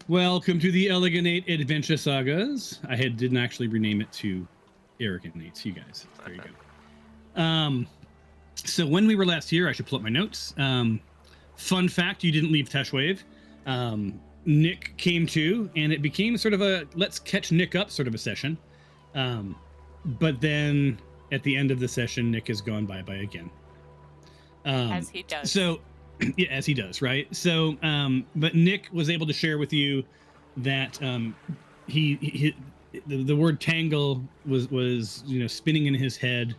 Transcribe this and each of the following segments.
Welcome to the Elegant Adventure Sagas. I didn't actually rename it to Arrogant Nates, you guys. There you go. So when we were last here, I should pull up my notes. Fun fact, you didn't leave Teshwave. Nick came too, and it became sort of a let's catch Nick up sort of a session. But then at the end of the session, Nick has gone bye-bye again. As he does. So, yeah, as he does, right? So, but Nick was able to share with you that the word tangle was spinning in his head.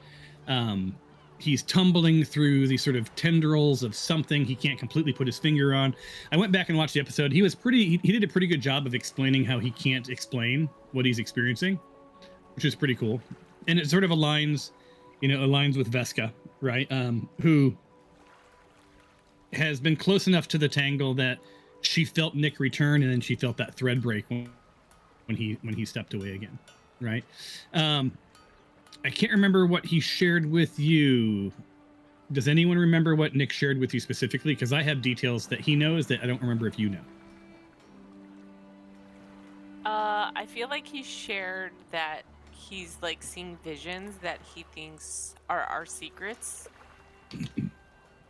He's tumbling through these sort of tendrils of something he can't completely put his finger on. I went back and watched the episode. He did a pretty good job of explaining how he can't explain what he's experiencing, which is pretty cool. And it sort of aligns with Veska, right? Who has been close enough to the tangle that she felt Nick return, and then she felt that thread break when he stepped away again, right? I can't remember what he shared with you. Does anyone remember what Nick shared with you specifically? Because I have details that he knows that I don't remember if you know. I feel like he shared that he's like seeing visions that he thinks are our secrets.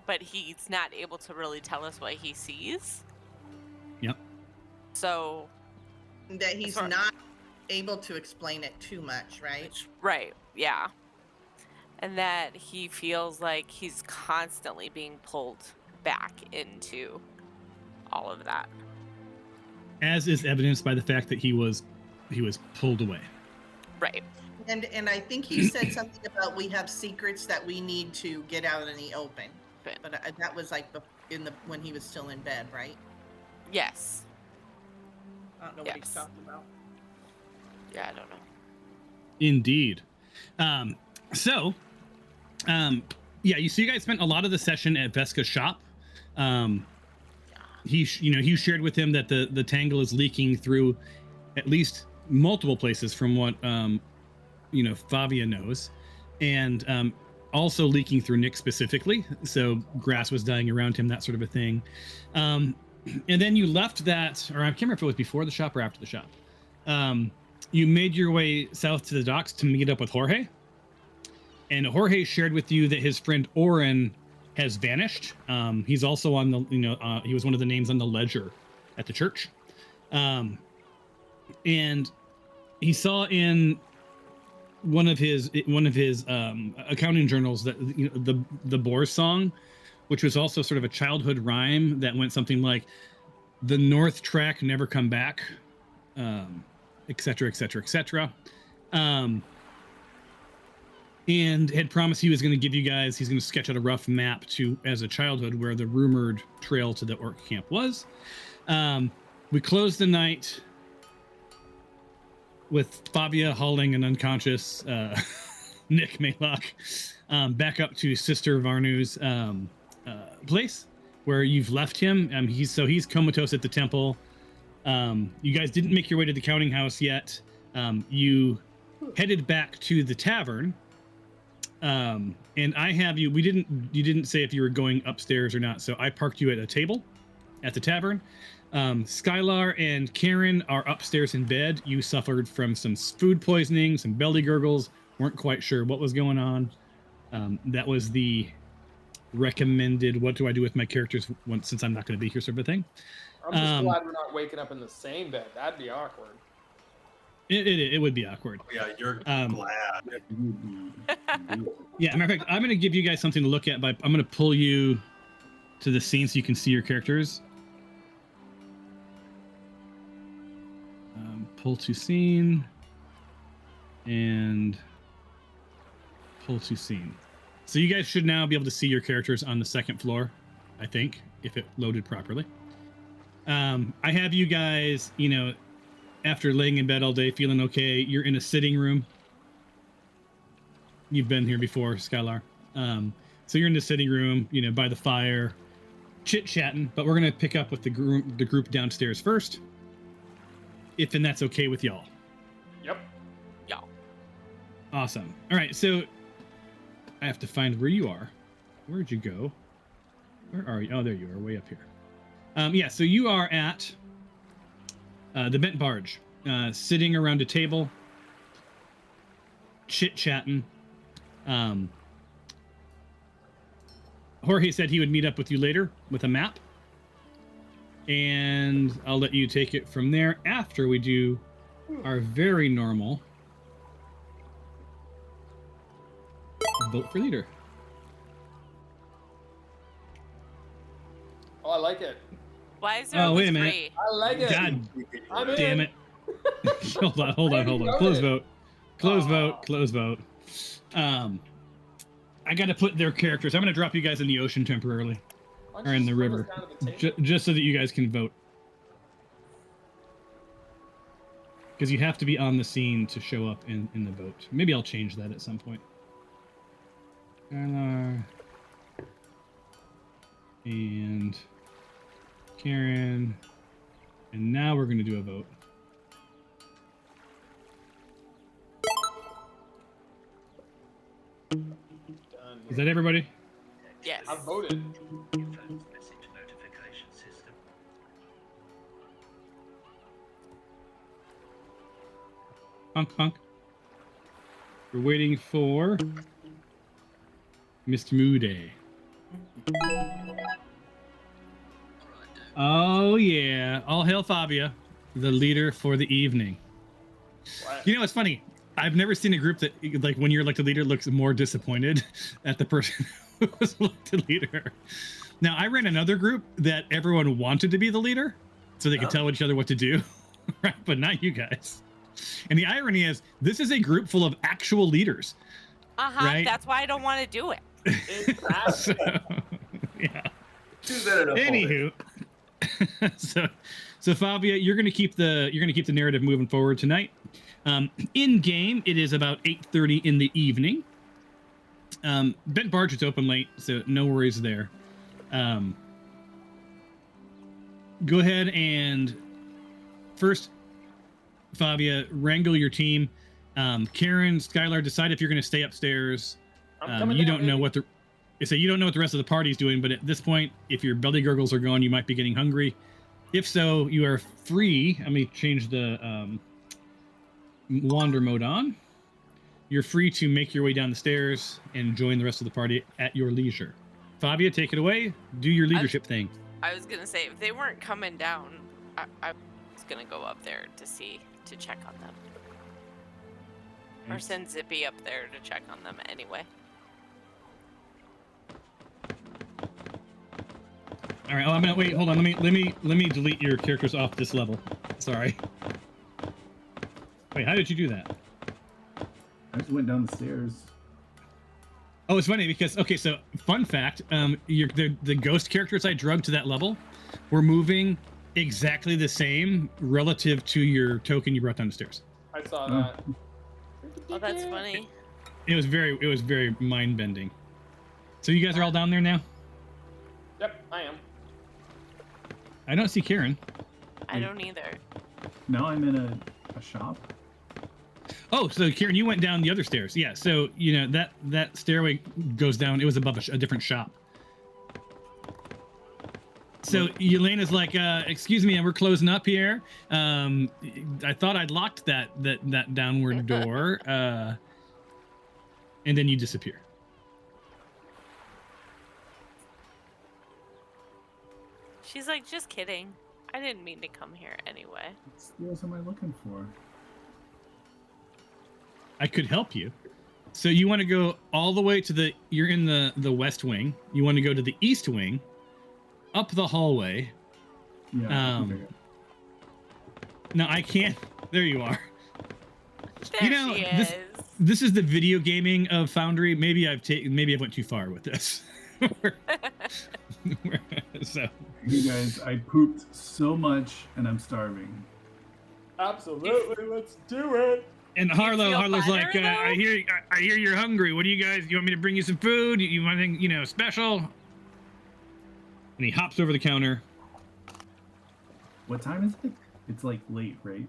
But he's not able to really tell us what he sees. Yep. So that he's not able to explain it too much, right? Right, yeah. And that he feels like he's constantly being pulled back into all of that. As is evidenced by the fact that he was pulled away. Right. And I think he said something about we have secrets that we need to get out in the open. But that was like when he was still in bed, right? Yes. I don't know what he's talking about. Yeah, I don't know. Indeed. So you guys spent a lot of the session at Veska's shop. He shared with him that the tangle is leaking through at least multiple places from what Favia knows, and also leaking through Nick specifically. So grass was dying around him, that sort of a thing. And then you left that, or I can't remember if it was before the shop or after the shop. You made your way south to the docks to meet up with Jorge. And Jorge shared with you that his friend Oren has vanished. He's also on the, he was one of the names on the ledger at the church. And he saw in one of his accounting journals that the Boar song, which was also sort of a childhood rhyme that went something like the North Track never come back, etc., etc., etc. And had promised he was going to give you guys, he's going to sketch out a rough map as a childhood where the rumored trail to the orc camp was. We closed the night with Favia hauling an unconscious Nick Maylock back up to Sister Varnu's place where you've left him. He's comatose at the temple. You guys didn't make your way to the counting house yet. You headed back to the tavern. And I have you didn't say if you were going upstairs or not, so I parked you at a table at the tavern. Skylar and Karen are upstairs in bed. You suffered from some food poisoning, some belly gurgles, weren't quite sure what was going on. That was the recommended what do I do with my characters since I'm not going to be here sort of a thing. I'm just glad we're not waking up in the same bed. That'd be awkward. It would be awkward. Oh, yeah, you're glad. Yeah, matter of fact, I'm going to give you guys something to look at. I'm going to pull you to the scene so you can see your characters. Pull to scene and pull to scene. So you guys should now be able to see your characters on the second floor, I think, if it loaded properly. I have you guys, after laying in bed all day, feeling okay. You're in a sitting room. You've been here before, Skylar. So you're in the sitting room, by the fire, chit-chatting, but we're going to pick up with the group downstairs first. If and that's okay with y'all. Yep. Y'all. Awesome. All right, so I have to find where you are. Where'd you go? Where are you? Oh, there you are, way up here. Yeah, so you are at the bent barge, sitting around a table, chit-chatting. Jorge said he would meet up with you later with a map, and I'll let you take it from there after we do our very normal vote for leader. Oh, I like it. Why is there Oh, only wait a minute. 3? I like it. God I'm in. damn it. hold on. Close vote. Close vote. I got to put their characters. I'm going to drop you guys in the ocean temporarily, Why don't or you in the just bring river, us down to the table? just so that you guys can vote. Because you have to be on the scene to show up in the vote. Maybe I'll change that at some point. And Karen. And now we're going to do a vote. Done. Is that everybody? Yes. I voted. Punk. We're waiting for Mr. Moody. Oh yeah, all hail Fabia, the leader for the evening. What? You know, it's funny. I've never seen a group that, like, when you're elected leader, looks more disappointed at the person who was elected leader. Now, I ran another group that everyone wanted to be the leader, so they could tell each other what to do, right? But not you guys. And the irony is, this is a group full of actual leaders. Right? That's why I don't want to do it. So, yeah. Choose that enough. Anywho, so Fabia, you're gonna keep the narrative moving forward tonight. In game, it is about 8:30 in the evening. Bent Barge is open late, so no worries there. Go ahead and first, Fabia, wrangle your team. Karen, Skylar, decide if you're going to stay upstairs. You don't know what the rest of the party's doing, but at this point, if your belly gurgles are gone, you might be getting hungry. If so, you are free. Let me change the wander mode on. You're free to make your way down the stairs and join the rest of the party at your leisure. Fabia, take it away. Do your leadership thing. I was going to say, if they weren't coming down, I was going to go up there to check on them. Or send Zippy up there to check on them anyway. All right. Oh, I'm gonna wait. Hold on. Let me delete your characters off this level. Sorry. Wait. How did you do that? I just went down the stairs. Oh, it's funny because so fun fact. The ghost characters I drugged to that level were moving exactly the same relative to your token you brought down the stairs. I saw that. Oh, that's funny. It was very mind bending. So you guys are all down there now? Yep, I am. I don't see Karen. I don't either. Now I'm in a shop. Oh, so Karen, you went down the other stairs. Yeah. So that stairway goes down. It was above a different shop. So Elena's like, excuse me, we're closing up here. I thought I'd locked that downward door. And then you disappear. She's like, just kidding. I didn't mean to come here anyway. What else am I looking for? I could help you. So you want to go all the way to you're in the west wing. You want to go to the east wing, up the hallway. Yeah. No, I can't. There you are. There she is. This is the video gaming of Foundry. Maybe I went too far with this. So. You guys, I pooped so much and I'm starving. Absolutely, let's do it. And Harlow's like, better, I hear you're hungry. What do you guys? You want me to bring you some food? You want anything, special? And he hops over the counter. What time is it? It's like late, right?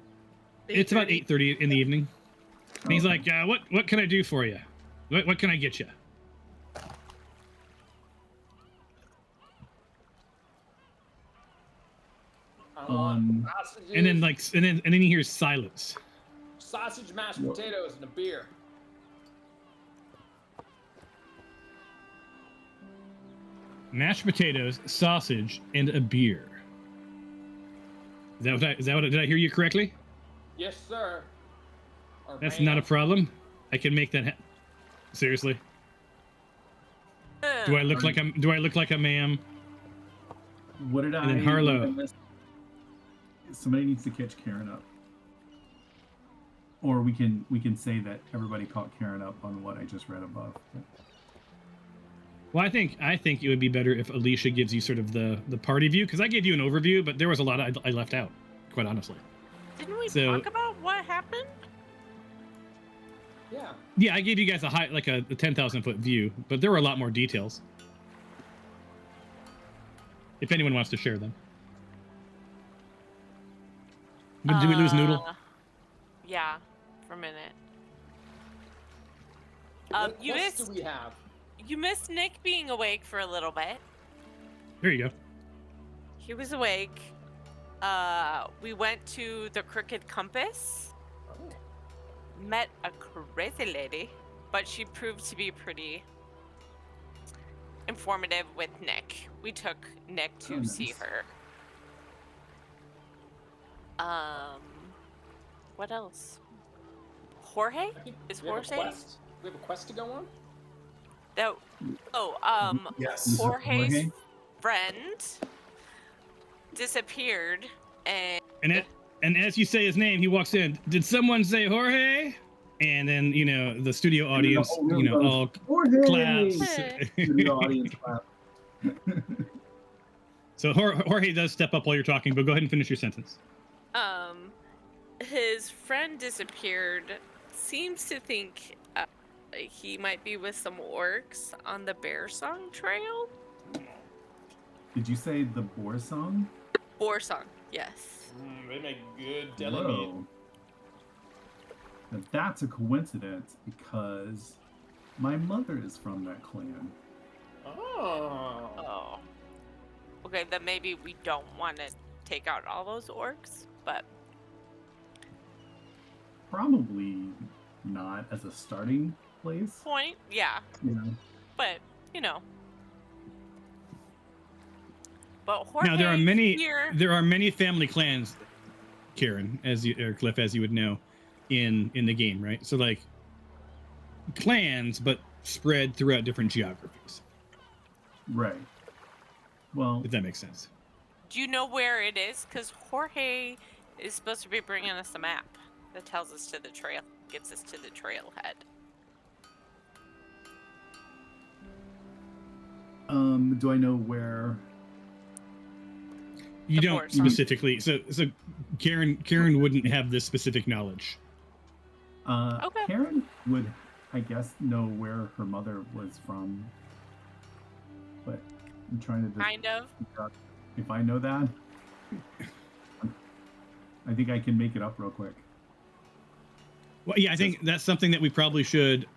It's about 8:30 in the evening. And he's like, what can I do for you? What can I get you? Sausages, and then he hears silence. sausage, mashed potatoes, and a beer. Mashed potatoes, sausage, and a beer. Did I hear you correctly? Yes, sir. Or That's ma'am. not a problem. I can make that. Seriously. Do I look like a ma'am? What did And then Harlow. Somebody needs to catch Kar-ahn up. Or we can say that everybody caught Kar-ahn up on what I just read above. Well, I think it would be better if Alicia gives you sort of the party view, because I gave you an overview, but there was a lot I left out, quite honestly. Didn't we talk about what happened? Yeah. Yeah, I gave you guys a 10,000 foot view, but there were a lot more details. If anyone wants to share them. Did we lose Noodle? Yeah, for a minute. What quests do we have? You missed Nick being awake for a little bit. There you go. He was awake. We went to the Crooked Compass. Oh. Met a crazy lady, but she proved to be pretty informative with Nick. We took Nick to see her. What else? Jorge? Is Jorge? We have a quest to go on? Yes. Jorge's friend disappeared, and as you say his name, he walks in. Did someone say Jorge? And then the studio audience, all claps. Studio audience clap. So Jorge does step up while you're talking, but go ahead and finish your sentence. His friend disappeared. Seems to think he might be with some orcs on the Bear Song Trail. Did you say the Boar Song? Boar Song, yes. They make good deli meat. Now that's a coincidence because my mother is from that clan. Oh. Okay, then maybe we don't want to take out all those orcs, but Probably not as a starting place. point, yeah. But But Jorge Now there are many family clans, Karen, or Cliff, as you would know, in the game, right? So like clans, but spread throughout different geographies. Right. Well, If that makes sense. Do you know where it is? Because Jorge is supposed to be bringing us a map that tells us to the trail, gets us to the trailhead. do I know where? You The don't Boar Song. specifically. So Karen wouldn't have this specific knowledge. Okay. Karen would, I guess, know where her mother was from. But I'm trying to Kind of. If I know that, I think I can make it up real quick. Well, yeah, I think that's something that we probably should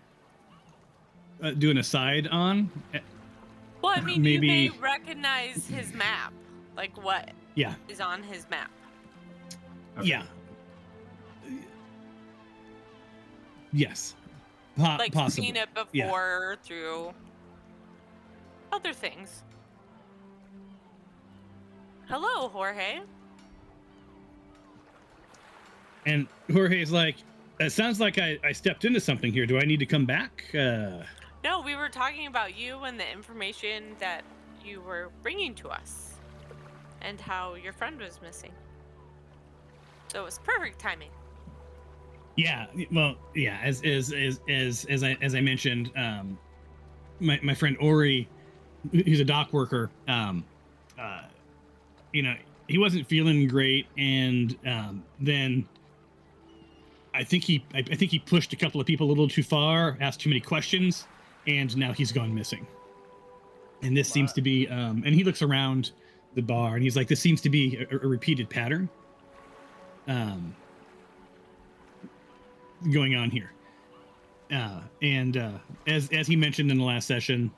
do an aside on. Well, I mean, Maybe- you may recognize his map, like what Yeah, is on his map. Okay. yeah. Yes. Like Possibly. seen it before through other things. Hello, Jorge. And Jorge's like, it sounds like I stepped into something here. Do I need to come back? No, we were talking about you and the information that you were bringing to us, and how your friend was missing. So it was perfect timing. Yeah. Well, yeah. As I mentioned, my friend Ori, he's a dock worker. He wasn't feeling great, and then I think he pushed a couple of people a little too far, asked too many questions, and now he's gone missing. And this seems to be, and he looks around the bar, and he's like, this seems to be a repeated pattern going on here. And as he mentioned in the last session,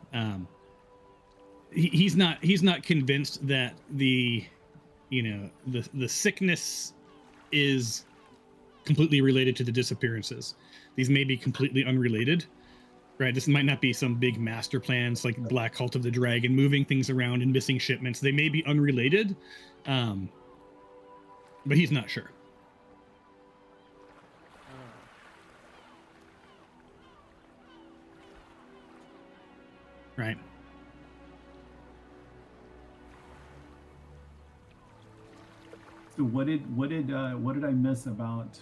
he's not convinced that the the sickness is completely related to the disappearances. These may be completely unrelated, right? This might not be some big master plans like Black Cult of the Dragon, moving things around and missing shipments. They may be unrelated, but he's not sure. Right. So what did I miss about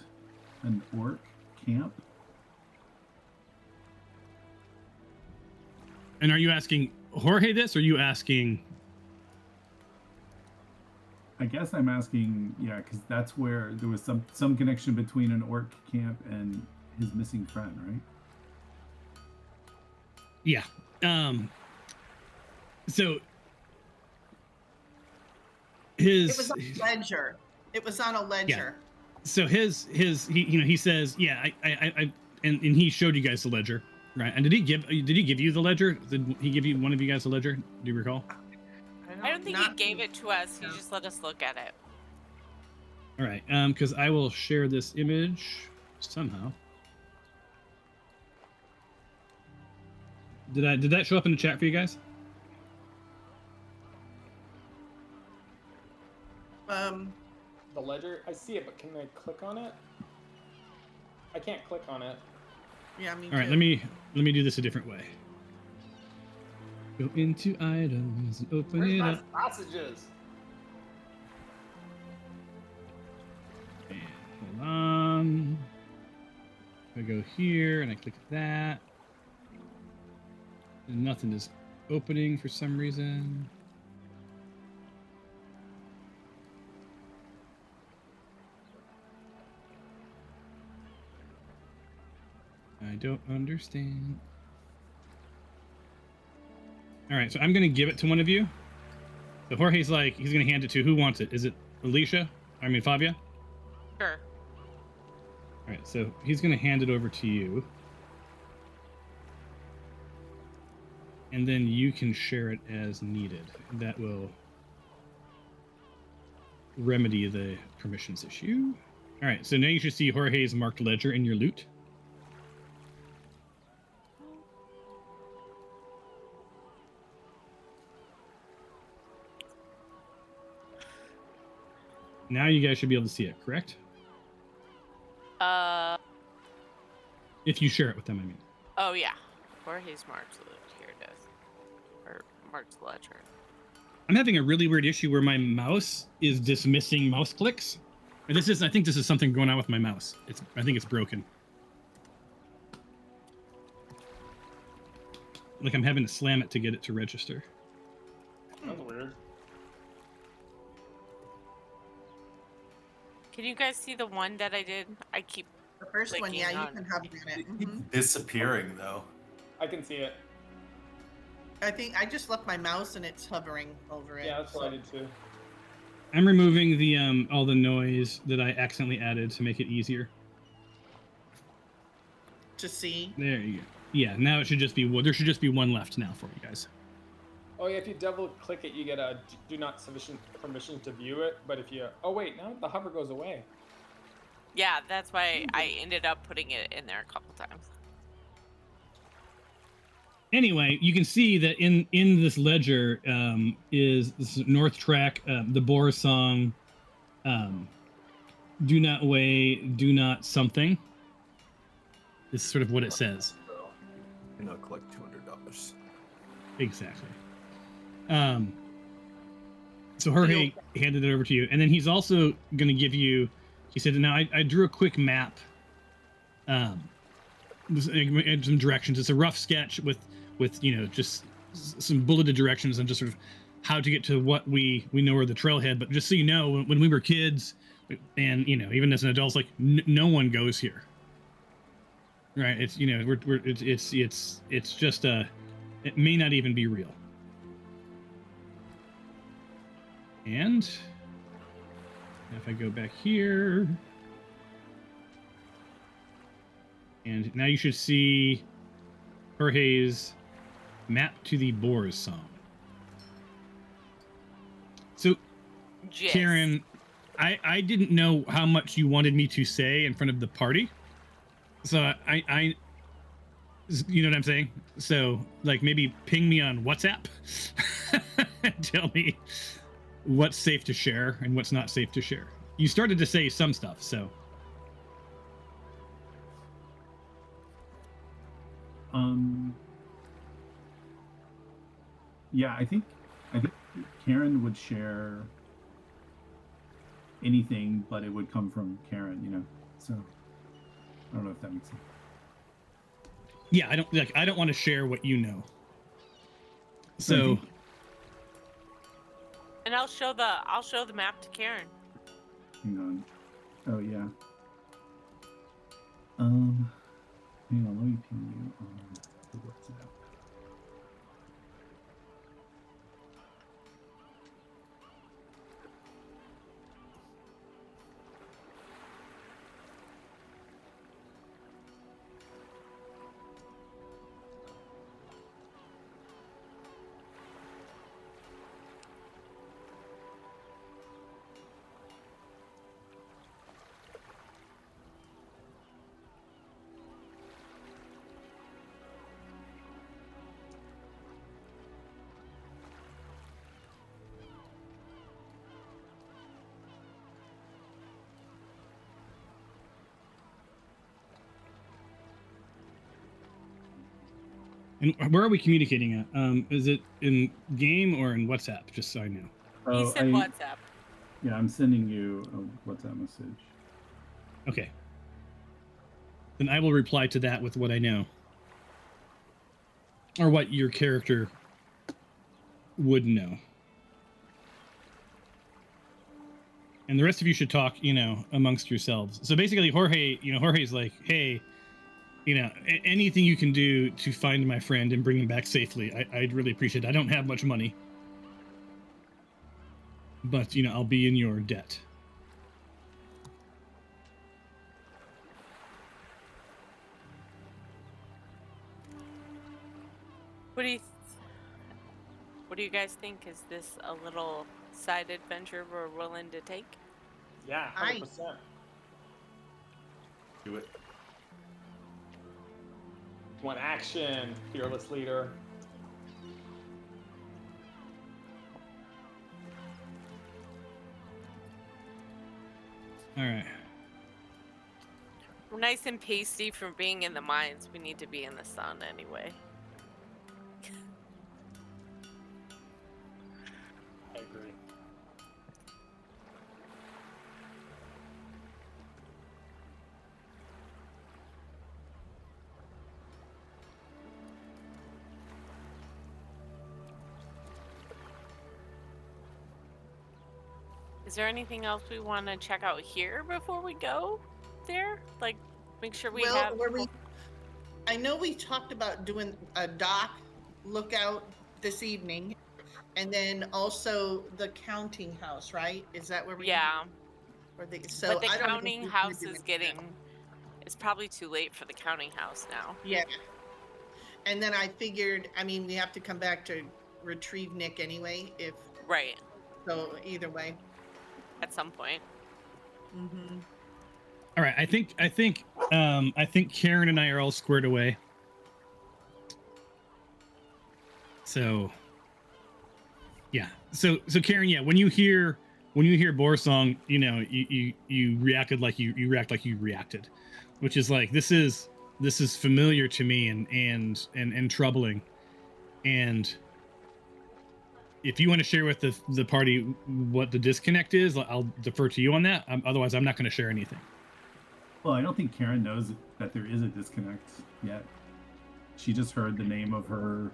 an orc camp? And are you asking Jorge this, or are you asking? I guess I'm asking, yeah, because that's where there was some connection between an orc camp and his missing friend, right? Yeah. So his. It was on a ledger. It was on a ledger. Yeah. So he says, yeah, I and he showed you guys the ledger, right? And did he give you the ledger? Did he give you one of you guys the ledger? Do you recall? I don't think he gave it to us. He just let us look at it. All right. Because I will share this image somehow. Did that show up in the chat for you guys? The ledger, I see it, but can I click on it? I can't click on it. Yeah, me too. All right, let me do this a different way. Go into items and open Where's it my up. sausages? And hold on. I go here and I click that. And nothing is opening for some reason. I don't understand. All right, so I'm going to give it to one of you. So Jorge's like, he's going to hand it to, who wants it? Is it Fabia? Sure. All right, so he's going to hand it over to you. And then you can share it as needed. That will remedy the permissions issue. All right, so now you should see Jorge's marked ledger in your loot. Now you guys should be able to see it, correct? If you share it with them, I mean. Oh yeah. Jorge's marked the here it is. Or marked the ledger. I'm having a really weird issue where my mouse is dismissing mouse clicks. And I think this is something going on with my mouse. I think it's broken. Like I'm having to slam it to get it to register. That's weird. Can you guys see the one that I did? I keep The first one, clicking yeah, you on- can hover on it. Mhm. Disappearing though. I can see it. I think I just left my mouse and it's hovering over it. Yeah, that's what I did too. I'm removing the all the noise that I accidentally added to make it easier. To see. There you go. Yeah, now it should just be there should just be one left now for you guys. Oh yeah, if you double click it, you get a do not sufficient permission to view it. But if you, oh wait, now the hover goes away. Yeah, that's why I ended up putting it in there a couple times. Anyway, you can see that in this ledger is this North Track, the Boar song, do not weigh, do not something. This is sort of what it says. You know, collect $200. Exactly. So Jorge handed it over to you, and then he's also going to give you. He said, "Now I drew a quick map, some directions. It's a rough sketch with just some bulleted directions and just sort of how to get to what we know are the trailhead. But just so you know, when we were kids, and even as an adult, like no one goes here, right? It's it's just it may not even be real." And if I go back here, and now you should see Jorge's map to the Boars song. So Yes. Karen, I didn't know how much you wanted me to say in front of the party, so I you know what I'm saying? So, like, maybe ping me on WhatsApp and tell me what's safe to share and what's not safe to share. You started to say some stuff, so. Yeah, I think Karen would share anything, but it would come from Karen, you know. So I don't know if that makes sense. Yeah, I don't want to share what you know. So And I'll show the map to Karen. Hang on. Oh yeah. Hang on, let me ping you on the WhatsApp. And where are we communicating at? Is it in game or in WhatsApp? Just so I know. He said WhatsApp. Yeah, I'm sending you a WhatsApp message. Okay. Then I will reply to that with what I know. Or what your character would know. And the rest of you should talk, you know, amongst yourselves. So basically, Jorge's like, hey, you know, anything you can do to find my friend and bring him back safely, I'd really appreciate it. I don't have much money, but, you know, I'll be in your debt. What do you guys think? Is this a little side adventure we're willing to take? Yeah, 100%. Do it. One action, fearless leader. All right. We're nice and pasty from being in the mines. We need to be in the sun anyway. I agree. Is there anything else we want to check out here before we go there? Like, make sure we have... I know we talked about doing a dock lookout this evening, and then also the counting house, right? Is that where we... Yeah. But the counting house is getting... It's probably too late for the counting house now. Yeah. And then I figured, I mean, we have to come back to retrieve Nick anyway, if... Right. So either way. At some point. Mm-hmm. All right. I think Karen and I are all squared away. So, yeah. So Karen, yeah. When you hear Borsong, you know, you reacted like you react like you reacted, which is like this is familiar to me and troubling, and if you want to share with the party what the disconnect is, I'll defer to you on that. Otherwise, I'm not going to share anything. Well, I don't think Karen knows that there is a disconnect yet. She just heard the name of her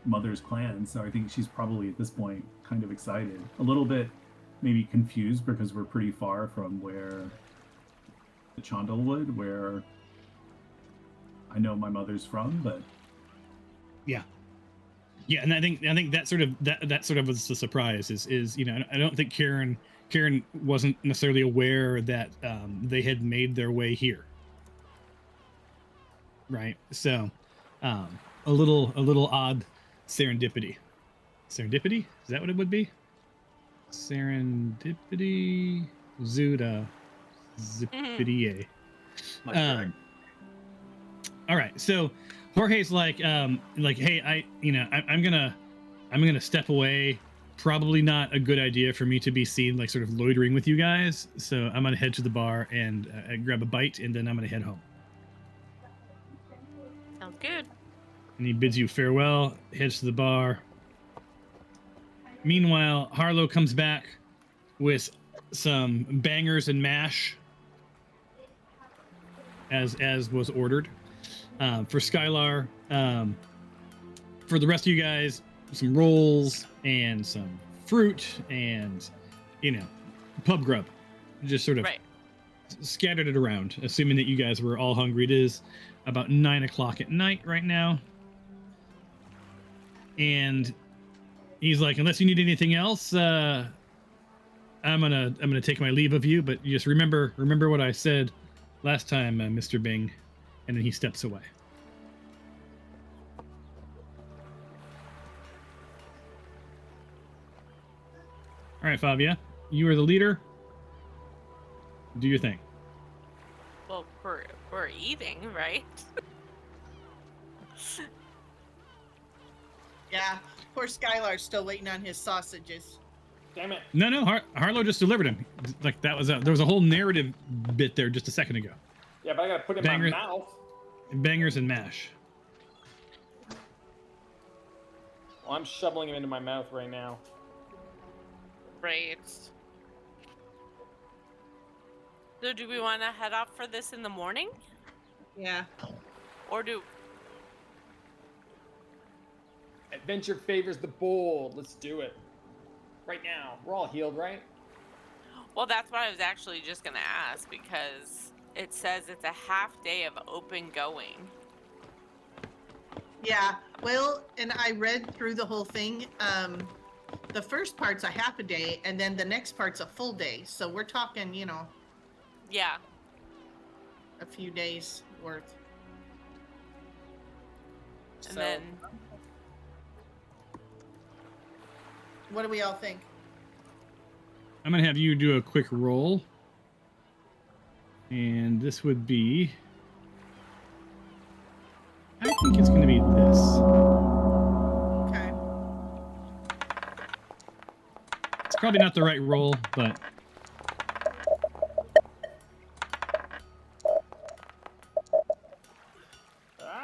mother's clan, so I think she's probably at this point kind of excited. A little bit maybe confused because we're pretty far from where the Chandlewood, where I know my mother's from, but yeah. Yeah, and I think that sort of was the surprise is you know, I don't think Karen wasn't necessarily aware that they had made their way here, right? So a little odd serendipity. Is that what it would be? Serendipity. Zuda. Zippity. Much better. All right. So Jorge's like, hey, I'm gonna step away. Probably not a good idea for me to be seen like sort of loitering with you guys. So I'm gonna head to the bar and grab a bite, and then I'm gonna head home. Sounds good. And he bids you farewell, heads to the bar. Meanwhile, Harlow comes back with some bangers and mash, as was ordered. For Skylar, for the rest of you guys, some rolls and some fruit and, pub grub. Just sort of scattered it around, assuming that you guys were all hungry. It is about 9 o'clock at night right now. And he's like, unless you need anything else, I'm gonna take my leave of you, but just remember what I said last time, Mr. Bing. And then he steps away. All right, Fabia, you are the leader. Do your thing. Well, we're eating, right? Yeah, poor Skylar's still waiting on his sausages. Damn it. No, Harlow just delivered him. Like there was a whole narrative bit there just a second ago. Yeah, but I gotta put it in my mouth. Bangers and mash. Well, I'm shoveling him into my mouth right now. Right. So do we want to head off for this in the morning? Yeah. Or do... Adventure favors the bold. Let's do it. Right now. We're all healed, right? Well, that's what I was actually just going to ask, because it says it's a half day of open going. Yeah, well, and I read through the whole thing. The first part's a half a day, and then the next part's a full day. So we're talking, Yeah. a few days worth. And then... What do we all think? I'm gonna have you do a quick roll. And this would be... I think it's gonna be this. Okay. It's probably not the right roll, but...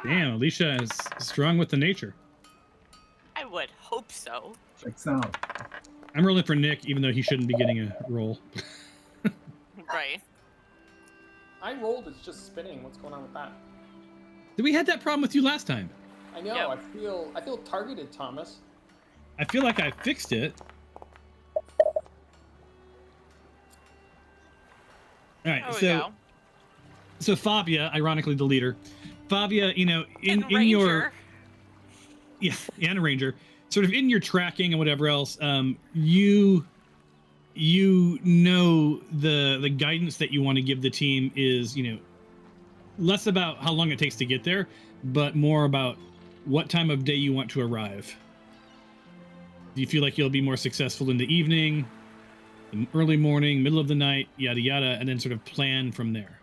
Damn, Alicia is strong with the nature. I would hope so. Checks out. I'm rolling for Nick, even though he shouldn't be getting a roll. Right. I rolled, it's just spinning. What's going on with that? We had that problem with you last time. I know, Yep. I feel targeted, Thomas. I feel like I fixed it. All right, There we go. so Fabia, ironically the leader, Fabia, in And your Ranger. and a ranger, sort of in your tracking and whatever else, you know the guidance that you want to give the team is less about how long it takes to get there, but more about what time of day you want to arrive. Do you feel like you'll be more successful in the evening, the early morning, middle of the night, yada yada, and then sort of plan from there?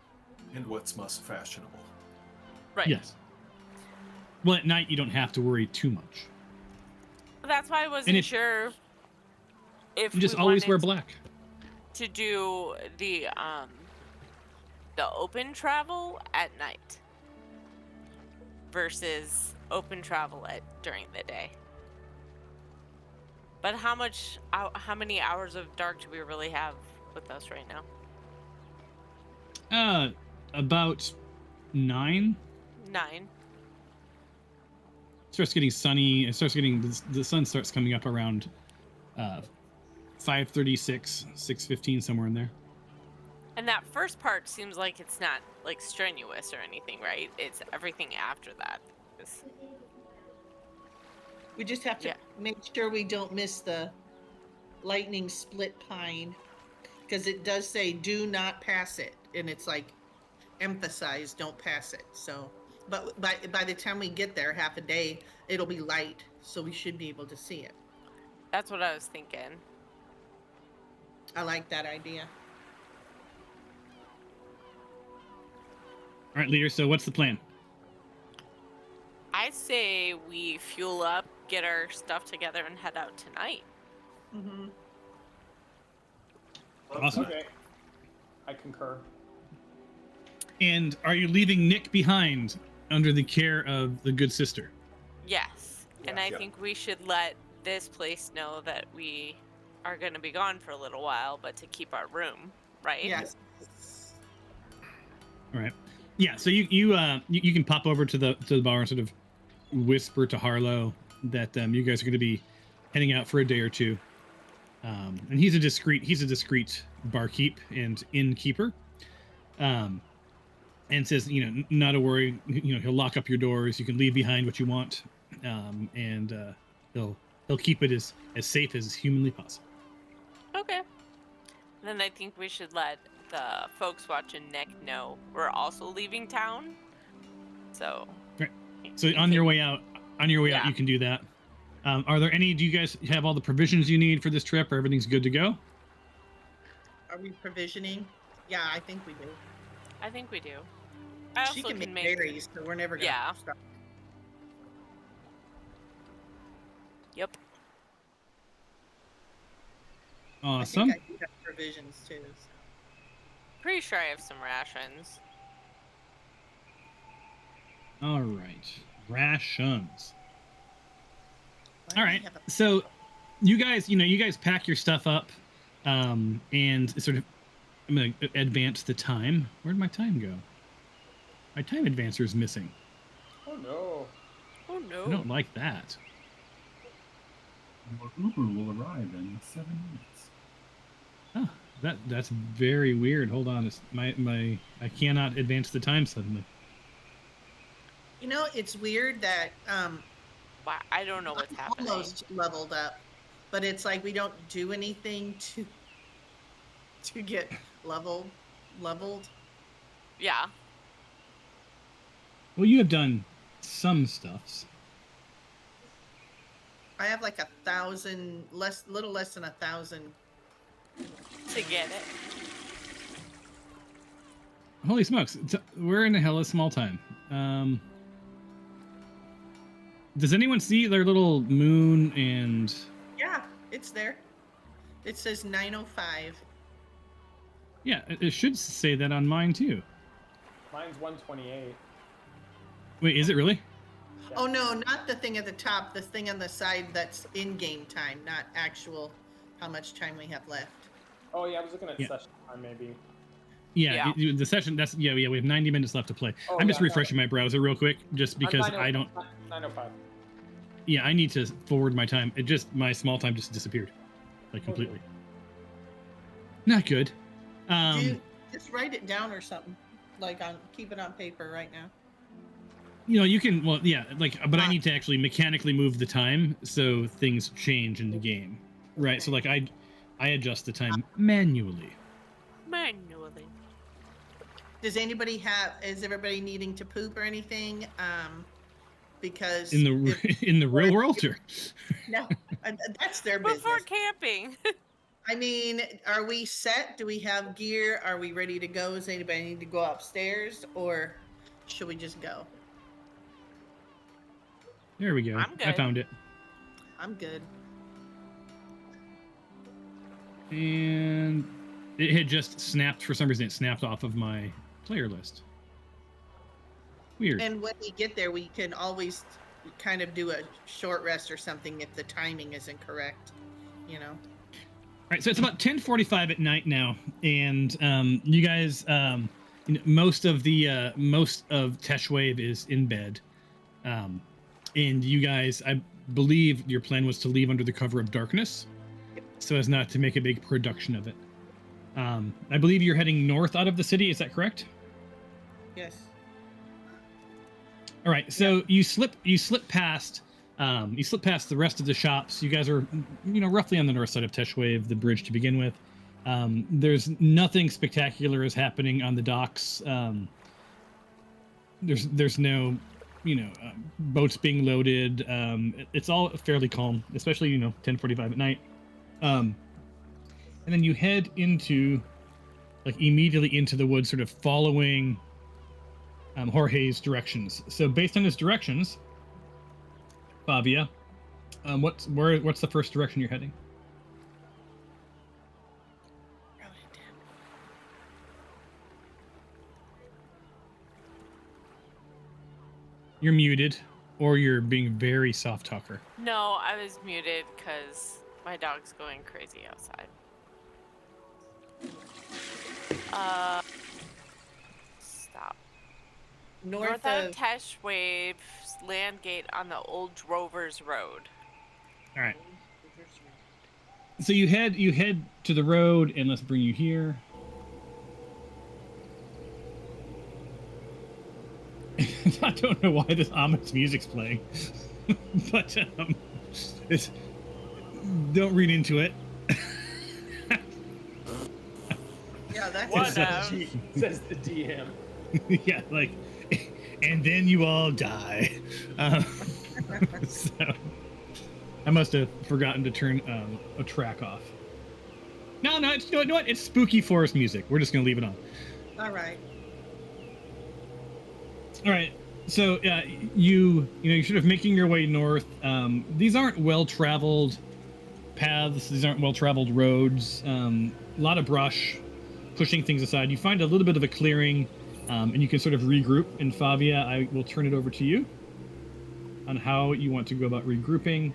And what's most fashionable? Right. Yes. Well, at night you don't have to worry too much. That's why I wasn't if- sure if You just we always wear wanted black. to do the open travel at night versus open travel during the day. But how many hours of dark do we really have with us right now? About 9. 9. It starts getting sunny. It starts getting the sun starts coming up around 5:36, 6:15, somewhere in there. And that first part seems like it's not like strenuous or anything, right? It's everything after that. We just have to make sure we don't miss the lightning split pine, because it does say do not pass it, and it's like emphasize don't pass it. So, but by the time we get there, half a day, it'll be light, so we should be able to see it. That's what I was thinking. I like that idea. All right, leader. So what's the plan? I say we fuel up, get our stuff together, and head out tonight. Mm-hmm. Awesome. Okay. I concur. And are you leaving Nick behind under the care of the good sister? Yes. And I think we should let this place know that we are going to be gone for a little while, but to keep our room, right? Yes. All right. Yeah. So you can pop over to the bar and sort of whisper to Harlow that you guys are going to be heading out for a day or two. And he's a discreet barkeep and innkeeper. And says, not to worry, he'll lock up your doors. You can leave behind what you want. And he'll keep it as safe as humanly possible. Okay. Then I think we should let the folks watching Nick know we're also leaving town. So. Right. So on your way out, you can do that. Do you guys have all the provisions you need for this trip, or everything's good to go? Are we provisioning? Yeah, I think we do. I think we do. I also She can make berries, so we're never gonna stop. Yep. Awesome. I think I do have provisions too. Pretty sure I have some rations. All right. Rations. Why All do I right. have a- So you guys pack your stuff up and sort of I'm going to advance the time. Where'd my time go? My time advancer is missing. Oh no. Oh no. I don't like that. Your Uber will arrive in 7 minutes. Oh, that's very weird. Hold on. I cannot advance the time suddenly. It's weird that Wow, I don't know what's happening. almost leveled up, but it's like we don't do anything to get leveled. Yeah. Well, you have done some stuffs. I have like 1,000, little less than 1,000. To get it. Holy smokes. We're in a hella small time. Does anyone see their little moon and... Yeah, it's there. It says 9:05. Yeah, it should say that on mine too. Mine's 128. Wait, is it really? Oh no, not the thing at the top. The thing on the side that's in-game time, not actual how much time we have left. Oh yeah, I was looking at Yeah. session time maybe. Yeah, the session, we have 90 minutes left to play. Oh, I'm just yeah, refreshing my browser real quick, just because I'm I don't... 9:05. Yeah, I need to forward my time. My small time just disappeared. Like, completely. Not good. Dude, just write it down or something. Like keep it on paper right now. You can, but I need to actually mechanically move the time so things change in the game. Right, so like I adjust the time manually. Manually. Is everybody needing to poop or anything? Because In the real world, or? no, that's their business. Before camping. I mean, are we set? Do we have gear? Are we ready to go? Does anybody need to go upstairs, or should we just go? There we go. I'm good. I found it. I'm good. And it had just snapped, for some reason, it snapped off of my player list. Weird. And when we get there, we can always kind of do a short rest or something if the timing isn't correct, All right, so it's about 10:45 at night now, and you guys, most of Teshwave is in bed, and you guys, I believe your plan was to leave under the cover of darkness, so as not to make a big production of it. I believe you're heading north out of the city. Is that correct? Yes. All right, so you slip past the rest of the shops. You guys are, roughly on the north side of Teshwave, the bridge to begin with. There's nothing spectacular is happening on the docks. There's no, boats being loaded. It's all fairly calm, especially 10:45 at night. and then you head into, like, immediately into the woods, sort of following Jorge's directions. So based on his directions, Fabia, what's the first direction you're heading? You're muted, or you're being very soft talker. No, I was muted because my dog's going crazy outside. Stop. North of Tesh Waves land gate on the old Drovers Road. All right. So you head to the road, and let's bring you here. I don't know why this ominous music's playing, but don't read into it. Yeah, that's What says the DM. Yeah, like, and then you all die. So I must have forgotten to turn a track off. No, it's, you know what? It's spooky forest music. We're just gonna leave it on. all right. All right. So you're sort of making your way north. These aren't well-traveled paths. These aren't well-traveled roads. A lot of brush, pushing things aside. You find a little bit of a clearing, and you can sort of regroup. And Fabia, I will turn it over to you on how you want to go about regrouping,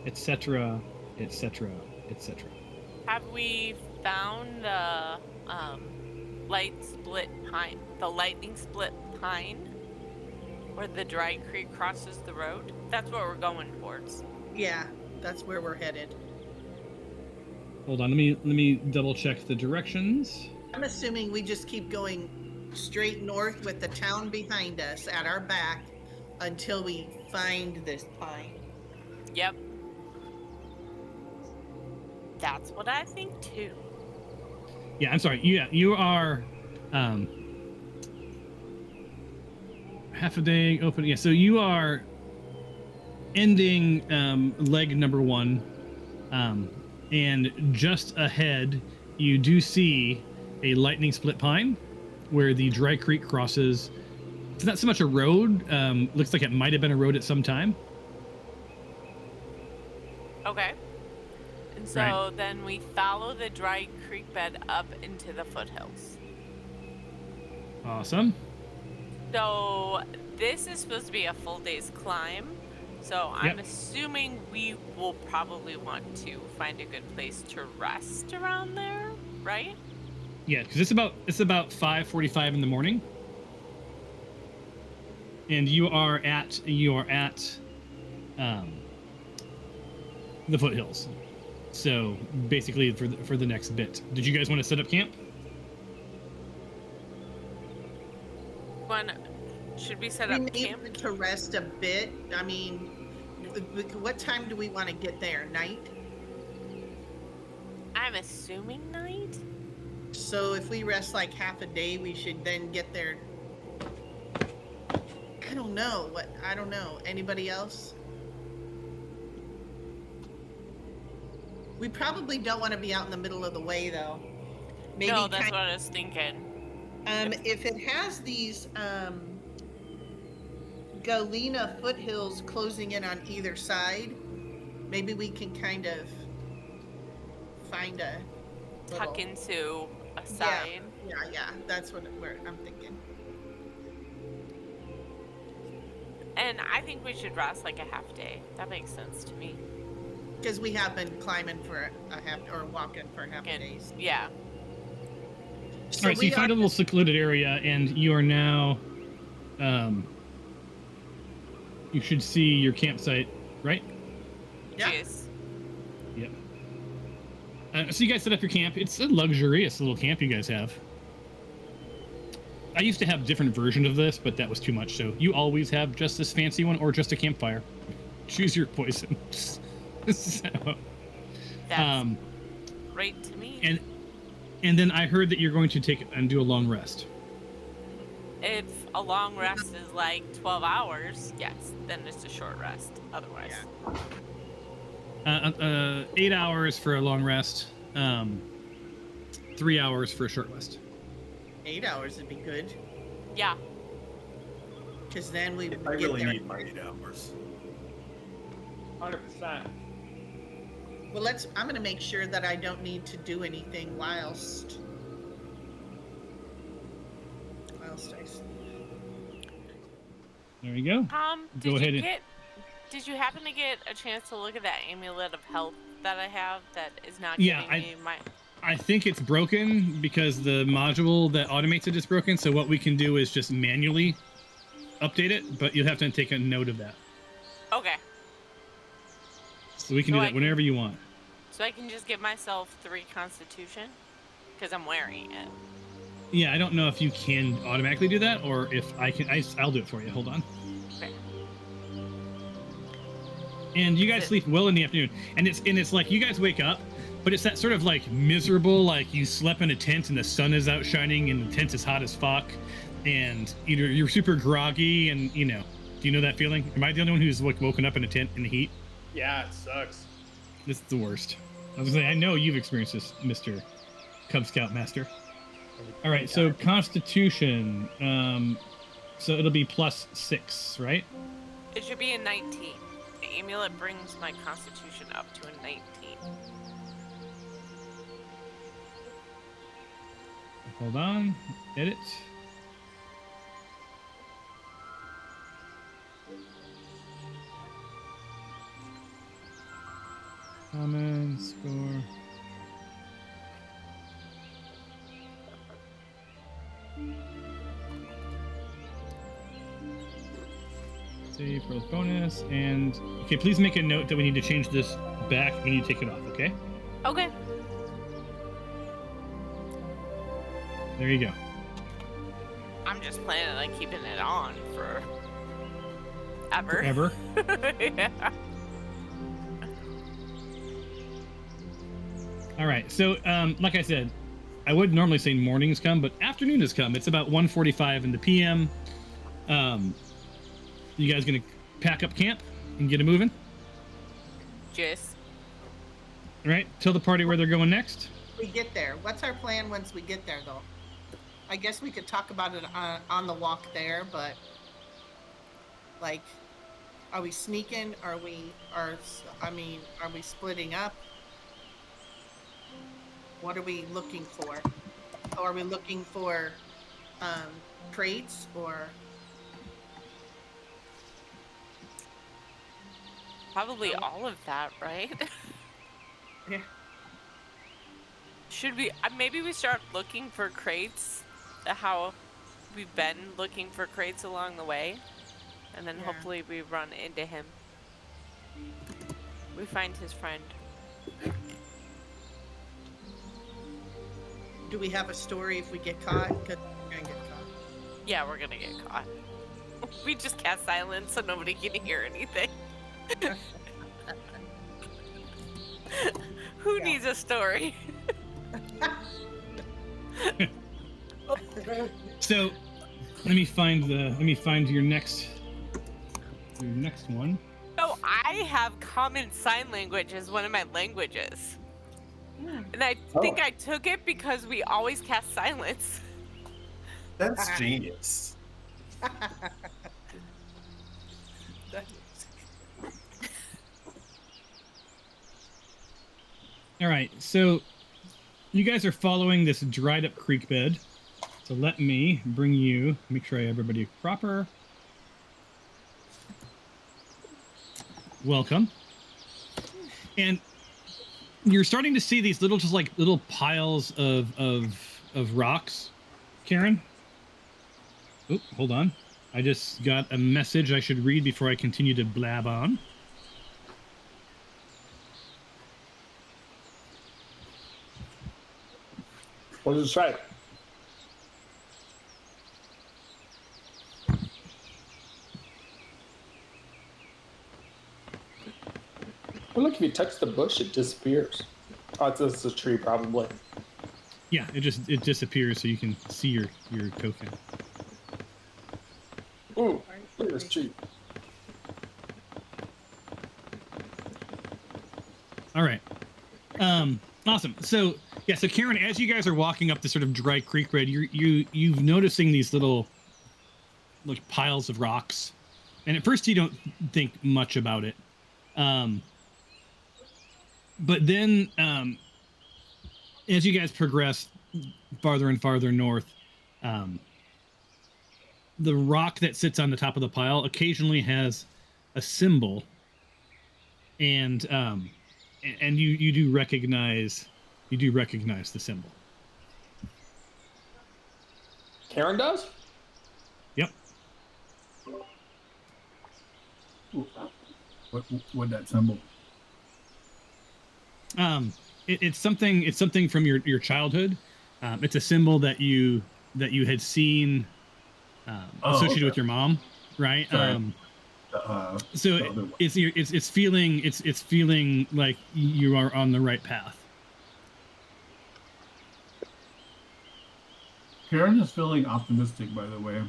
etc., etc., etc. Have we found the lightning split pine, where the dry creek crosses the road? That's what we're going towards. Yeah, that's where we're headed. Hold on, let me double check the directions. I'm assuming we just keep going straight north with the town behind us at our back until we find this pine. Yep. That's what I think too. Yeah, I'm sorry. You are half a day open. Yeah, so you are ending leg number 1, and just ahead you do see a lightning split pine where the dry creek crosses. It's not so much a road. Looks like it might have been a road at some time. Okay. And so Right. then we follow the dry creek bed up into the foothills. Awesome. So this is supposed to be a full day's climb. So I'm Yep. assuming we will probably want to find a good place to rest around there, right? Yeah, because it's about 5:45 in the morning, and you are at the foothills. So basically, for the next bit, did you guys want to set up camp? Should we set We up need camp? to rest a bit. I mean, what time do we want to get there? Night? I'm assuming night. So if we rest like half a day, we should then get there. I don't know. Anybody else? We probably don't want to be out in the middle of the way, though. Maybe No, that's what I was thinking. if it has these Galena foothills closing in on either side, maybe we can kind of find a Tuck little- into a side. Yeah, that's what I'm thinking. And I think we should rest like a half day. That makes sense to me. Because we have been climbing for a half, or walking for half a And, days. yeah. All right, so you find a little secluded area, and you are now. You should see your campsite, right? Yeah. Jeez. Yep. So you guys set up your camp. It's a luxurious little camp you guys have. I used to have different versions of this, but that was too much. So you always have just this fancy one, or just a campfire. Choose your poison. So, That's great to me. and then I heard that you're going to take and do a long rest. If a long rest is like 12 hours, yes, then it's a short rest. Otherwise, 8 hours for a long rest. 3 hours for a short rest. 8 hours would be good, Yeah. because then we would I get really there. need my 8 hours. 100%. Well, I'm going to make sure that I don't need to do anything whilst I sleep. There you go. Did Go ahead you and- did you happen to get a chance to look at that amulet of health that I have that is not Yeah, giving me my... I think it's broken because the module that automates it is broken. So what we can do is just manually update it, but you'll have to take a note of that. Okay. So we can do that whenever you want. So I can just give myself 3 constitution? Because I'm wearing it. Yeah, I don't know if you can automatically do that or if I can. I'll do it for you. Hold on. Okay. And you guys sleep well in the afternoon, and it's like you guys wake up, but it's that sort of like miserable, like you slept in a tent and the sun is out shining and the tent is hot as fuck, and you're super groggy, and do you know that feeling? Am I the only one who's like woken up in a tent in the heat? Yeah, it sucks. This is the worst. I was gonna say, I know you've experienced this, Mr. Cub Scout Master. All right, so Constitution. So it'll be +6, right? It should be a 19. The amulet brings my constitution up to a 19. Hold on. Edit. Common score. Save for bonus, and okay, please make a note that we need to change this back. We need to take it off, okay? Okay. There you go. I'm just planning on keeping it on for ever. Forever. Yeah. All right. So, like I said, I would normally say mornings come, but afternoon has come. It's about 1:45 in the PM. You guys gonna pack up camp and get it moving? Just. All right. Tell the party where they're going next. We get there. What's our plan once we get there, though? I guess we could talk about it on the walk there, but like, are we sneaking? Are we splitting up? What are we looking for? Are we looking for crates or? Probably all of that, right? Yeah. Should we, maybe we start looking for crates, how we've been looking for crates along the way, and then hopefully we run into him. We find his friend. Do we have a story if we get caught? Because we're gonna get caught. Yeah, we're gonna get caught. We just cast silence so nobody can hear anything. Who needs a story? So, let me find your next one. So I have common sign language as one of my languages. And I think I took it because we always cast silence. That's genius. All right, so you guys are following this dried up creek bed. So let me make sure I have everybody proper. Welcome. And you're starting to see these little piles of rocks, Karen. Oop, hold on. I just got a message I should read before I continue to blab on. What does it say? Well, look, if you touch the bush, it disappears. Oh, it's a tree, probably. Yeah, it disappears so you can see your token. Ooh, look at this tree. All right. Awesome. So yeah, so Karen, as you guys are walking up this sort of dry creek bed, you've noticing these little like piles of rocks, and at first you don't think much about it, but then as you guys progress farther and farther north, the rock that sits on the top of the pile occasionally has a symbol, and you do recognize the symbol. Karen does? Yep. What that symbol? It's something from your childhood. It's a symbol that you had seen associated with your mom, right? Sorry. So it's feeling like you are on the right path. Karen is feeling optimistic, by the way.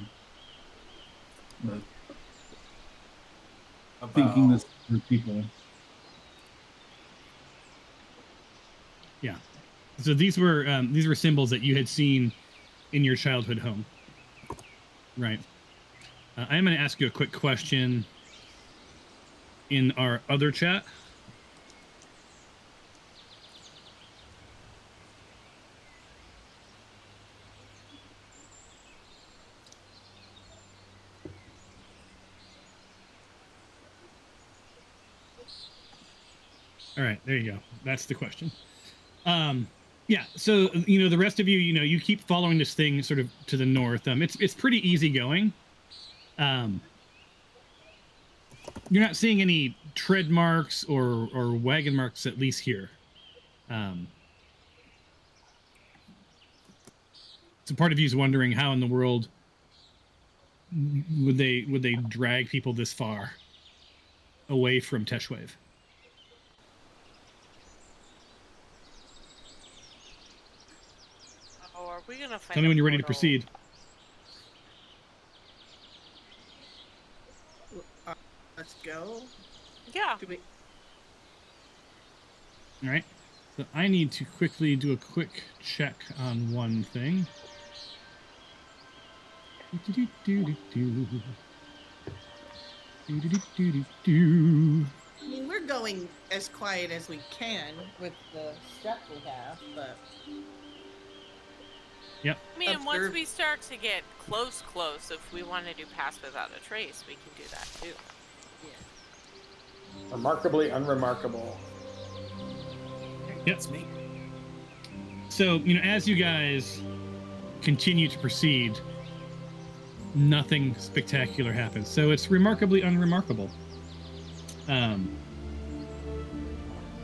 Thinking this for people. Yeah. So these were symbols that you had seen in your childhood home, right? I'm going to ask you a quick question in our other chat. All right, there you go. That's the question. Yeah, so the rest of you, you keep following this thing sort of to the north. It's pretty easy going. You're not seeing any tread marks or wagon marks, at least here. So part of you is wondering how in the world would they drag people this far away from Teshwave? Are we gonna find Tell me when you're ready to portal? proceed. Let's go. Yeah. Do we? All right. So I need to quickly do a quick check on one thing. I mean, we're going as quiet as we can with the stuff we have, but Yep. I mean, once Observe. we start to get close, if we want to do pass without a trace, we can do that too. yeah. Remarkably unremarkable. Yep. That's me. So, as you guys continue to proceed, nothing spectacular happens. So it's remarkably unremarkable.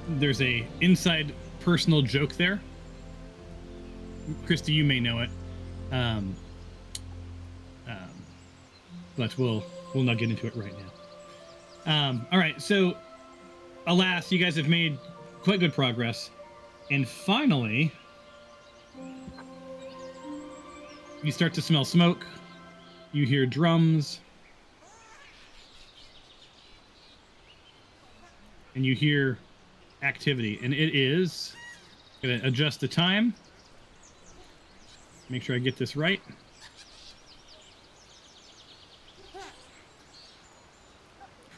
There's a inside personal joke there. Christy, you may know it. But we'll not get into it right now. All right, so alas, you guys have made quite good progress. And finally, you start to smell smoke. You hear drums. And you hear activity. And it is... going to adjust the time. Make sure I get this right.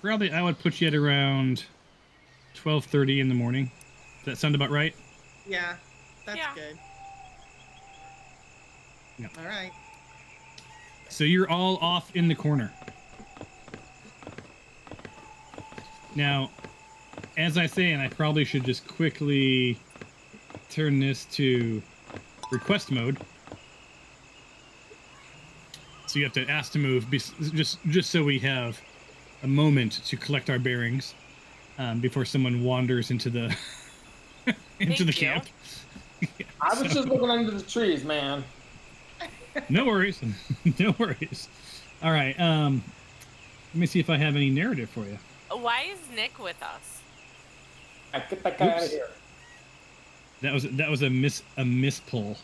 Probably I would put you at around 12:30 in the morning. Does that sound about right? Yeah, that's Yeah. good. Yeah. All right. So you're all off in the corner. Now, as I say, and I probably should just quickly turn this to request mode. So you have to ask to move, just so we have a moment to collect our bearings before someone wanders into the into the Thank you. camp. I was just looking under the trees, man. No worries. No worries. All right. Let me see if I have any narrative for you. Why is Nick with us? Get that guy out of Oops. here. That was a miss pull.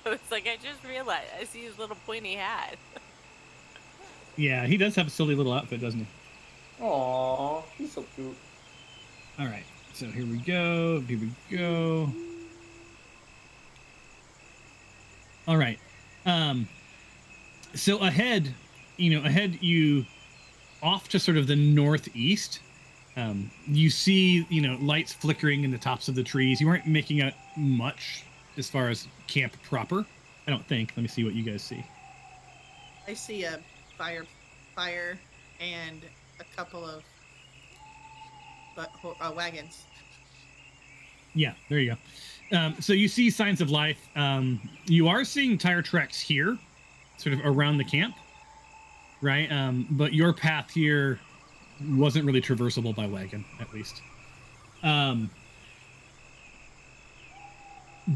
It's like I just realized I see his little pointy hat. Yeah, he does have a silly little outfit, doesn't he? Aww, he's so cute. All right. So here we go. Here we go. All right. So ahead, you off to sort of the northeast, you see, lights flickering in the tops of the trees. You weren't making out much as far as camp proper, I don't think. Let me see what you guys see. I see a fire and a couple of wagons. Yeah, there you go. So you see signs of life. You are seeing tire tracks here, sort of around the camp, right? But your path here wasn't really traversable by wagon, at least.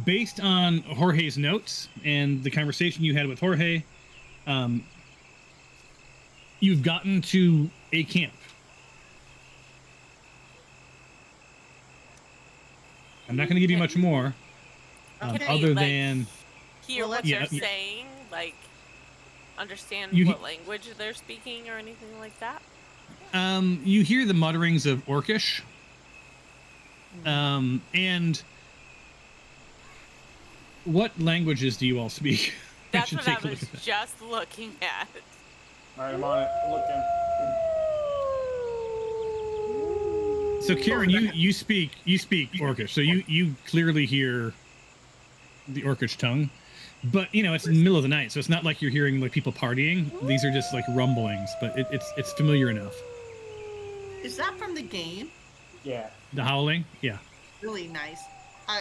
Based on Jorge's notes and the conversation you had with Jorge, you've gotten to a camp. I'm not going to give you much more, other than hear what they're saying, like understand what language they're speaking or anything like that. You hear the mutterings of Orcish, and what languages do you all speak? That's what I was just looking at. All right, I'm on it. I'm looking. So Karen, you speak Orcish, so you clearly hear the Orcish tongue, but it's in the middle of the night, so it's not like you're hearing like people partying. These are just like rumblings, but it's familiar enough. Is that from the game? Yeah. The howling, yeah. Really nice.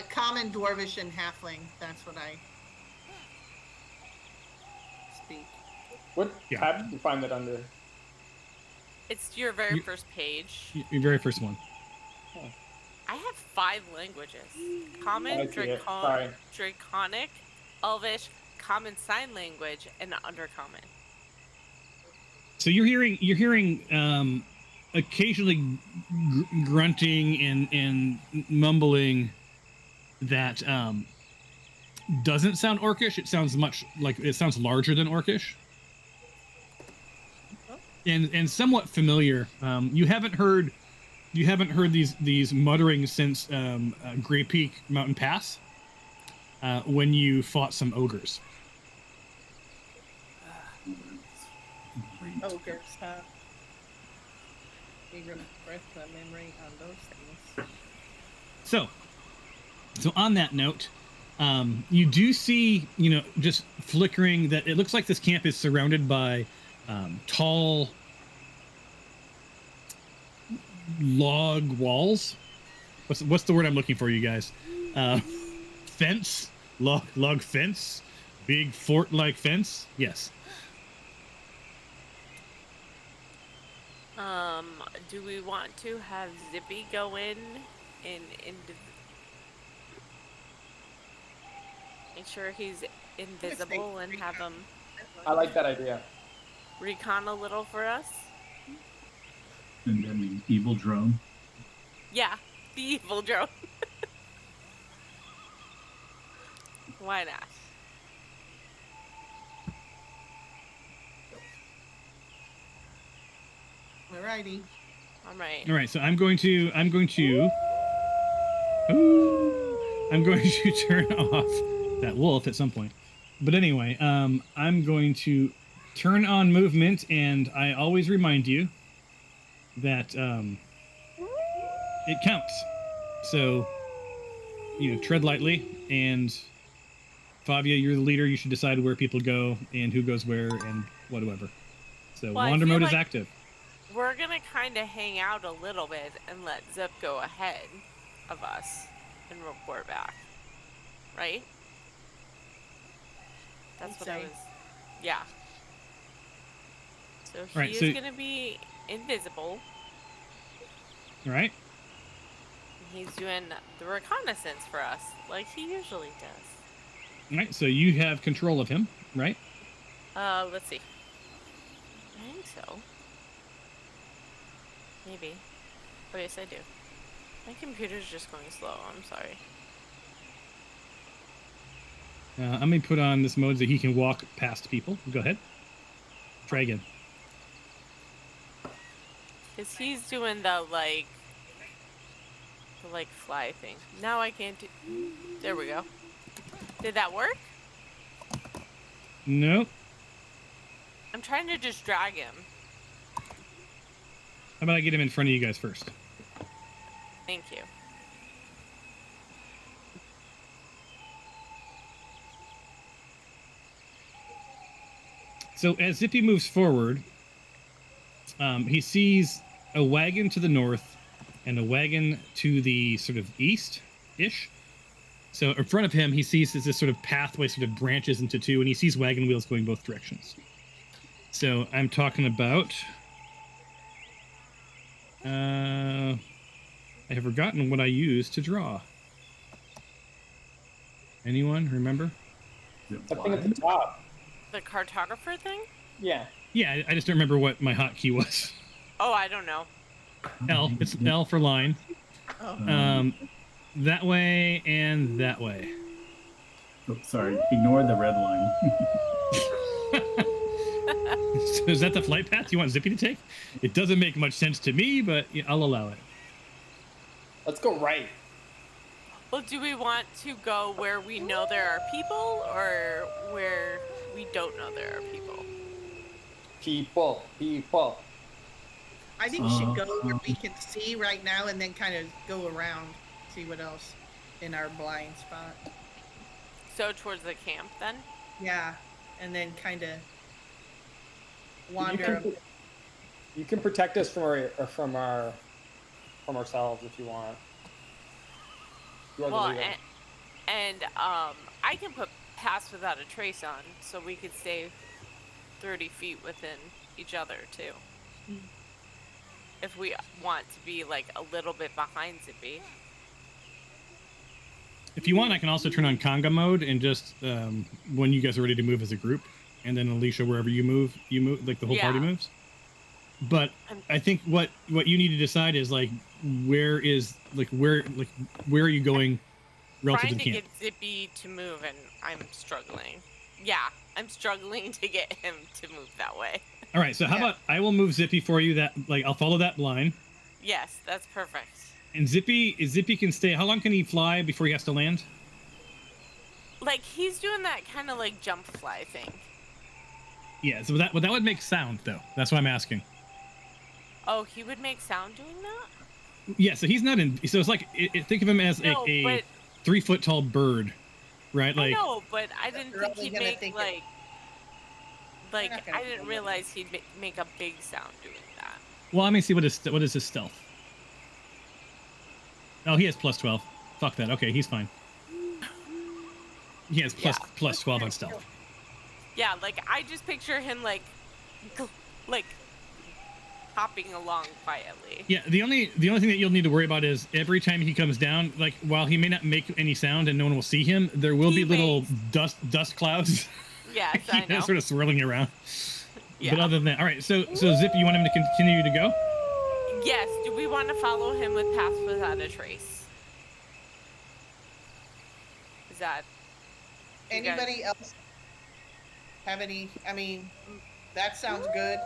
Common, Dwarvish, and Halfling. That's what I speak. What tab did you find that under? It's your very first page. Your very first one. Oh. I have 5 languages: Common, Draconic, Elvish, Common Sign Language, and Undercommon. So you're hearing occasionally grunting and mumbling that doesn't sound Orcish. It sounds sounds larger than Orcish, and somewhat familiar. You haven't heard these mutterings since Grey Peak Mountain Pass, when you fought some ogres. Ogres, huh? We refresh the memory on those things. So on that note, you do see, just flickering that it looks like this camp is surrounded by tall log walls. What's the word I'm looking for, you guys? Fence, log fence, big fort-like fence. Yes. Do we want to have Zippy go in and make sure he's invisible and have him I like that idea. recon a little for us? And then the evil drone. Yeah, the evil drone. Why not? Alrighty. All right. All right. So I'm going to turn off that wolf at some point. But anyway, I'm going to turn on movement, and I always remind you that it counts. So, tread lightly, and Favia, you're the leader. You should decide where people go and who goes where and whatever. So wander mode is active. We're gonna kind of hang out a little bit and let Zip go ahead of us and report back, right? That's what I was. Yeah. So he is gonna be invisible. All right. He's doing the reconnaissance for us, like he usually does. All right. So you have control of him, right? Let's see. I think so. Maybe. Oh, yes, I do. My computer's just going slow. I'm sorry. I'm going to put on this mode that he can walk past people. Go ahead. Try again. Because he's doing the, like, The like fly thing. Now I can't do. There we go. Did that work? Nope. I'm trying to just drag him. How about I get him in front of you guys first? Thank you. So as Zippy moves forward, he sees a wagon to the north and a wagon to the sort of east-ish. So in front of him, he sees this sort of pathway sort of branches into two, and he sees wagon wheels going both directions. So I'm talking about... I have forgotten what I used to draw. Anyone remember? I think at the top. The cartographer thing? Yeah. Yeah, I just don't remember what my hotkey was. Oh, I don't know. L. It's L for line. Oh. That way and that way. Oh, sorry, ignore the red line. So is that the flight path you want Zippy to take? It doesn't make much sense to me, but I'll allow it. Let's go right. Well, do we want to go where we know there are people or where we don't know there are people? People. I think we should go where we can see right now and then kind of go around, see what else in our blind spot. So towards the camp then? Yeah, and then kind of wander. You can protect us from ourselves if you want. You are the Well, leader. and I can put pass without a trace on, so we could stay 30 feet within each other too. If we want to be like a little bit behind Zippy. If you want, I can also turn on conga mode and just when you guys are ready to move as a group, and then Alicia, wherever you move, like the whole party moves. But I think what you need to decide is like where are you going relative to the camp? Trying to get Zippy to move, and I'm struggling. Yeah, I'm struggling to get him to move that way. All right, so how about I will move Zippy for you? That I'll follow that line. Yes, that's perfect. And Zippy can stay. How long can he fly before he has to land? Like he's doing that kind of like jump fly thing. Yeah, so that would make sound though. That's why I'm asking. Oh, he would make sound doing that? Yeah, so he's not in. So it's like think of him as a 3 foot tall bird, right? Like no, but I didn't think he'd make I didn't realize he'd make a big sound doing that. Well, let me see what is his stealth. Oh, he has plus 12. Fuck that. Okay, he's fine. He has plus 12 on stealth. Yeah, like I just picture him like hopping along quietly. Yeah, the only thing that you'll need to worry about is every time he comes down, like while he may not make any sound and no one will see him, there will be little dust clouds. Yes, I know. Sort of swirling around. Yeah. But other than that, all right. So Zip, you want him to continue to go? Yes. Do we want to follow him with pass without a trace? Is that Anybody else have any? I mean, that sounds good.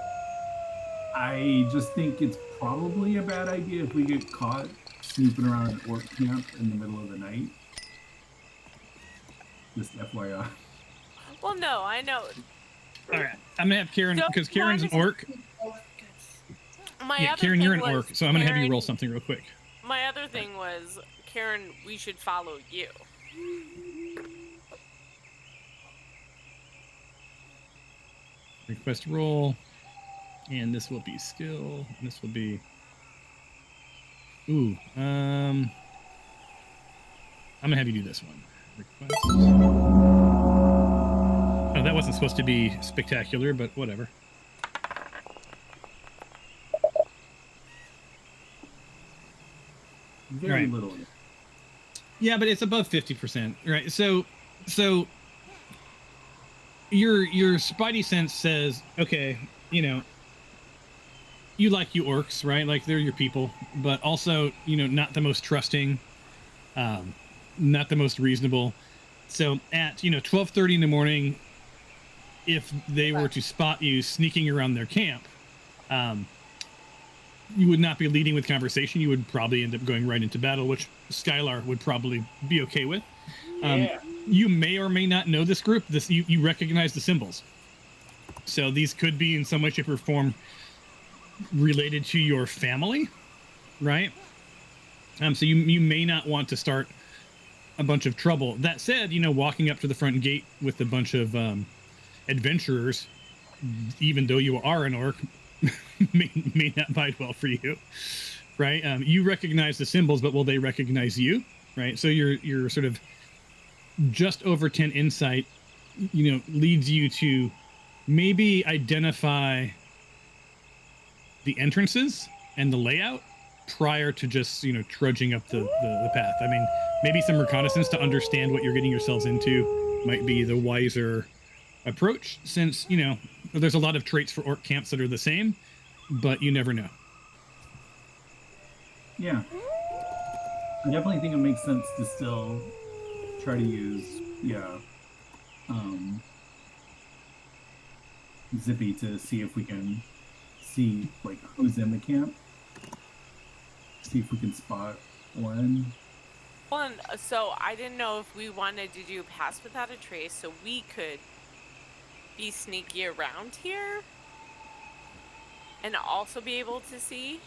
I just think it's probably a bad idea if we get caught snooping around an orc camp in the middle of the night. Just FYI. Well, no, I know. All right, I'm gonna have Karen because Karen's an orc. My other Karen, thing you're an was, orc, so I'm gonna have you roll something real quick. My other thing was, Karen, we should follow you. Request roll, and this will be skill. And this will be. Ooh, I'm gonna have you do this one. Request. Oh, that wasn't supposed to be spectacular, but whatever. Very Right. little. Yeah, but it's above 50%, right? So your spidey sense says, okay, you like you orcs, right? Like they're your people, but also, not the most trusting, not the most reasonable. So at 12:30 in the morning, if they were to spot you sneaking around their camp, you would not be leading with conversation. You would probably end up going right into battle, which Skylar would probably be okay with. Yeah. You may or may not know this group. You recognize the symbols. So these could be in some way, shape, or form related to your family, right? So you may not want to start a bunch of trouble. That said, walking up to the front gate with a bunch of adventurers, even though you are an orc, may not bide well for you, right? You recognize the symbols, but will they recognize you, right? So you're sort of just over 10 insight, leads you to maybe identify the entrances and the layout prior to just trudging up the path. I mean, maybe some reconnaissance to understand what you're getting yourselves into might be the wiser approach, since there's a lot of traits for orc camps that are the same, but you never know. Yeah. I definitely think it makes sense to still try to use, Zippy to see if we can see, like, who's in the camp. See if we can spot one. Well, so I didn't know if we wanted to do pass without a trace so we could be sneaky around here and also be able to see.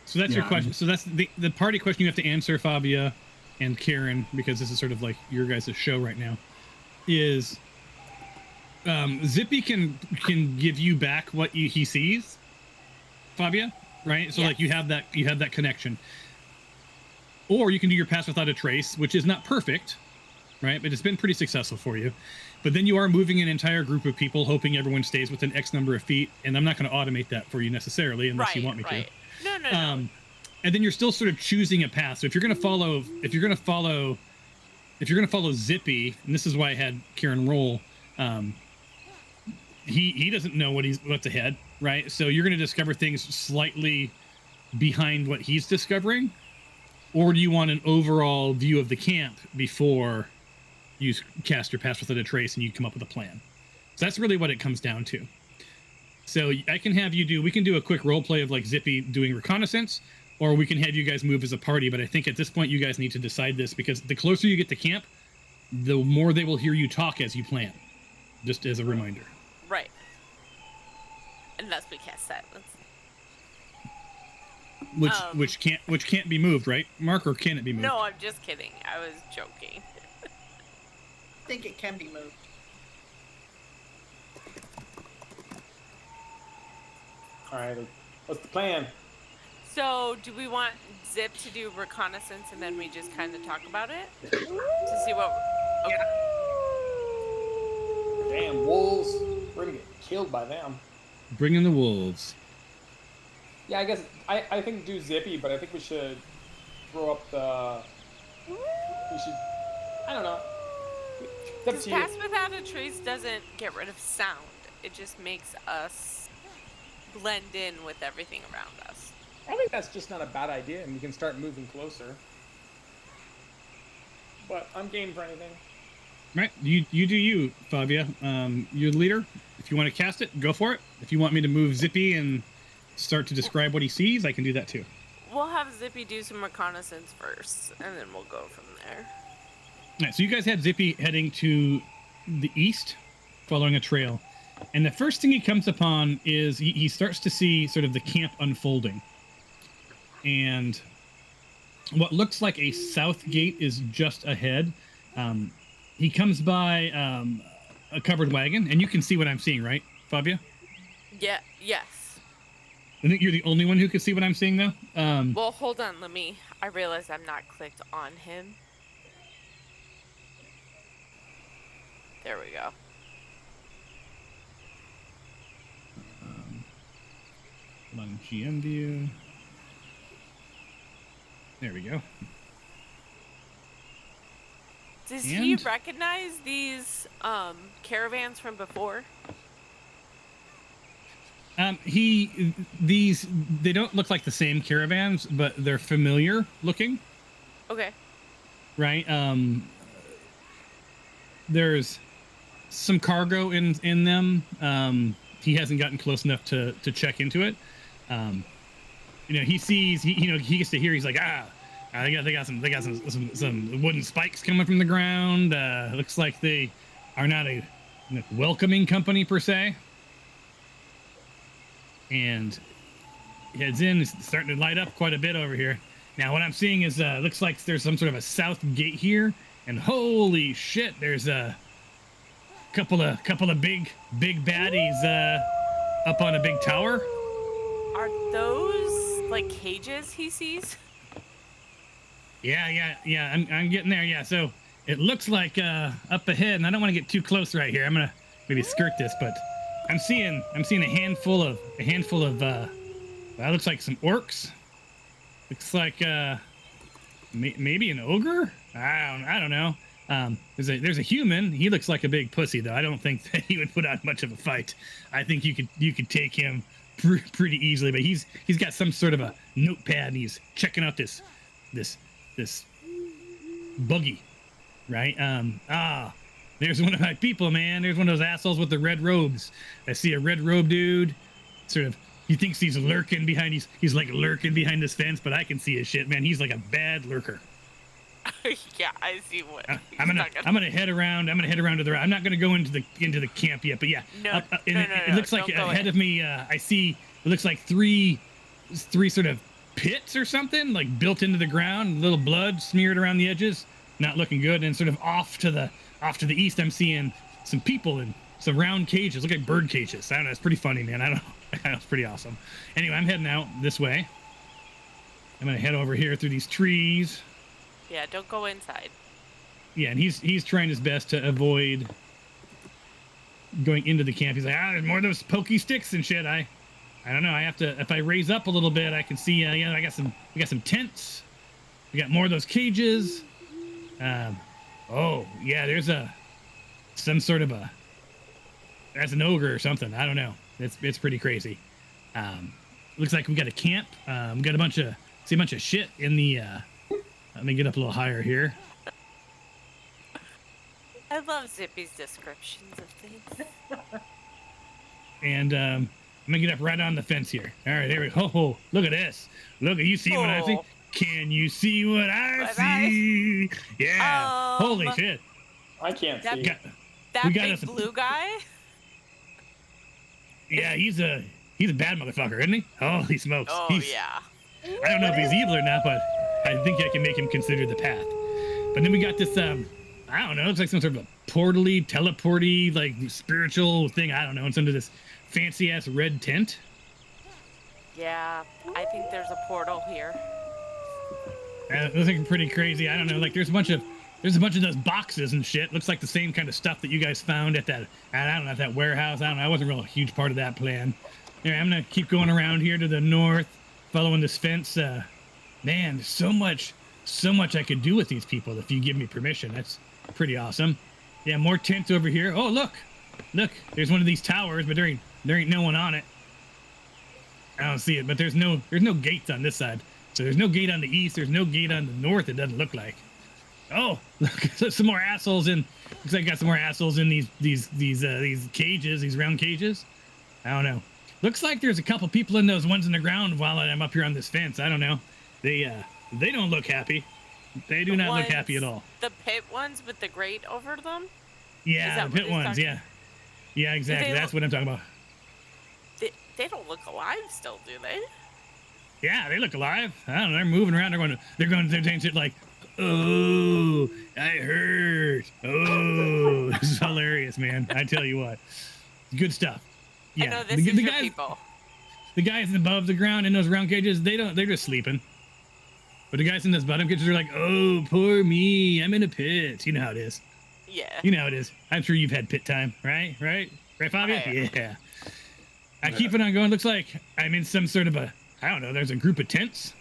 So that's your question. So that's the party question you have to answer, Fabia and Karen, because this is sort of like your guys' show right now. Is Zippy can give you back what he sees, Fabia, right? So yes. Like you have that connection, or you can do your pass without a trace, which is not perfect, right? But it's been pretty successful for you. But then you are moving an entire group of people, hoping everyone stays within X number of feet, and I'm not going to automate that for you necessarily, unless you want me to. No. And then you're still sort of choosing a path. So if you're going to follow Zippy, and this is why I had Kieran roll, he doesn't know what's ahead, right? So you're going to discover things slightly behind what he's discovering, or do you want an overall view of the camp before you cast your pass without a trace and you come up with a plan? So that's really what it comes down to. So I can have we can do a quick role play of like Zippy doing reconnaissance, or we can have you guys move as a party. But I think at this point you guys need to decide this, because the closer you get to camp, the more they will hear you talk as you plan. Just as a reminder. Right. Unless we cast silence. Which can't be moved, right, Mark, or can it be moved? No, I'm just kidding. I was joking. I think it can be moved. All right, what's the plan? So, do we want Zip to do reconnaissance and then we just kind of talk about it? To see what... Okay. Damn wolves. We're gonna get killed by them. Bring in the wolves. Yeah, I guess I think do Zippy, but I think we should throw up the... I don't know. Because pass without a trace doesn't get rid of sound. It just makes us blend in with everything around us. I think that's just not a bad idea, and we can start moving closer. But I'm game for anything. Right, you do you, Fabia. You're the leader. If you want to cast it, go for it. If you want me to move Zippy and start to describe what he sees, I can do that too. We'll have Zippy do some reconnaissance first, and then we'll go from there. All right, so you guys had Zippy heading to the east, following a trail. And the first thing he comes upon is he starts to see sort of the camp unfolding. And what looks like a south gate is just ahead. He comes by a covered wagon, and you can see what I'm seeing, right, Fabia? Yeah, yes. I think you're the only one who can see what I'm seeing, though. Well, hold on, I realize I'm not clicked on him. There we go. Hold on, GM view. There we go. Does he recognize these caravans from before? They don't look like the same caravans, but they're familiar looking. Okay. Right. There's some cargo in them. he hasn't gotten close enough to check into it. He sees, he gets to hear, he's like, they got some wooden spikes coming from the ground. Looks like they are not a welcoming company per se. And heads in, it's starting to light up quite a bit over here. Now what I'm seeing is looks like there's some sort of a south gate here, and holy shit, there's a couple of big baddies up on a big tower. Are those like cages he sees? Yeah. I'm getting there. Yeah. So it looks like up ahead, and I don't want to get too close right here. I'm gonna maybe skirt this, but I'm seeing a handful of that looks like some orcs. Looks like maybe an ogre. I don't know. There's a human. He looks like a big pussy though. I don't think that he would put on much of a fight. I think you could take him pretty easily. But he's got some sort of a notepad, and he's checking out this buggy, right? There's one of my people, man. There's one of those assholes with the red robes. I see a red robe dude. Sort of, he thinks he's lurking behind. He's like lurking behind this fence, but I can see his shit, man. He's like a bad lurker. Yeah, I see what. I'm gonna head around. I'm to the right. I'm not gonna go into the camp yet, but yeah. No, it looks like ahead of me. I see. It looks like three sort of pits or something, like built into the ground. A little blood smeared around the edges. Not looking good. And sort of off to the east, I'm seeing some people in some round cages. Look like bird cages. I don't know. It's pretty funny, man. I don't know. It's pretty awesome. Anyway, I'm heading out this way. I'm gonna head over here through these trees. Yeah, don't go inside. Yeah, and he's trying his best to avoid going into the camp. He's like, there's more of those pokey sticks and shit. I don't know. I have to, if I raise up a little bit, I can see. We got some tents. We got more of those cages. There's some sort of that's an ogre or something. I don't know. It's pretty crazy. Looks like we got a camp. We got a bunch of shit in the. Let me get up a little higher here. I love Zippy's descriptions of things. And I'm gonna get up right on the fence here. All right, there we go. Oh, look at this. Look, you see what I see? Can you see what I see? Yeah. Holy shit. I can't see. That big blue guy? Yeah, he's a bad motherfucker, isn't he? Holy smokes. Oh, yeah. I don't know if he's evil or not, but I think I can make him consider the path. But then we got this, I don't know, it looks like some sort of a portal-y, teleport-y, like spiritual thing. I don't know. It's under this fancy-ass red tent. Yeah, I think there's a portal here. It looks like pretty crazy. I don't know. Like there's a bunch of those boxes and shit. Looks like the same kind of stuff that you guys found at that, at that warehouse. I don't know. I wasn't really a huge part of that plan. Anyway, I'm gonna keep going around here to the north, following this fence. Man, there's so much I could do with these people if you give me permission. That's pretty awesome. Yeah, more tents over here. Oh, look, there's one of these towers, but there ain't no one on it. I don't see it, but there's no gates on this side. So there's no gate on the east. There's no gate on the north. It doesn't look like. Oh, look, some more assholes in. Looks like I got some more assholes in these cages, these round cages. I don't know. Looks like there's a couple people in those ones in the ground while I'm up here on this fence. I don't know. They don't look happy. They do not look happy at all. The pit ones with the grate over them? Yeah, the pit ones. Yeah. Yeah, exactly. That's what I'm talking about. They don't look alive still, do they? Yeah, they look alive. I don't know. They're moving around. They're saying shit like, "Oh, I hurt. Oh," this is hilarious, man. I tell you what, good stuff. Yeah, I know this is your people. The guys above the ground in those round cages, they're just sleeping. But the guys in those bottom cages are like, "Oh, poor me. I'm in a pit." You know how it is. Yeah. You know how it is. I'm sure you've had pit time, right? Right, Fabio? Yeah. I keep it on going. Looks like I'm in some sort of I don't know, there's a group of tents.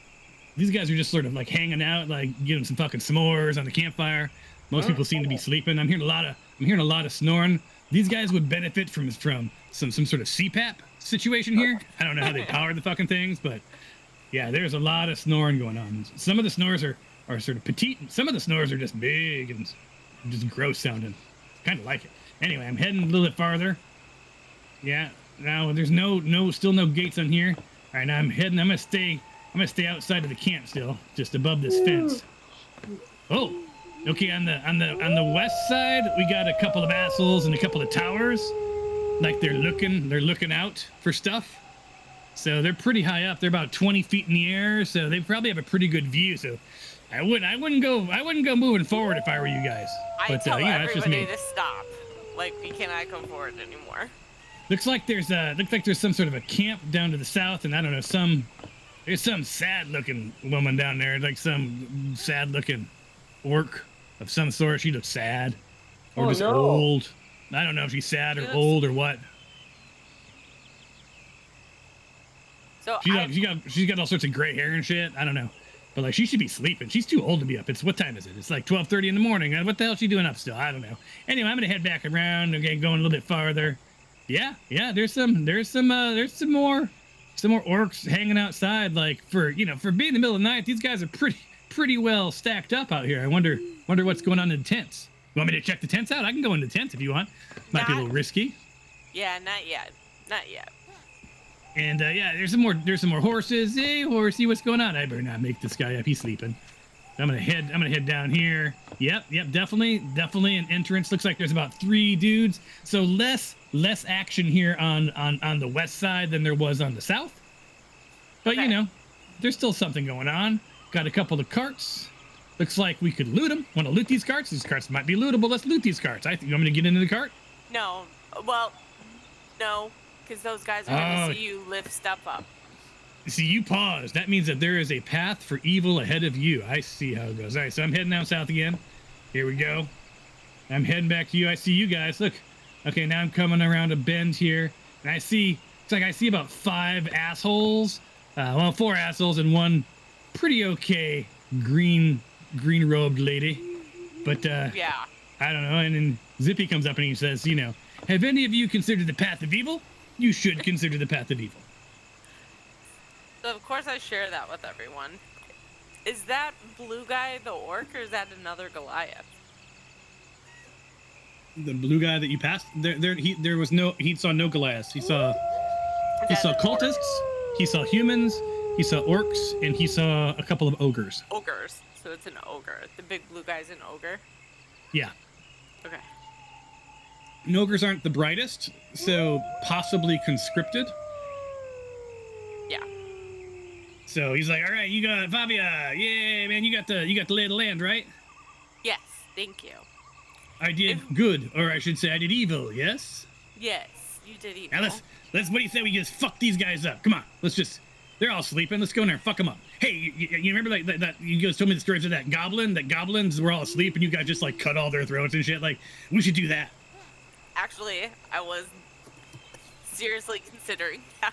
These guys are just sort of like hanging out, like getting some fucking s'mores on the campfire. Most people seem to be sleeping. I'm hearing a lot of snoring. These guys would benefit from some sort of CPAP situation here. I don't know how they power the fucking things, but yeah, there's a lot of snoring going on. Some of the snores are sort of petite, and some of the snores are just big and just gross sounding. Kind of like it. Anyway, I'm heading a little bit farther. Yeah, Now there's still no gates on here. All right, now I'm gonna stay outside of the camp still, just above this fence. Oh, okay. On the west side, we got a couple of assholes and a couple of towers. Like they're looking out for stuff. So they're pretty high up. They're about 20 feet in the air. So they probably have a pretty good view. So I wouldn't go moving forward if I were you guys. I tell that's just me. everybody to stop. Like, we cannot go forward anymore. Looks like there's some sort of a camp down to the south, and I don't know, there's some sad-looking woman down there, like some sad-looking orc of some sort. She looks sad, or just old. I don't know if she's sad or old or what. So she's got all sorts of gray hair and shit. I don't know, but like she should be sleeping. She's too old to be up. What time is it? It's like 12:30 in the morning. What the hell is she doing up still? I don't know. Anyway, I'm gonna head back around. Okay, going a little bit farther. Yeah. There's some more orcs hanging outside. Like for being in the middle of the night, these guys are pretty well stacked up out here. I wonder what's going on in the tents. You want me to check the tents out? I can go in the tents if you want. Might be a little risky. Yeah, not yet. And there's some more horses. Hey, horsey, what's going on? I better not make this guy up. He's sleeping. I'm gonna head down here. Yep, definitely an entrance. Looks like there's about 3 dudes. So less action here on the west side than there was on the south. But okay. There's still something going on. Got a couple of carts. Looks like we could loot them. Want to loot these carts? These carts might be lootable. Let's loot these carts. You want me to get into the cart? No. Well, no, because those guys are going to see you lift stuff up. See, you paused. That means that there is a path for evil ahead of you. I see how it goes. All right, so I'm heading down south again. Here we go. I'm heading back to you. I see you guys. Look. Okay, now I'm coming around a bend here, and I see about 5 assholes. 4 assholes and 1 pretty okay green-robed lady. But yeah. I don't know. And then Zippy comes up and he says, have any of you considered the path of evil? You should consider the path of evil. So of course I share that with everyone. Is that blue guy the orc, or is that another Goliath? The blue guy that you passed, he saw no Goliaths. He saw cultists, he saw humans, he saw orcs, and he saw a couple of ogres. Ogres. So it's an ogre. The big blue guy's an ogre? Yeah. Okay. And ogres aren't the brightest, so possibly conscripted. Yeah. So he's like, all right, you got Fabia. Yeah, man, you got the lay of the land, right? Yes, thank you. I did good, or I should say I did evil, yes? Yes, you did evil. Now let's what do you say we just fuck these guys up? Come on, they're all sleeping. Let's go in there and fuck them up. Hey, you remember that you guys told me the stories of that goblins were all asleep and you guys just like cut all their throats and shit? Like, we should do that. Actually, I was seriously considering that.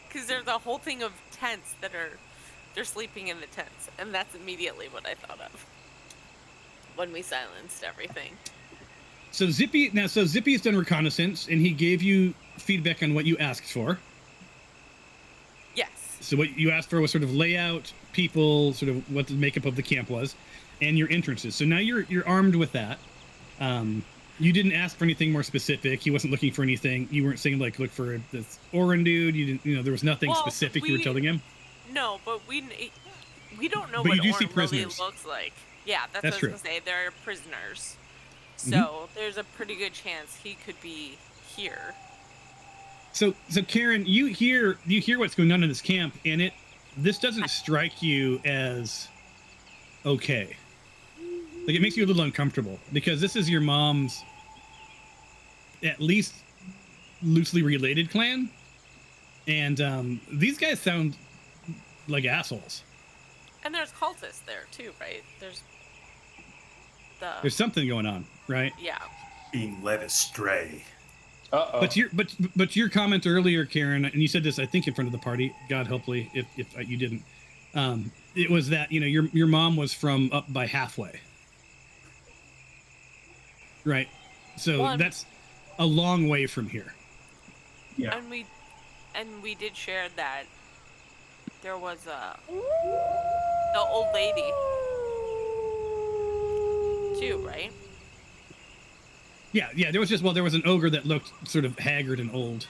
Because there's a whole thing of tents they're sleeping in the tents. And that's immediately what I thought of when we silenced everything. So Zippy's done reconnaissance and he gave you feedback on what you asked for. Yes. So what you asked for was sort of layout, people, sort of what the makeup of the camp was, and your entrances. So now you're armed with that. You didn't ask for anything more specific. He wasn't looking for anything. You weren't saying like look for this Orin dude. You didn't. There was nothing specific you were telling him. No, but we don't know but what you do Orin see really prisoners. looks like. Yeah, that's what I was gonna say. They're prisoners, so there's a pretty good chance he could be here. So Karen, you hear what's going on in this camp, and this doesn't strike you as okay. Like, it makes you a little uncomfortable because this is your mom's at least loosely related clan, and these guys sound like assholes. And there's cultists there too, right? There's something going on, right? Yeah. Being led astray. Uh-oh. But your comment earlier, Karen, and you said this, I think, in front of the party. God hopefully, if you didn't, it was that your mom was from up by halfway, right? So that's a long way from here. Yeah. And we did share that there was the old lady too, right? Yeah. There was an ogre that looked sort of haggard and old.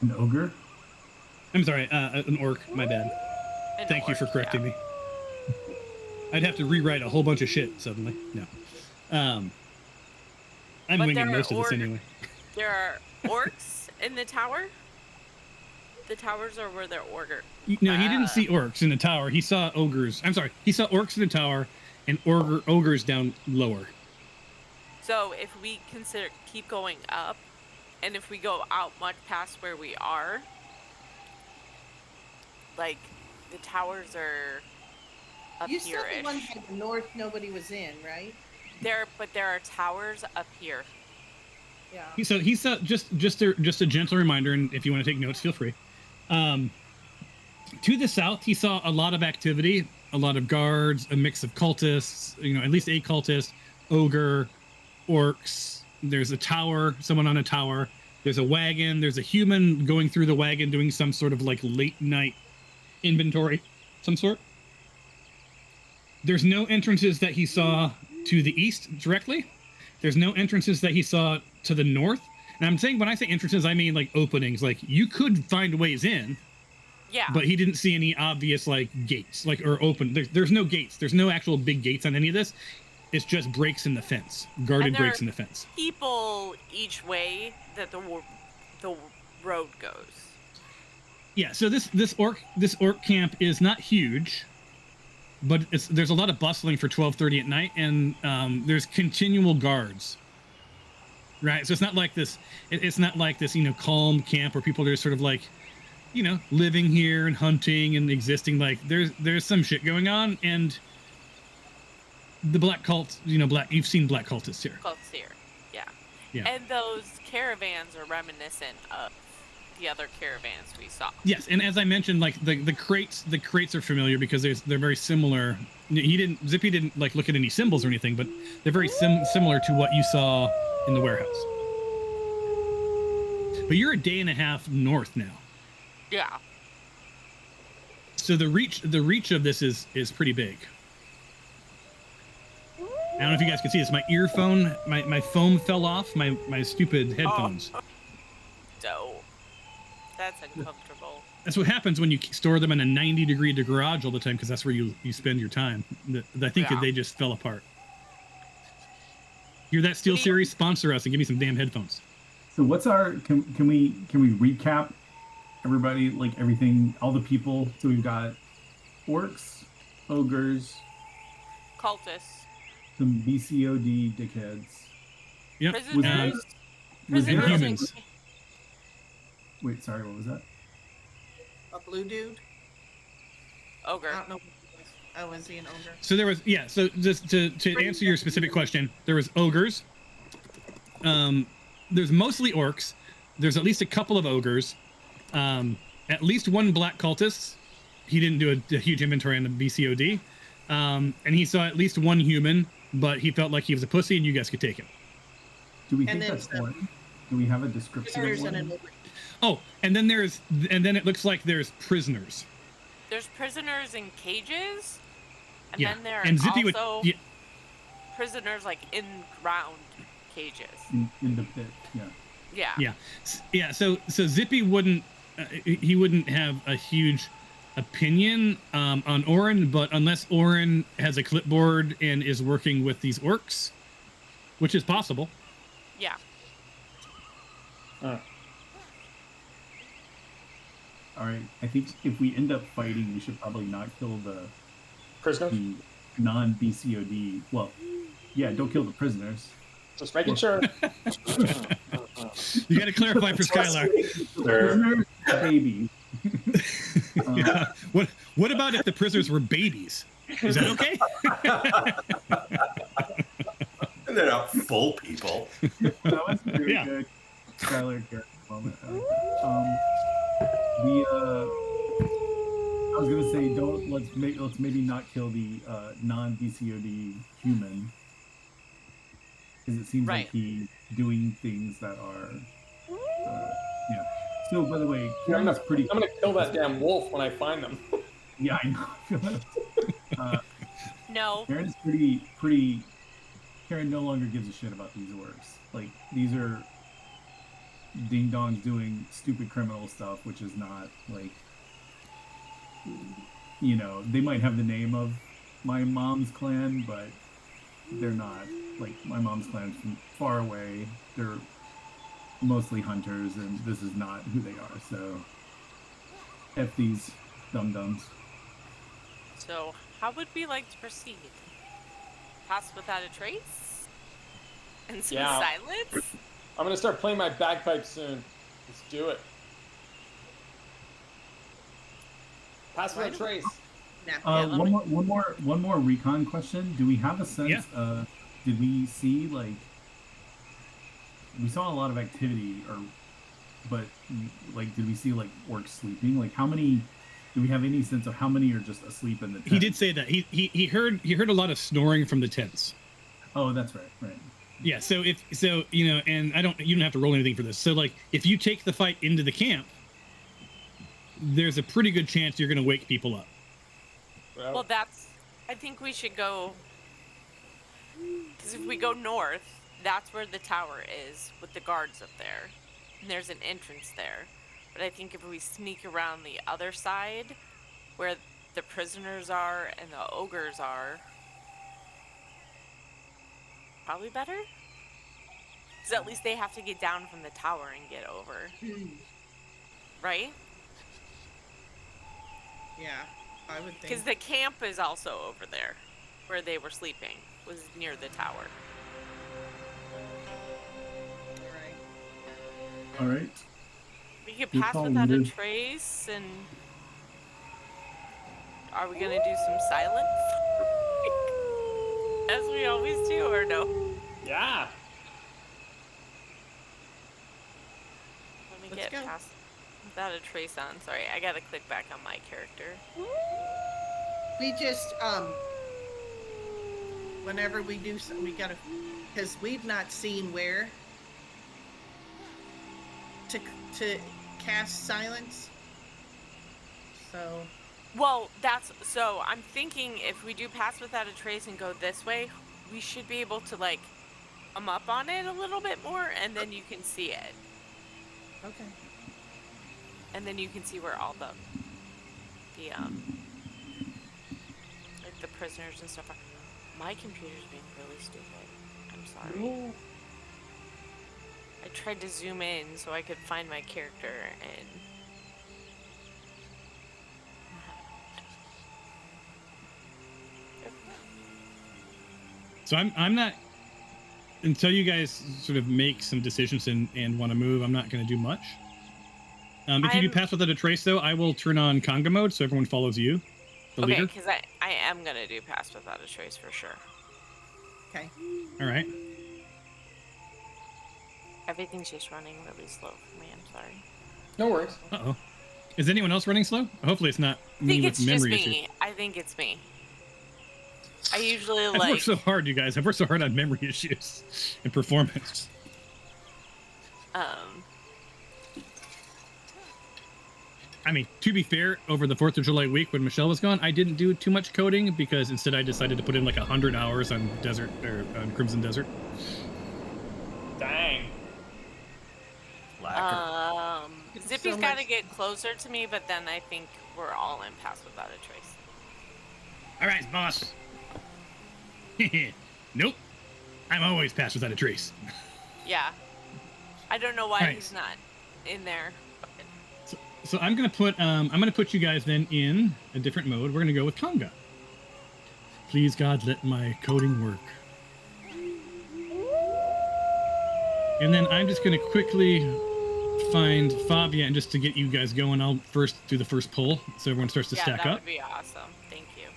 An ogre? I'm sorry, an orc. My bad. An Thank you for orc, correcting yeah. me. I'd have to rewrite a whole bunch of shit suddenly. No. I'm But winging there are most of this anyway. There are orcs in the tower. The towers are where they're ogre. No, he didn't see orcs in the tower. He saw ogres. I'm sorry. He saw orcs in the tower and ogres down lower. So if we keep going up, and if we go out much past where we are, like the towers are up You said the one here-ish. to the north nobody was in, right? But there are towers up here. Yeah. So he saw just a gentle reminder, and if you want to take notes, feel free. To the south, he saw a lot of activity, a lot of guards, a mix of cultists. At least a cultist, ogre, orcs. There's a tower, someone on a tower. There's a wagon. There's a human going through the wagon doing some sort of like late night inventory, some sort. There's no entrances that he saw to the east directly. There's no entrances that he saw to the north. And I'm saying when I say entrances, I mean like openings. Like you could find ways in, Yeah. but he didn't see any obvious like gates, or open. There's no gates. There's no actual big gates on any of this. It's just breaks in the fence, guarded And there breaks are in the fence. people each way that the road goes. Yeah. So this orc camp is not huge, but there's a lot of bustling for 12:30 at night, and there's continual guards. Right. So it's not like this. It's not like this, calm camp where people are just sort of like, living here and hunting and existing. Like there's some shit going on, and the black cult, you've seen black cultists here. Cults here. Yeah. Yeah. And those caravans are reminiscent of the other caravans we saw. Yes, and as I mentioned, like the crates are familiar because they're very similar. Zippy didn't like look at any symbols or anything, but they're very similar to what you saw in the warehouse. But you're a day and a half north now. Yeah. So the reach of this is pretty big. I don't know if you guys can see this. My earphone, my foam fell off. My stupid headphones. So that's uncomfortable. That's what happens when you store them in a 90-degree garage all the time, because that's where you spend your time. I think that they just fell apart. Hear that, Steel Series? Sponsor us and give me some damn headphones. So what's our? Can we recap everybody, like everything, all the people? So we've got orcs, ogres, Cultists. some BCOD dickheads. Yep. Prisoners. Was there- And humans. Wait, sorry, what was that? A blue dude? Ogre. I don't know. Oh, was he an ogre? So there was, so just to answer your specific question, there was ogres. There's mostly orcs. There's at least a couple of ogres. At least one black cultist. He didn't do a huge inventory on the BCOD. And he saw at least one human, but he felt like he was a pussy and you guys could take him. Do we And think then that's some- one? Do we have a description Prisoners of and one? an ogre. Oh, and then it looks like there's prisoners. There's prisoners in cages, and Yeah, then there are and Zippy also would. Yeah, prisoners like in ground cages. In the pit, yeah. Yeah. yeah. So Zippy wouldn't. He wouldn't have a huge opinion on Orin, but unless Orin has a clipboard and is working with these orcs, which is possible. Yeah. All right. I think if we end up fighting, we should probably not kill the Prisoners? non-BCOD. Well, yeah, don't kill the prisoners. Just making sure. You got to clarify for Skylar. Prisoners, babies. Yeah. What about if the prisoners were babies? Is that okay? And they're not full people. That was very Yeah. good. Skylar character moment. I was gonna say let's maybe not kill the non-BCOD human, because it seems Right. like he's doing things that are yeah. So by the way, I'm Karen's pretty. gonna kill that damn wolf when I find them. Yeah, I know. No. Karen's pretty Karen no longer gives a shit about these orcs. Like, these are ding-dongs doing stupid criminal stuff, which is not, like, you know, they might have the name of my mom's clan, but they're not. Like, my mom's clan's from far away. They're mostly hunters, and this is not who they are, so F these dum-dums. So, how would we like to proceed? Pass without a trace? And some Yeah. silence? I'm gonna start playing my bagpipes soon. Let's do it. Pass without a trace. Nah, One more recon question. Do we have a sense? Yeah. Did we see like? We saw a lot of activity, but like, did we see like orcs sleeping? Like, how many? Do we have any sense of how many are just asleep in the tent? He did say that he heard a lot of snoring from the tents. Oh, that's right. Right. Yeah, so you know, and you don't have to roll anything for this. So like, if you take the fight into the camp, there's a pretty good chance you're going to wake people up. Well, I think we should go, because if we go north, that's where the tower is with the guards up there, and there's an entrance there. But I think if we sneak around the other side, where the prisoners are and the ogres are, probably better. Because at least they have to get down from the tower and get over. Right? Yeah, I would think. Because the camp is also over there, where they were sleeping, was near the tower. All right. All right. We could Good pass call, without a leader. trace, and are we gonna do some silence? As we always do, or no? Yeah. Let me Let's get go. past without a trace on. Sorry, I gotta click back on my character. We just whenever we do something, we gotta, because we've not seen where to cast silence. So Well, so I'm thinking if we do pass without a trace and go this way, we should be able to like come up on it a little bit more, and then you can see it, okay. and then you can see where all the like the prisoners and stuff are. My computer's being really stupid. I'm sorry. I tried to zoom in so I could find my character, and So I'm not, until you guys sort of make some decisions and want to move, I'm not going to do much. If you do pass without a trace, though, I will turn on conga mode so everyone follows you, the okay, leader. because I am gonna do pass without a trace for sure. Okay. All right. Everything's just running really slow for me. I'm sorry. No worries. Uh-oh. Is anyone else running slow? Hopefully it's not I me think with it's just memory issues. me. I think it's me. I usually I've like. worked so hard, you guys. I've worked so hard on memory issues and performance. I mean, to be fair, over the 4th of July week when Michelle was gone, I didn't do too much coding because instead I decided to put in like 100 hours on Desert or on Crimson Desert. Dang. Lacquer. Zippy's So got to much- get closer to me, but then I think we're all in pass without a trace. All right, boss. Nope. I'm always passed without a trace. Yeah. I don't know why Right. he's not in there. But So I'm gonna put you guys then in a different mode. We're gonna go with conga. Please God, let my coding work. And then I'm just gonna quickly find Fabia, and just to get you guys going, I'll first do the first pull so everyone starts to yeah, stack that up. would be awesome. Thank you.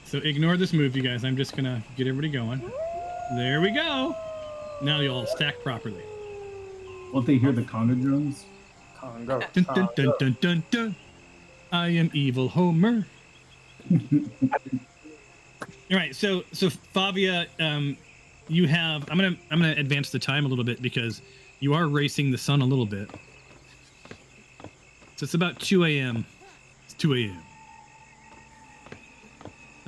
So ignore this move, you guys. I'm just gonna get everybody going. There we go. Now you all stack properly. Won't they hear the conga drums? Congo. Dun, dun, dun, dun, dun, dun. I am evil Homer. All right, so Fabia, you have. I'm gonna advance the time a little bit because you are racing the sun a little bit. So it's about 2 a.m. It's 2 a.m.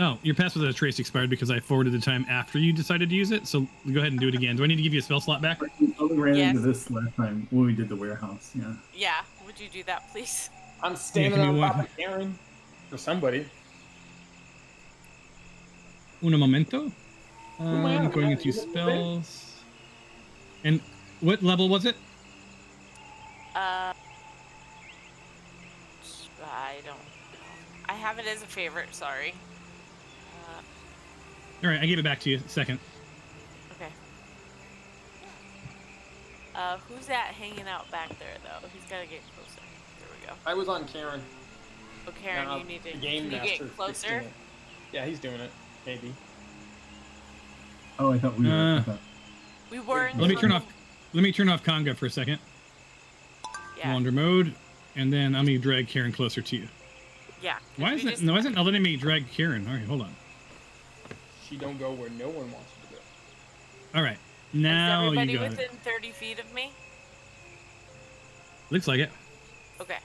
Oh, your pass without a trace expired because I forwarded the time after you decided to use it. So go ahead and do it again. Do I need to give you a spell slot back? We only ran Yes. into this last time when we did the warehouse. Yeah. Yeah, would you do that, please? I'm standing give me on one. top of Karen. Or somebody. Un momento. Wow, Going yeah, into you know, spells. And what level was it? I don't know. I have it as a favorite, sorry. All right, I gave it back to you. Second. Okay. Who's that hanging out back there, though? He's got to get closer. There we go. I was on Karen. Oh, Karen, Now, you need to the game can you master get closer? fixing it. Yeah, he's doing it. Maybe. Oh, I thought we were. I thought, We were in Let me the turn room. off. Let me turn off Conga for a second. Yeah. Wander mode, and then I'm gonna drag Karen closer to you. Yeah. Why is it? No, why isn't it letting me drag Karen? All right, hold on. She don't go where no one wants her to go. All right, Is now everybody you got within it. 30 feet of me? Looks like it. Okay.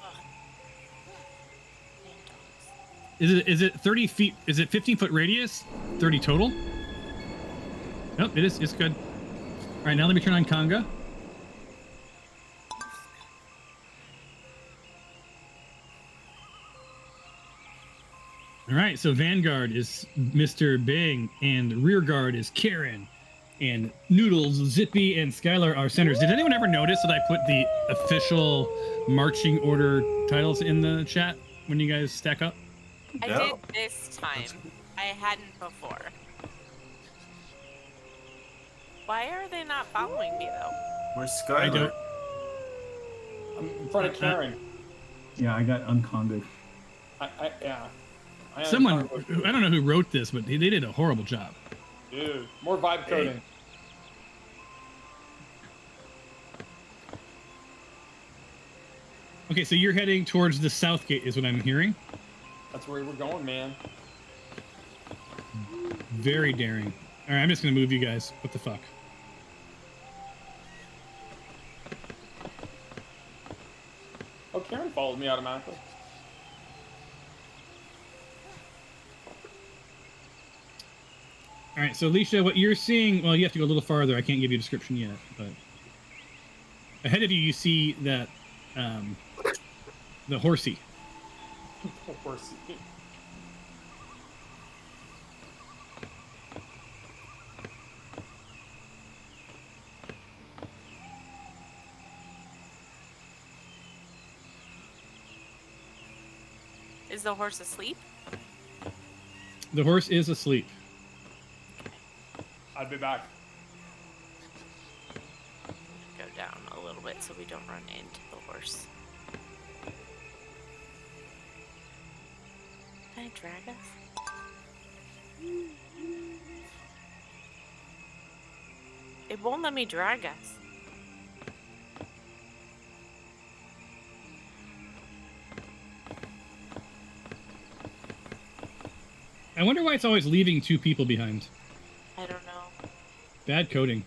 Ugh. Damn dogs. Is it 30 feet? Is it 15-foot radius? 30 total? Nope, it is. It's good. All right, now let me turn on Conga. All right, so Vanguard is Mr. Bing, and Rearguard is Karen, and Noodles, Zippy, and Skylar are centers. Did anyone ever notice that I put the official marching order titles in the chat when you guys stack up? I No. did this time. I hadn't before. Why are they not following me, though? Where's I Skylar? don't. I'm in front of Karen. yeah, I got unconded. Yeah. I am Someone, Karen. I don't know who wrote this, but they did a horrible job. Dude, more vibe coding. Okay, so you're heading towards the south gate, is what I'm hearing. That's where we're going, man. Very daring. All right, I'm just gonna move you guys. What the fuck? Oh, Karen followed me automatically. All right, so Alicia, what you're seeing, well, you have to go a little farther. I can't give you a description yet, but ahead of you, you see that the horsey. Horsey. Is the horse asleep? The horse is asleep. I'll be back. Go down a little bit so we don't run into the horse. Can I drag us? It won't let me drag us. I wonder why it's always leaving two people behind. I don't know. Bad coding.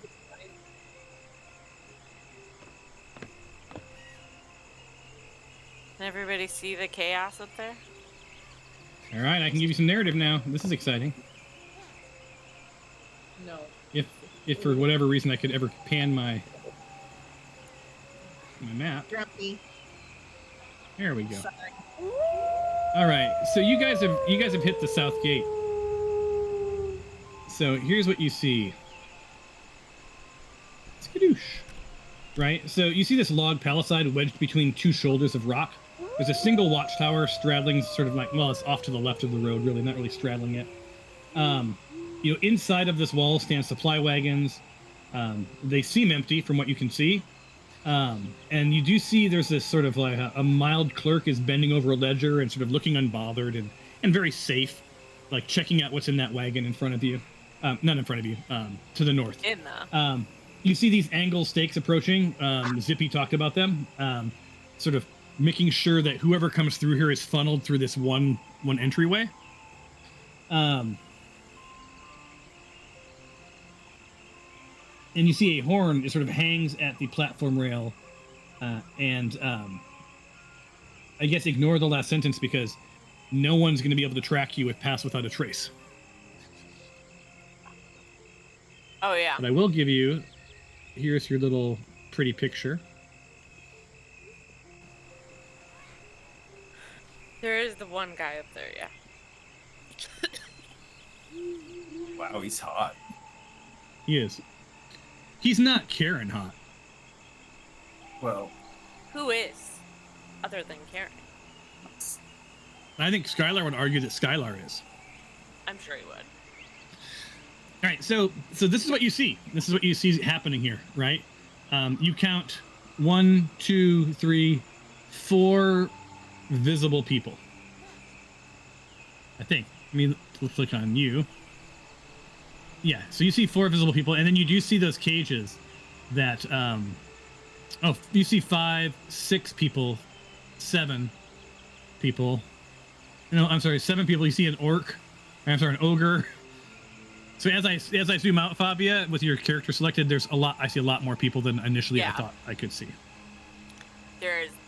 Can everybody see the chaos up there? All right, I can give you some narrative now. This is exciting. No. If for whatever reason I could ever pan my map. Grumpy. There we go. Sorry. All right, so you guys have hit the south gate. So here's what you see. Skadoosh. Right, so you see this log palisade wedged between two shoulders of rock. There's a single watchtower straddling, sort of like, well, it's off to the left of the road, really, not really straddling it. You know, inside of this wall stand supply wagons. They seem empty from what you can see. And you do see there's this sort of like a mild clerk is bending over a ledger and sort of looking unbothered and very safe, like checking out what's in that wagon in front of you. Not in front of you, to the north. In the... You see these angle stakes approaching. Zippy talked about them. Sort of making sure that whoever comes through here is funneled through this one entryway. And you see a horn. It sort of hangs at the platform rail, and I guess ignore the last sentence because no one's going to be able to track you with Pass Without a Trace. Oh yeah. But I will give you, here's your little pretty picture. There is the one guy up there, yeah. Wow, he's hot. He is. He's not Kar-ahn hot. Well, Who is? Other than Karen. I think Skylar would argue that Skylar is. I'm sure he would. All right, so this is what you see. This is what you see happening here, right? You count 1, 2, 3, 4 visible people. I think. I mean, let's click on you. Yeah, so you see 4 visible people, and then you do see those cages that, oh, you see 5, 6 people, 7 people. No, I'm sorry, 7 people. You see an orc. I'm sorry, an ogre. So as I zoom out, Fabia, with your character selected, there's a lot. I see a lot more people than initially I thought I could see.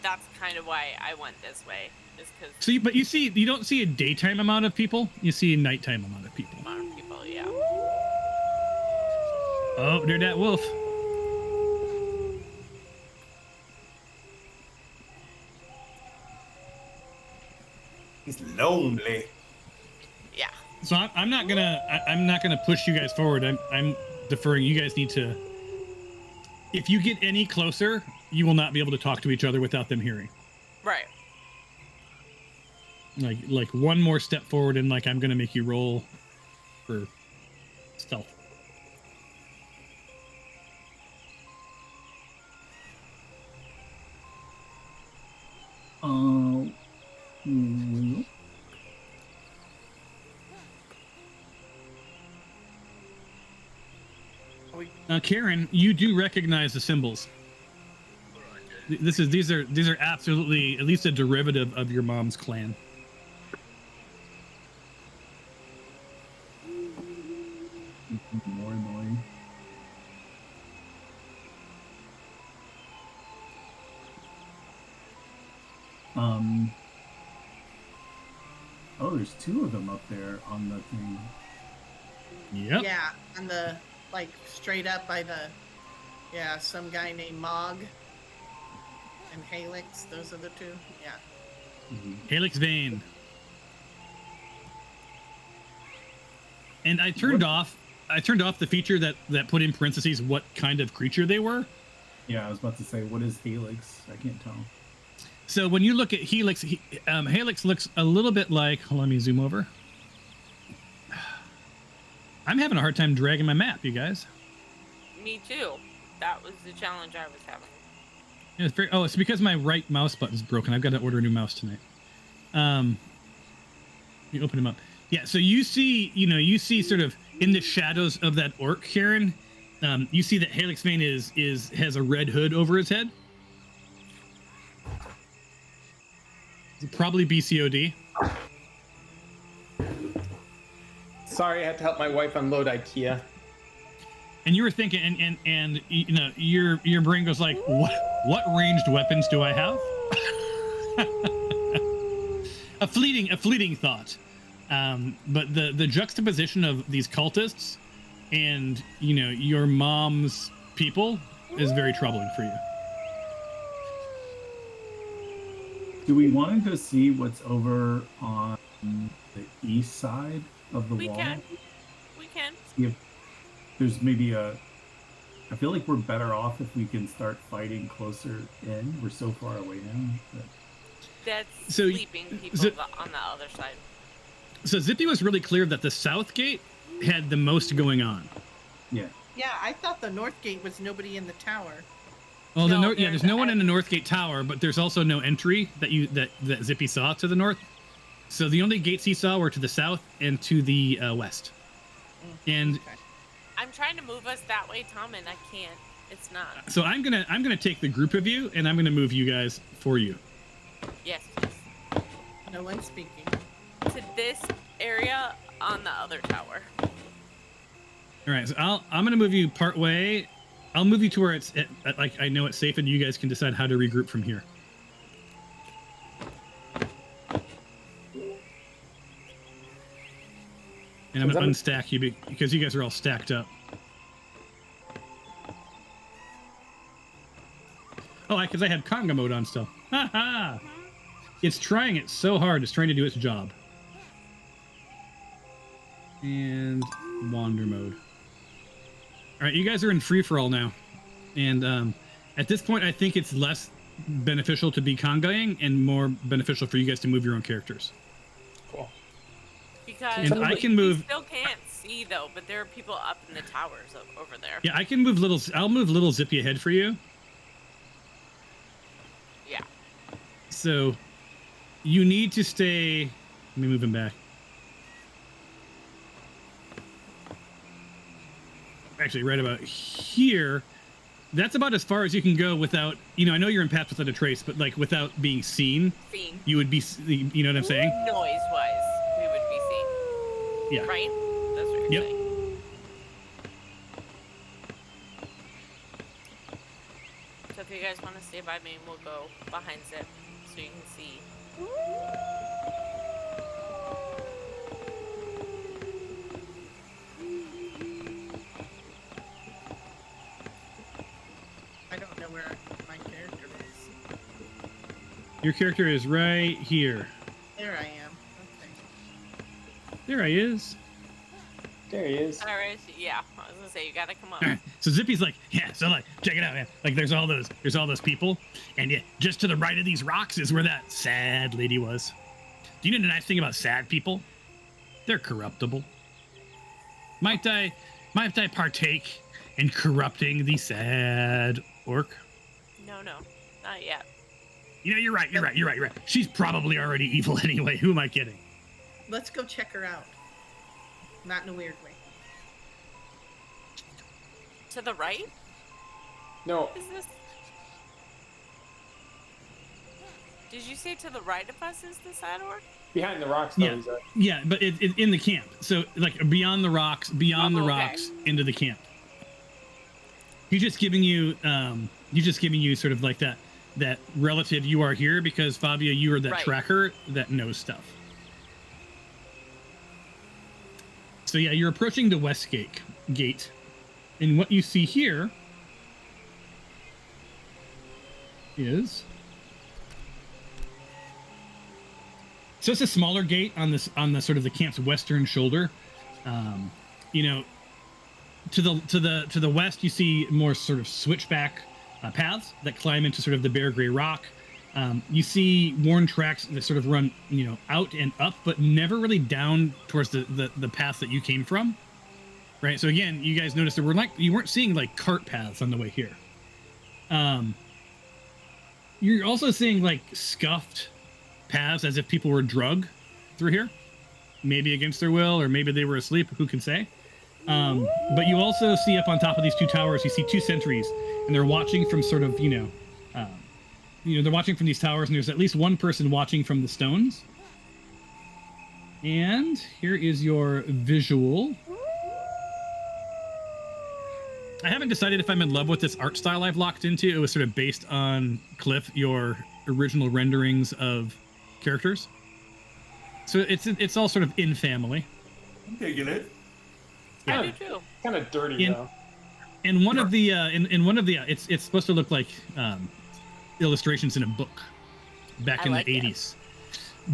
That's kind of why I went this way, is because. So, but you don't see a daytime amount of people. You see a nighttime amount of people. Amount of people, yeah. Oh, there's that wolf. he's lonely. Yeah. So I'm not gonna push you guys forward. I'm deferring. You guys need to. If you get any closer, you will not be able to talk to each other without them hearing. Right. Like one more step forward, and I'm gonna make you roll for stealth. Karen, you do recognize the symbols. These are absolutely at least a derivative of your mom's clan. More annoying. Oh, there's 2 of them up there on the thing. Yep. Yeah, on the straight up by the some guy named Mog and Halix. Those are the 2. Yeah. Halix Vane. And I turned off the feature that put in parentheses what kind of creature they were. Yeah, I was about to say, what is Helix? I can't tell. So when you look at Helix, Halix looks a little bit like. Hold on, let me zoom over. I'm having a hard time dragging my map, you guys. Me too. That was the challenge I was having. It's because my right mouse button is broken. I've got to order a new mouse tonight. You open him up. Yeah, so you see sort of in the shadows of that orc, Karen, you see that Halix Vane has a red hood over his head. Probably BCOD. Sorry, I had to help my wife unload IKEA. And you were thinking, and your brain goes like, what ranged weapons do I have? a fleeting thought. But the juxtaposition of these cultists and your mom's people is very troubling for you. Do we want to go see what's over on the east side of the wall? We can. See if there's maybe I feel like we're better off if we can start fighting closer in. We're so far away now. But... That's sleeping people on the other side. So Zippy was really clear that the south gate had the most going on. Yeah. Yeah, I thought the north gate was nobody in the tower. Well, there's no one in the Northgate Tower, but there's also no entry that Zippy saw to the north. So the only gates he saw were to the south and to the west. And I'm trying to move us that way, Tom, and I can't. It's not. So I'm gonna take the group of you, and I'm gonna move you guys for you. Yes, please. No one's speaking. To this area on the other tower. All right, so I'm gonna move you part way. I'll move you to where it's I know it's safe, and you guys can decide how to regroup from here. And I'm Is gonna that- unstack you because you guys are all stacked up. Oh, because I had conga mode on still. Ha ha! It's trying it so hard. It's trying to do its job. And wander mode. All right, you guys are in free for all now, and at this point, I think it's less beneficial to be congaing and more beneficial for you guys to move your own characters. Cool. Because And I can move. You still can't see though, but there are people up in the towers over there. Yeah, I can move little. I'll move little Zippy ahead for you. Yeah. So you need to stay. Let me move him back. Actually, right about here. That's about as far as you can go without, I know you're in paths without a trace, but like without being seen. Seen. You would be, you know what I'm saying? Noise-wise, we would be seen. Yeah. Right? That's what you're Yep. saying. So if you guys want to stay by me, we'll go behind Zip so you can see. I don't know where my character is. Your character is right here. There I am. Okay. There he is. There he is. Alright, yeah, I was gonna say, you gotta come up. All right. So Zippy's like, yeah. So like, check it out, man. Like, there's all those people, and yeah, just to the right of these rocks is where that sad lady was. Do you know the nice thing about sad people? They're corruptible. Might I partake in corrupting the sad orc? No, not yet. You're right. She's probably already evil anyway. Who am I kidding? Let's go check her out. Not in a weird way. To the right? No, Is this? Did you say to the right of us is the sad orc? behind the rocks though. Yeah. He's Yeah, but it in the camp. So like beyond the rocks, Oh, okay. rocks into the camp. He's just giving you sort of like that relative you are here because Fabio, you are that Right. tracker that knows stuff. So yeah, you're approaching the west gate. And what you see here is so it's a smaller gate on the sort of the camp's western shoulder. To the west you see more sort of switchback paths that climb into sort of the bare gray rock. You see worn tracks that sort of run out and up, but never really down towards the path that you came from. Right. So again, you guys noticed you weren't seeing like cart paths on the way here. You're also seeing like scuffed paths as if people were drugged through here, maybe against their will, or maybe they were asleep. Who can say? But you also see up on top of these two towers, you see two sentries, and they're watching from sort of, they're watching from these towers, and there's at least one person watching from the stones. And here is your visual. I haven't decided if I'm in love with this art style I've locked into. It was sort of based on Cliff, your original renderings of characters. So it's all sort of in family. I'm digging it. I do too. kind of dirty though. In one of the it's supposed to look like illustrations in a book back I in like the that. 80s.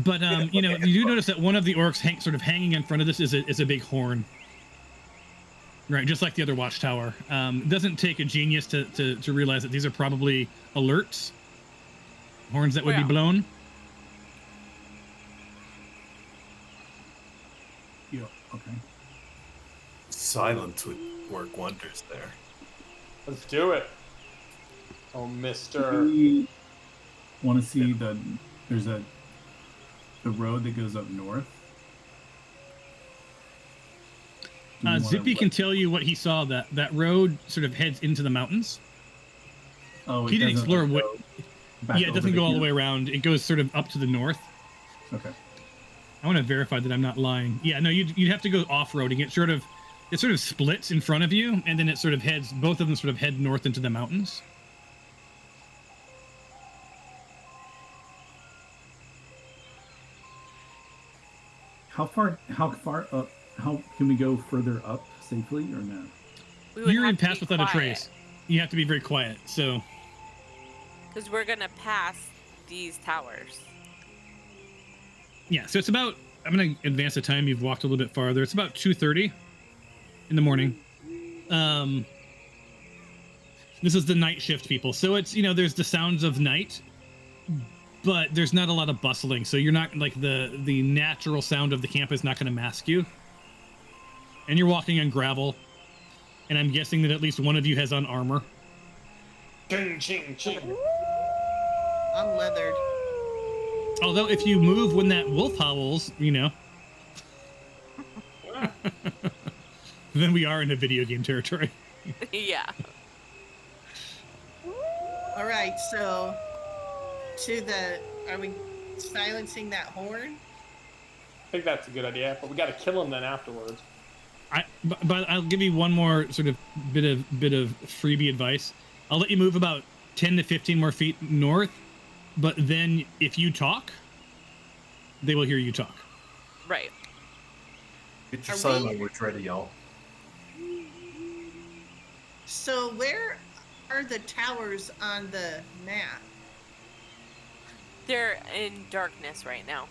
But you do notice that one of the orcs sort of hanging in front of this is a big horn. Right, just like the other watchtower. It doesn't take a genius to realize that these are probably alerts, horns that would be Yeah. blown. Yeah. Okay. Silence would work wonders there. Let's do it. Oh, Mister. We want to see there's the road that goes up north. Do we wanna Zippy can look- tell you what he saw. That road sort of heads into the mountains. Oh, He didn't doesn't, explore like, what. go back Yeah, it over doesn't go all the camp? way around. It goes sort of up to the north. Okay. I want to verify that I'm not lying. Yeah, no, you'd have to go off-roading. It sort of splits in front of you, and then it sort of heads. Both of them sort of head north into the mountains. How How can we go further up safely or no? You're in Pass Without a Trace. You have to be very quiet. So, because we're gonna pass these towers. yeah. So it's about. I'm gonna advance the time. You've walked a little bit farther. It's about 2:30 in the morning. This is the night shift, people. So it's there's the sounds of night, but there's not a lot of bustling. So you're not like the natural sound of the camp is not going to mask you. And you're walking on gravel, and I'm guessing that at least one of you has on armor. Ching, ching, ching. I'm leathered. Although if you move when that wolf howls, then we are in a video game territory. Yeah. All right, so are we silencing that horn? I think that's a good idea, but we got to kill him then afterwards. But I'll give you one more sort of bit of freebie advice. I'll let you move about 10 to 15 more feet north, but then if you talk, they will hear you talk. Right. Get your sign language ready, y'all. So where are the towers on the map? They're in darkness right now.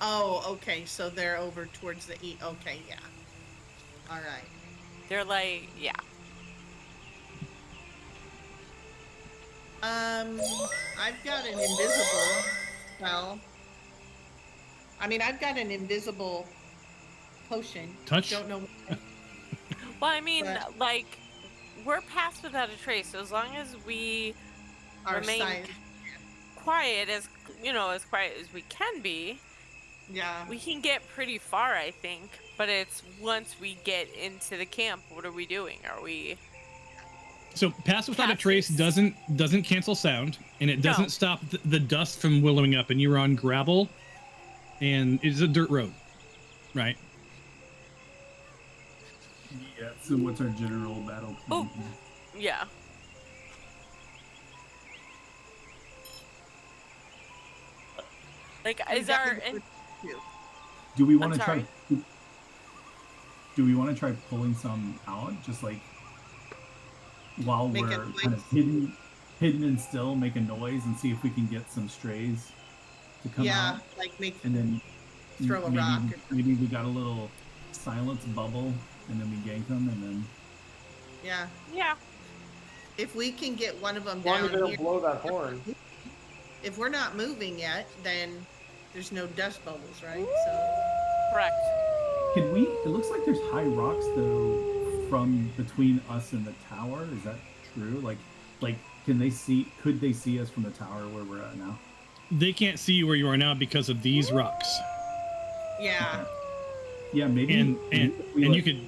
Oh, okay. So they're over towards the east. Okay, yeah. All right. They're like, yeah. I've got an invisible spell. I've got an invisible potion. Touch? Don't know. Well, I mean, But- like, we're Pass Without a Trace, so as long as we Our remain side. quiet as quiet as we can be, Yeah. we can get pretty far, I think. But it's once we get into the camp, what are we doing? Are we? So Pass Without a Trace Passes. doesn't cancel sound, and it doesn't No. stop the dust from willowing up, and you're on gravel, and it's a dirt road, right? Yeah. So what's our general battle plan? Oh. Yeah. Like, We've is got our the- Do we want I'm to try? sorry. Do we want to try pulling some out, just like while Make a we're kind of noise. hidden and still, make a noise and see if we can get some strays to come Yeah, out, like make and then throw a maybe, rock. Maybe we got a little silence bubble, and then we gank them, and then Yeah. yeah. If we can get one of them As long as down they don't here. blow that horn. If we're not moving yet, then there's no dust bubbles, right? So Correct. can we? It looks like there's high rocks though from between us and the tower. Is that true? Like can they see? Could they see us from the tower where we're at now? They can't see you where you are now because of these rocks. yeah. Yeah, maybe. And maybe if we, you like- could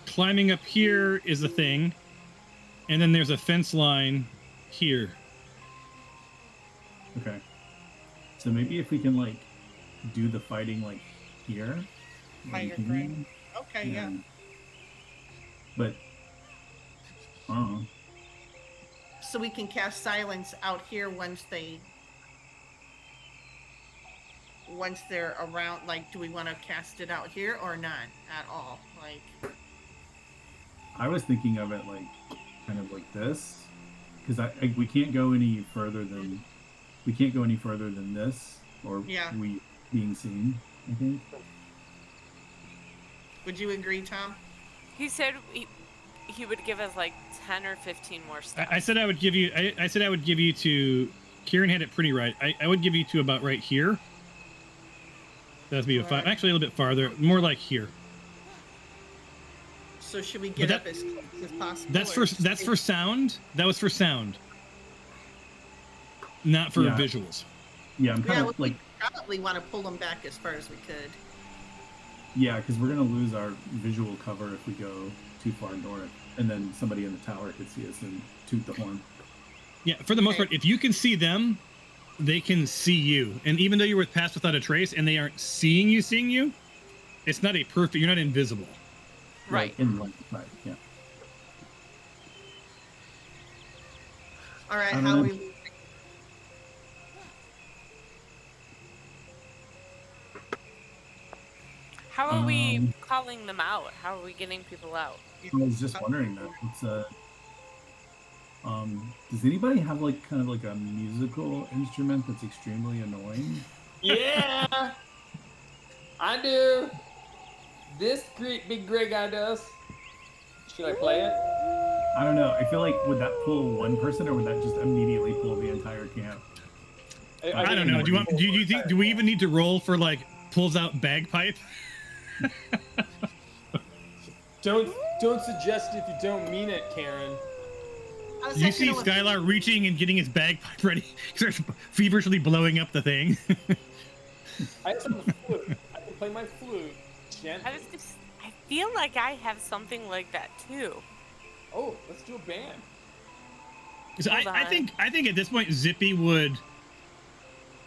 climbing up here is a thing, and then there's a fence line here. Okay. So maybe if we can like do the fighting like here. By like your here, brain. Okay, yeah. But I don't know. So we can cast silence out here once they're around. Like, do we want to cast it out here or not at all? Like, I was thinking of it like kind of like this, because we can't go any further than this, or Yeah. we being seen. I think. would you agree, Tom? He said he would give us like 10 or 15 more steps. I said I would give you. I said I would give you to. Kieran had it pretty right. I would give you to about right here. That'd be Right. actually a little bit farther, more like here. So should we get But up as close as possible? That's or for just that's stay- for sound. That was for sound, not for Yeah. visuals. Yeah, I'm Yeah, kind well, of like we probably want to pull them back as far as we could. yeah, because we're gonna lose our visual cover if we go too far north, and then somebody in the tower could see us and toot the horn. Yeah, for the most Okay. part, if you can see them, they can see you. And even though you're with Pass Without a Trace and they aren't seeing you, it's not a perfect. You're not invisible. Right. In like right. Yeah. All right, I don't how know. we? How about we call calling them out? How are we getting people out? I was just wondering that. It's does anybody have like kind of like a musical instrument that's extremely annoying? Yeah, I do. This big gray guy does. Should I play it? I don't know. I feel like would that pull one person or would that just immediately pull the entire camp? I don't know. Do you think? Do we even need to roll for like pulls out bagpipe? Don't suggest it if you don't mean it, Karen. You see Skylar reaching and getting his bagpipe ready, starts feverishly blowing up the thing. I have some flute. I can play my flute gently. I feel like I have something like that too. Oh, let's do a band. So I think at this point Zippy would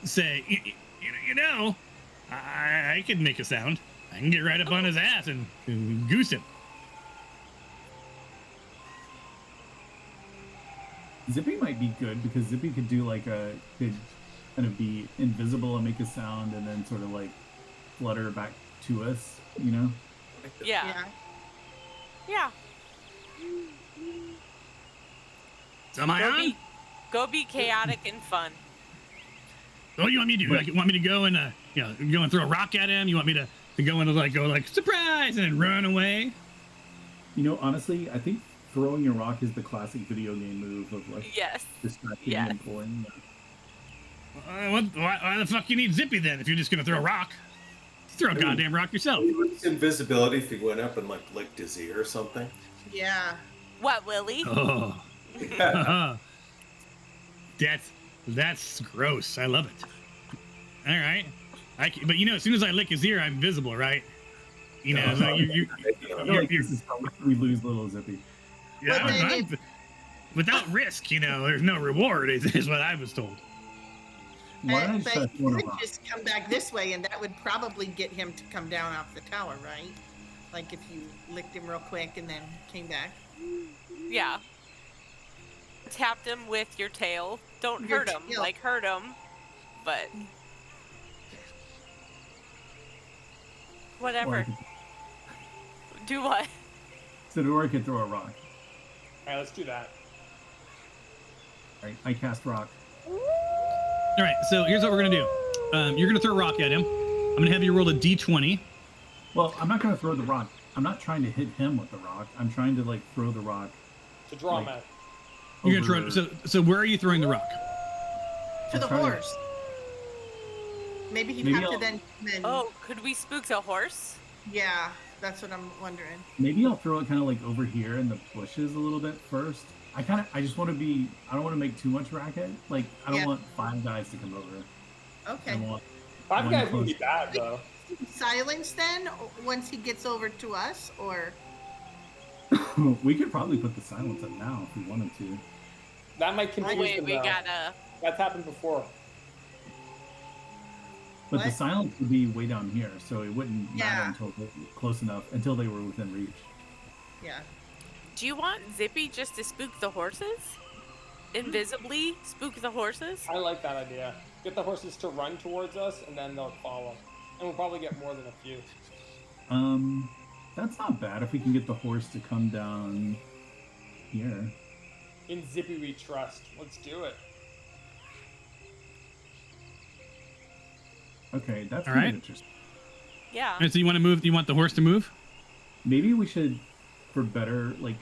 say, you know, I can make a sound. I can get right up on his ass and goose him. Zippy might be good because Zippy could do like could kind of be invisible and make a sound and then sort of like flutter back to us, you know? Yeah. Yeah. So am I on? Go be chaotic and fun. What do you want me to do? Like, you want me to go and go and throw a rock at him? You want me to go and like surprise and then run away? You know, honestly, I think throwing a rock is the classic video game move of like distracting and pulling. Why the fuck you need Zippy then if you're just gonna throw a rock? Throw a goddamn rock yourself. Invisibility if he went up and like licked his ear or something. Yeah. What, Willie? Oh. That's gross. I love it. All right. But you know, as soon as I lick his ear, I'm visible, right? You know, so this is how we lose little Zippy. Yeah, without risk, you know, there's no reward, is what I was told. Why don't But you could just come back this way, and that would probably get him to come down off the tower, right? Like if you licked him real quick and then came back. Yeah. Tapped him with your tail. Don't hurt him. Like, hurt him. But... whatever. Do what? So Dora could throw a rock. Alright, let's do that. Alright, I cast rock. Alright, so here's what we're gonna do. You're gonna throw a rock at him. I'm gonna have you roll a d20. Well, I'm not gonna throw the rock. I'm not trying to hit him with the rock. I'm trying to like throw the rock. To draw him out. You're gonna throw. So where are you throwing the rock? To the horse. Maybe he'd have to then. Oh, could we spook the horse? Yeah, that's what I'm wondering. Maybe I'll throw it kind of like over here in the bushes a little bit first. I just want to be. I don't want to make too much racket. Like I don't want 5 guys to come over. Okay. 5 guys would be bad though. Silence then once he gets over to us, or we could probably put the silence up now if we wanted to. That might confuse them. We gotta. That's happened before. But the silence would be way down here, so it wouldn't matter until close enough, until they were within reach. Yeah. Do you want Zippy just to spook the horses? Invisibly spook the horses? I like that idea. Get the horses to run towards us, and then they'll follow. And we'll probably get more than a few. That's not bad if we can get the horse to come down here. In Zippy we trust. Let's do it. Okay, that's all right. Interesting. Yeah. And so you want to move? You want the horse to move? Maybe we should, for better, like,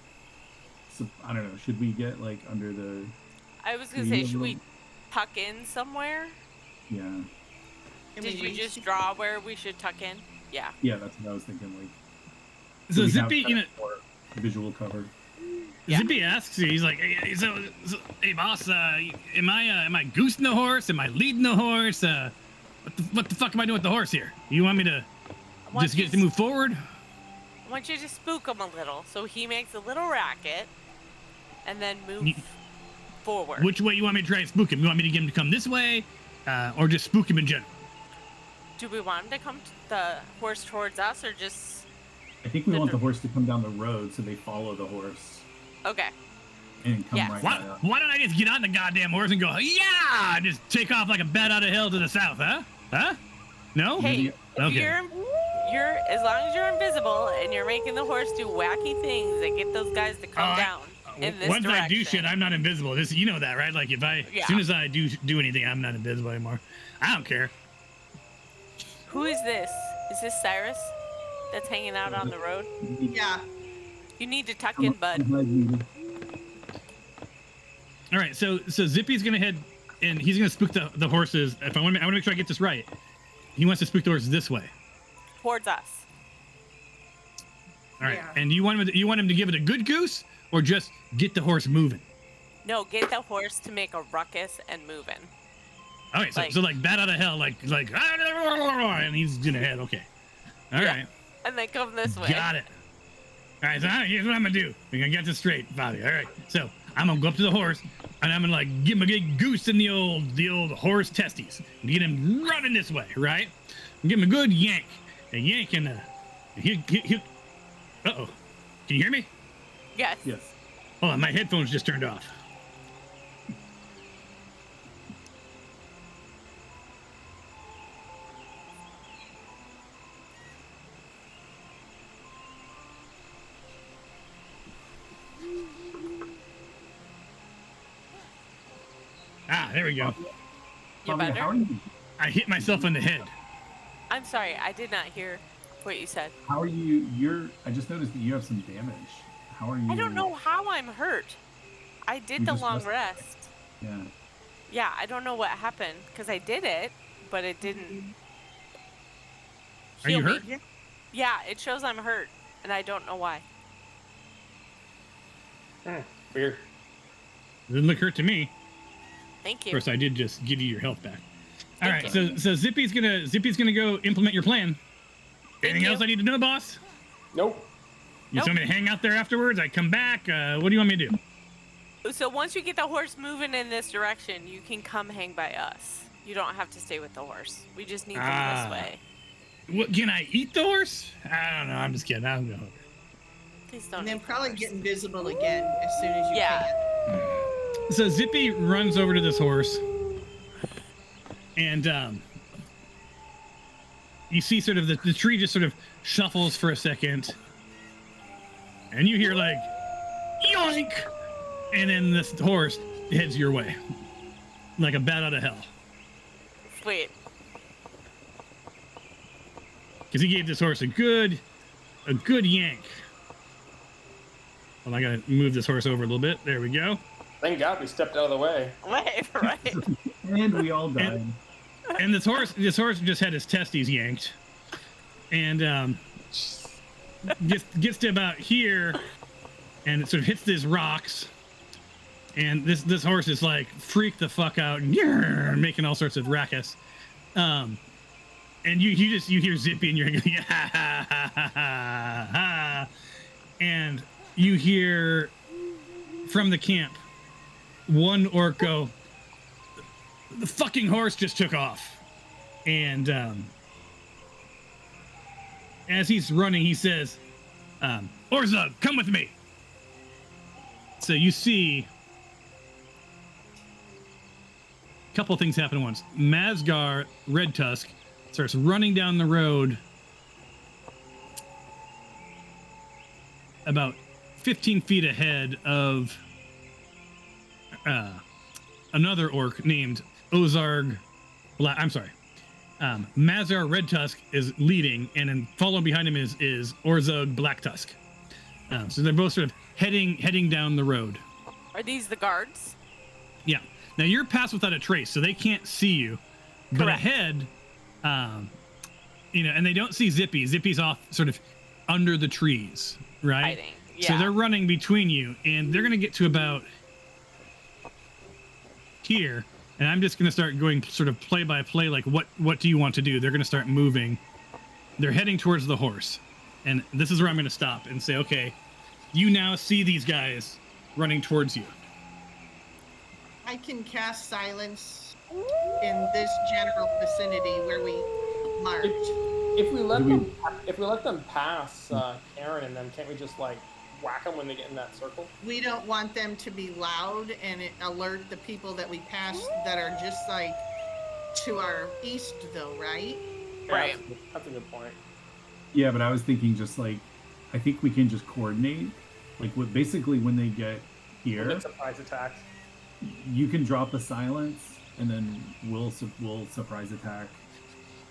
I don't know. Should we get like under the? I was gonna say, should we tuck in somewhere? Yeah. Did you just draw where we should tuck in? Yeah. Yeah, that's what I was thinking. Like, so Zippy, you know, visual cover. Yeah. Zippy asks you, he's like, hey boss, am I goosing the horse? Am I leading the horse? What the fuck am I doing with the horse here? You want me to just get to move forward? I want you to spook him a little, so he makes a little racket, and then move forward. Which way you want me to try and spook him? You want me to get him to come this way, or just spook him in general? Do we want him to come the horse towards us, or just? I think we want the horse to come down the road so they follow the horse. Okay. And come right up. Why don't I just get on the goddamn horse and go, yeah, and just take off like a bat out of hell to the south, huh? Huh? No? Hey, okay. as long as you're invisible and you're making the horse do wacky things that get those guys to come down in this Once direction. I do shit, I'm not invisible. You know that, right? Like as soon as I do anything, I'm not invisible anymore. I don't care. Who is this? Is this Cyrus that's hanging out on the road? Yeah. You need to tuck in, bud. All right, so Zippy's gonna head and he's gonna spook the horses. I want to make sure I get this right. He wants to spook the horses this way. Towards us. All right, Yeah. and you want him to give it a good goose or just get the horse moving? No, get the horse to make a ruckus and moving. All right, so like bat out of hell, like and he's gonna head. Okay. All right. And then come this way. Got it. All right, so here's what I'm gonna do. We're gonna get this straight, Bobby. All right. So I'm gonna go up to the horse and I'm gonna give him a good goose in the old horse testes and get him running this way, right? And give him a good yank. A yank and he uh-oh. Can you hear me? Yes. Yes. Hold on, my headphones just turned off. Ah, there we go. You Bobby, better? how are you? I hit myself in the head. I'm sorry, I did not hear what you said. How are you? I just noticed that you have some damage. How are you? I don't know how I'm hurt. I did You the just long rested. rest. Yeah. Yeah, I don't know what happened because I did it, but it didn't. Are you heal me. hurt? Yeah, it shows I'm hurt, and I don't know why. Weird. Didn't look hurt to me. Thank Of you. course, I did just give you your health back. All Thank right, you. so Zippy's gonna go implement your plan. Anything you. else I need to know, boss? Nope. You Nope. want me to hang out there afterwards? I come back. What do you want me to do? So once you get the horse moving in this direction, you can come hang by us. You don't have to stay with the horse. We just need them Ah. this way. What, can I eat the horse? I don't know. I'm just kidding. I'm going. Please don't. And then eat the probably horse. get invisible again as soon as you Yeah. can. So Zippy runs over to this horse, and you see sort of the tree just sort of shuffles for a second, and you hear like yoink, and then this horse heads your way like a bat out of hell Sweet. because he gave this horse a good yank. Well, I gotta move this horse over a little bit. There we go. Thank God we stepped out of the way. Right. And we all died. And this horse just had his testes yanked, and gets to about here, and it sort of hits these rocks, and this horse is like freaked the fuck out, and making all sorts of ruckus, and you hear Zippy, and you're going, yeah, and you hear from the camp one orc go, the fucking horse just took off. And as he's running, he says, Orzug, come with me. So you see a couple things happen at once. Mazgar, Red Tusk, starts running down the road about 15 feet ahead of another orc named Ozarg Mazar Red Tusk is leading, and then following behind him is Orzug Black Tusk. So they're both sort of heading down the road. Are these the guards? Yeah. Now you're passed without a trace, so they can't see you. But Correct. ahead, and they don't see Zippy. Zippy's off sort of under the trees, right? Hiding. So Yeah. they're running between you, and they're going to get to about here, and I'm just going to start going sort of play by play, like what do you want to do? They're going to start moving. They're heading towards the horse, and this is where I'm going to stop and say, okay, you now see these guys running towards you. I can cast silence in this general vicinity where we marked. If we let Do them pass Kar-ahn and them, can't we just like whack them when they get in that circle? We don't want them to be loud and alert the people that we passed that are just like to our east though, right? Yeah, Right. That's a good point. Yeah, but I was thinking just like, I think we can just coordinate. Like, basically when they get here, We'll get surprise attacks. you can drop a silence, and then we'll surprise attack,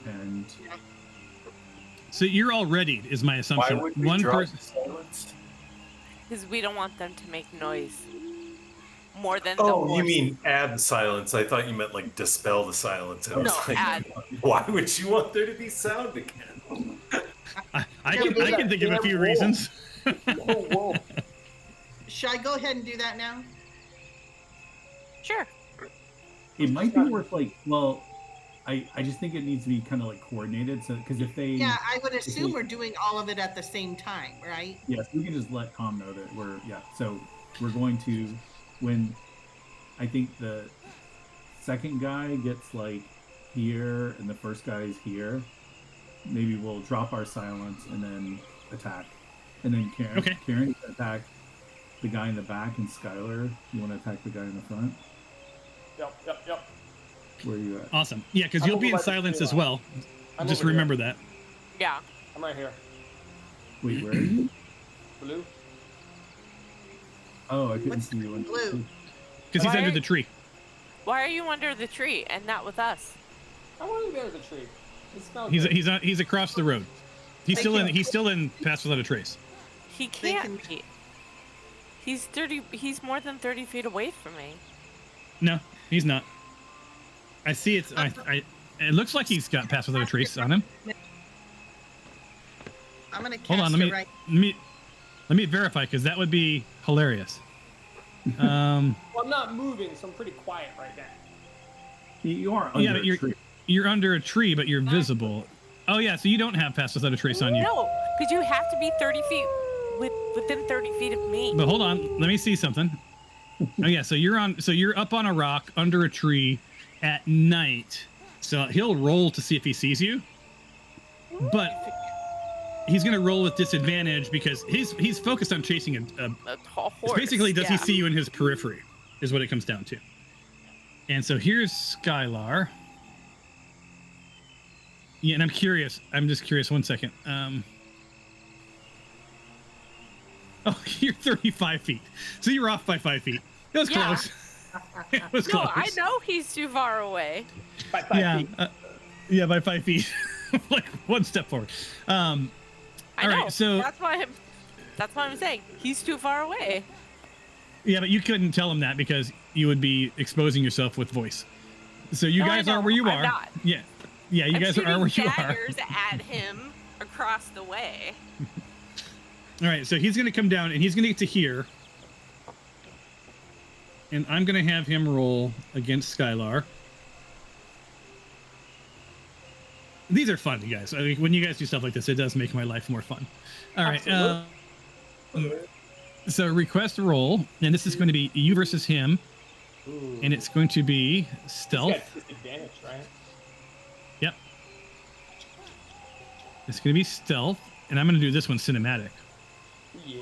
and So you're all ready, is my Why assumption. would we One drop person. silence? Because we don't want them to make noise more than Oh, the you horse. mean add silence? I thought you meant like dispel the silence. And I was No, like, add. why would you want there to be sound again? I Yeah, can there's I can that think of a damn few wolf. reasons. Whoa. Should I go ahead and do that now? Sure. it might be worth like, well, I just think it needs to be kind of like coordinated. So because if they Yeah, I would assume we- we're doing all of it at the same time, right? yes, we can just let Tom know that we're So we're going to when I think the second guy gets like here and the first guy is here. Maybe we'll drop our silence and then attack, and then Karen. Okay. Karen can attack the guy in the back, and Skylar, you want to attack the guy in the front? Yep. Where are you at? Awesome. Yeah, because I'm you'll over be in by the silence tree as line. well. I'm Just over here. remember that. Yeah. I'm right here. Wait, where are you? Blue. Oh, I couldn't What's see you. blue? Because he's Why under are- the tree. Why are you under the tree and not with us? I want to be under the tree. It smells He's good. he's across the road. He's still in Pass Without a Trace. He can't be. He's more than 30 feet away from me. No, he's not. I see it's it looks like he's got Pass Without a Trace on him. I'm gonna cast Hold on, it right. let me verify because that would be hilarious. Well, I'm not moving, so I'm pretty quiet right now. You are under Yeah, but a you're tree. you're under a tree, but you're visible. Oh yeah, so you don't have Pass Without a Trace on you. No, because you have to be 30 feet within 30 feet of me. But hold on, let me see something. Oh yeah, so you're up on a rock under a tree at night. So he'll roll to see if he sees you. But he's gonna roll with disadvantage because he's focused on chasing a A tall it's horse. basically does he yeah. see you in his periphery is what it comes down to. And so here's Skylar. Yeah, and I'm just curious 1 second. Oh, you're 35 feet. So you're off by 5 feet. It was Yeah. close. It was No, close. I know he's too far away. By 5 Yeah, feet. yeah, by 5 feet. Like one step forward. I All know. right, so that's why I'm saying he's too far away. yeah, but you couldn't tell him that because you would be exposing yourself with voice. So you No, I guys are know. where you I'm are. not. Yeah, you I'm guys are where you shooting are. daggers at him across the way. All right, so he's going to come down and he's going to get to here. And I'm going to have him roll against Skylar. These are fun, you guys. I mean, when you guys do stuff like this, it does make my life more fun. All right. So request roll, and this is going to be you versus him, Ooh. and it's going to be He's stealth. got disadvantage, right? Yep. It's going to be stealth, and I'm going to do this one cinematic. Yeah.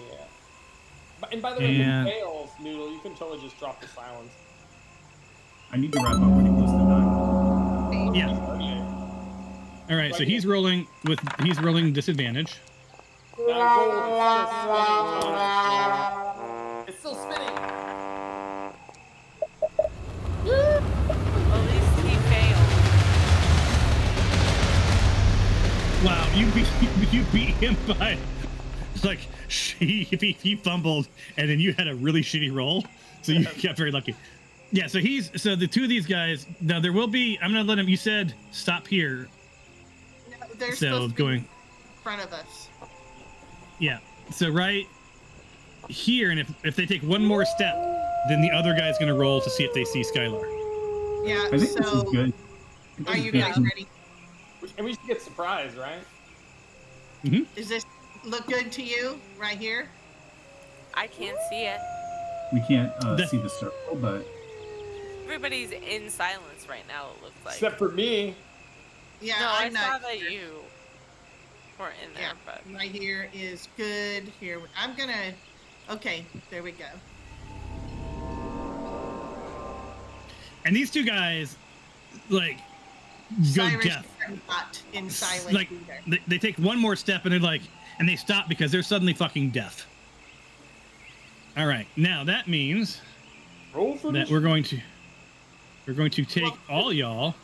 And by the way, And- if it fails, Noodle, you can totally just drop the silence. I need to wrap up pretty close to 9. Yeah. Okay. All right, so he's rolling disadvantage. It's still spinning. At least he failed. Wow, you beat him by like he fumbled, and then you had a really shitty roll, so you got very lucky. Yeah, so the two of these guys. Now there will be. I'm gonna let him. You said stop here, No, they're so supposed to be going. in front of us. Yeah, so right here, and if they take one more step, then the other guy's gonna roll to see if they see Skylar. Yeah. I think this is So good. are you Yeah. guys ready? And we should get surprised, right? Does this look good to you right here? I can't see it. We can't The- see the circle, but Everybody's in silence right now. It looks like. Except for me. Yeah, no, I I'm saw not. that you weren't in there, Yeah, but right here is good. Here, I'm gonna. Okay, there we go. And these two guys, like, go Cyrus deaf. are not in silence Like either. they take one more step and they're like, and they stop because they're suddenly fucking deaf. All right, now that means Roll for that we're going to take all y'all.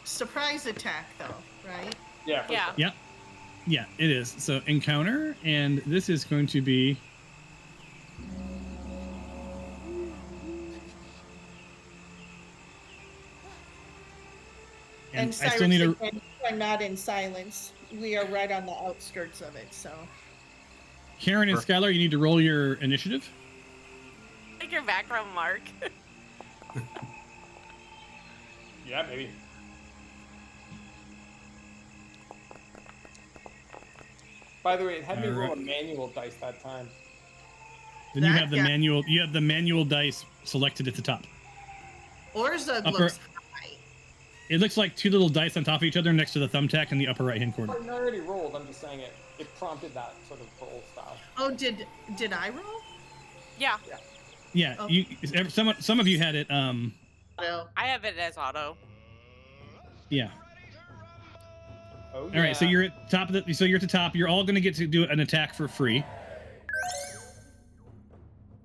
Surprise attack, though, right? Yeah. For Yeah. Sure. Yeah, it is. So encounter, and this is going to be. And I Cyrus, still need to. again, you are not in silence. We are right on the outskirts of it, so. Karen and Skylar, you need to roll your initiative. Like your background mark. Yeah, maybe. By the way, it had me roll a manual dice that time. Then you That have the guy- manual. You have the manual dice selected at the top. Orzug Upper- looks high. It looks like two little dice on top of each other next to the thumbtack in the upper right-hand corner. I already rolled. I'm just saying it prompted that sort of roll style. Oh, did I roll? Yeah, Yeah, Oh. some of you had it. No. I have it as auto. Yeah. Oh, All right, so you're at top of the. So you're at the top. You're all going to get to do an attack for free.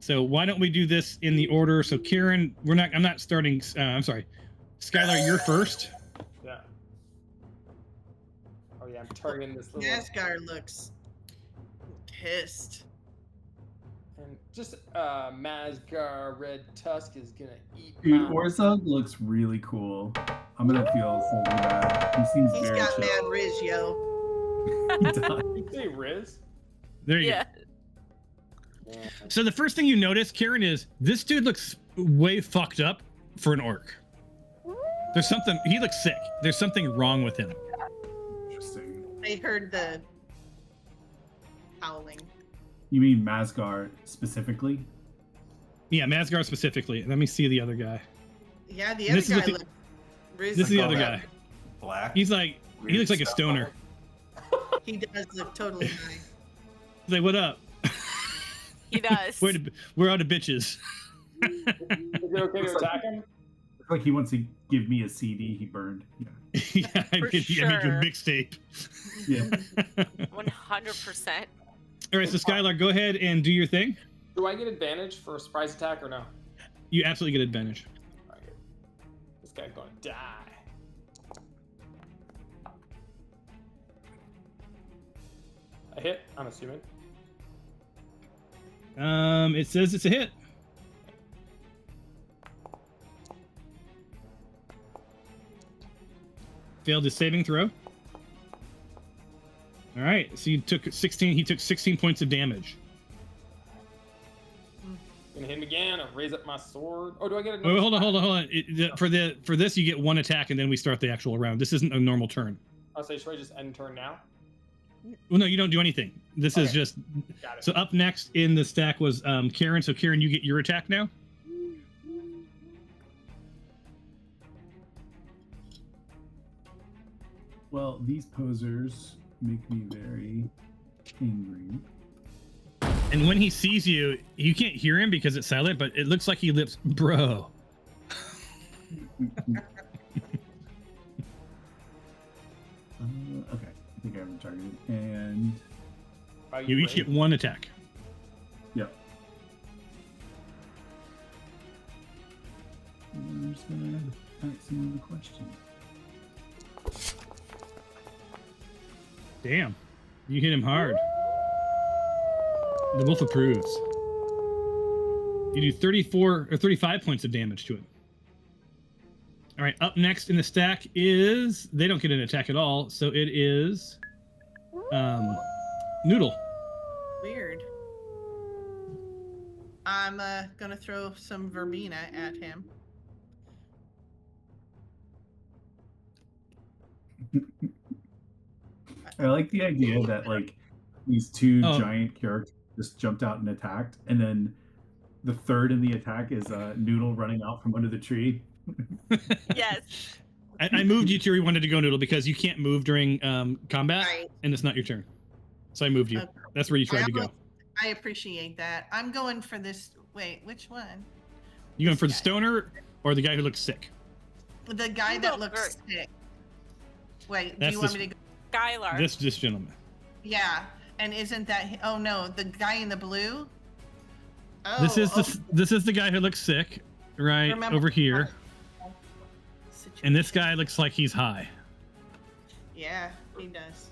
So why don't we do this in the order? So Kieran, I'm not starting. I'm sorry, Skylar, you're first. Yeah. Oh yeah, I'm targeting this little. Asgard looks pissed. And just Masgar Red Tusk is gonna eat. Dude, my- Orzug looks really cool. I'm gonna feel so bad. He seems He's very got chill. mad riz, yo. He does. You say Riz? There you Yeah. go. So the first thing you notice, Karen, is this dude looks way fucked up for an orc. There's something. He looks sick. There's something wrong with him. Interesting. I heard the howling. You mean Masgar specifically? Yeah, Masgar specifically. Let me see the other guy. Yeah, the other This is guy what the- looks riz. This is the Oh, other that guy. Black. He looks like a stoner. He does look totally high. He's like, what up? He does. We're out of bitches. Is it okay to attack him? Looks like he wants to give me a CD he burned. Yeah. Yeah, I For made you a sure. mixtape. Yeah. 100%. All right, so Skylar, go ahead and do your thing. Do I get advantage for a surprise attack or no? You absolutely get advantage. Alright. This guy's gonna die. A hit, I'm assuming. It says it's a hit. Failed his saving throw. All right, so you took 16. He took 16 points of damage. Gonna hit him again. I'll raise up my sword. Oh, do I get a? Oh, hold on. For this, you get one attack, and then we start the actual round. This isn't a normal turn. I'll say, should I just end turn now? Well, no, you don't do anything. This is Okay. just. Got it. So up next in the stack was Karen. So Karen, you get your attack now. Well, these posers make me very angry. And when he sees you, you can't hear him because it's silent, but it looks like he lips, bro. Okay, I think I have him targeted. And You each get one attack. yep. I'm just gonna ask some of the questions. Damn. You hit him hard. The wolf approves. You do 34 or 35 points of damage to him. All right, up next in the stack is they don't get an attack at all, so it is Noodle. Weird. I'm gonna throw some verbena at him. I like the idea that like these two Oh. giant characters just jumped out and attacked, and then the third in the attack is Noodle running out from under the tree. Yes. I moved you to where you wanted to go, Noodle, because you can't move during combat, Right. and it's not your turn. So I moved you. Okay. That's where you tried to go. I appreciate that. I'm going for this. Wait, which one? You going for the This guy. stoner or the guy who looks sick? The guy You that look looks sick. Wait, do That's you want this- me to go? Skylar. This gentleman. Yeah, and isn't that? Oh no, the guy in the blue. Oh, This is okay. this is the guy who looks sick, right Remember- over here, and this guy looks like he's high. Yeah, he does.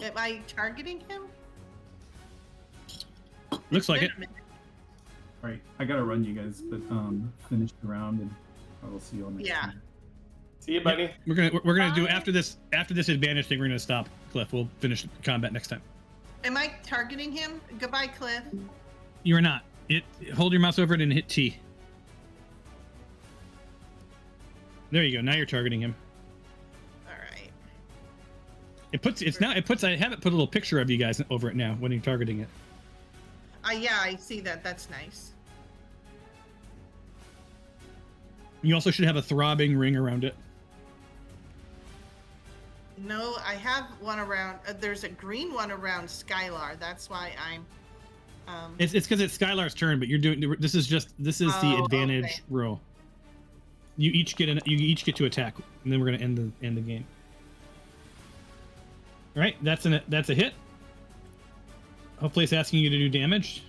Am I targeting him? Looks like it. All right, I gotta run, you guys, but finish the round, and I will see you all next Yeah. time. See you, buddy. We're gonna do Bye. after this advantage thing. We're gonna stop, Cliff. We'll finish combat next time. Am I targeting him? Goodbye, Cliff. You're not. Hold your mouse over it and hit T. There you go. Now you're targeting him. All right. I have it put a little picture of you guys over it now when you're targeting it. Yeah, I see that. That's nice. You also should have a throbbing ring around it. No, I have one around. There's a green one around Skylar. That's why I'm. It's because it's Skylar's turn, but you're doing. This is the Oh, advantage okay. roll. You each get to attack, and then we're gonna end the game. All right, that's a hit. Hopefully, it's asking you to do damage.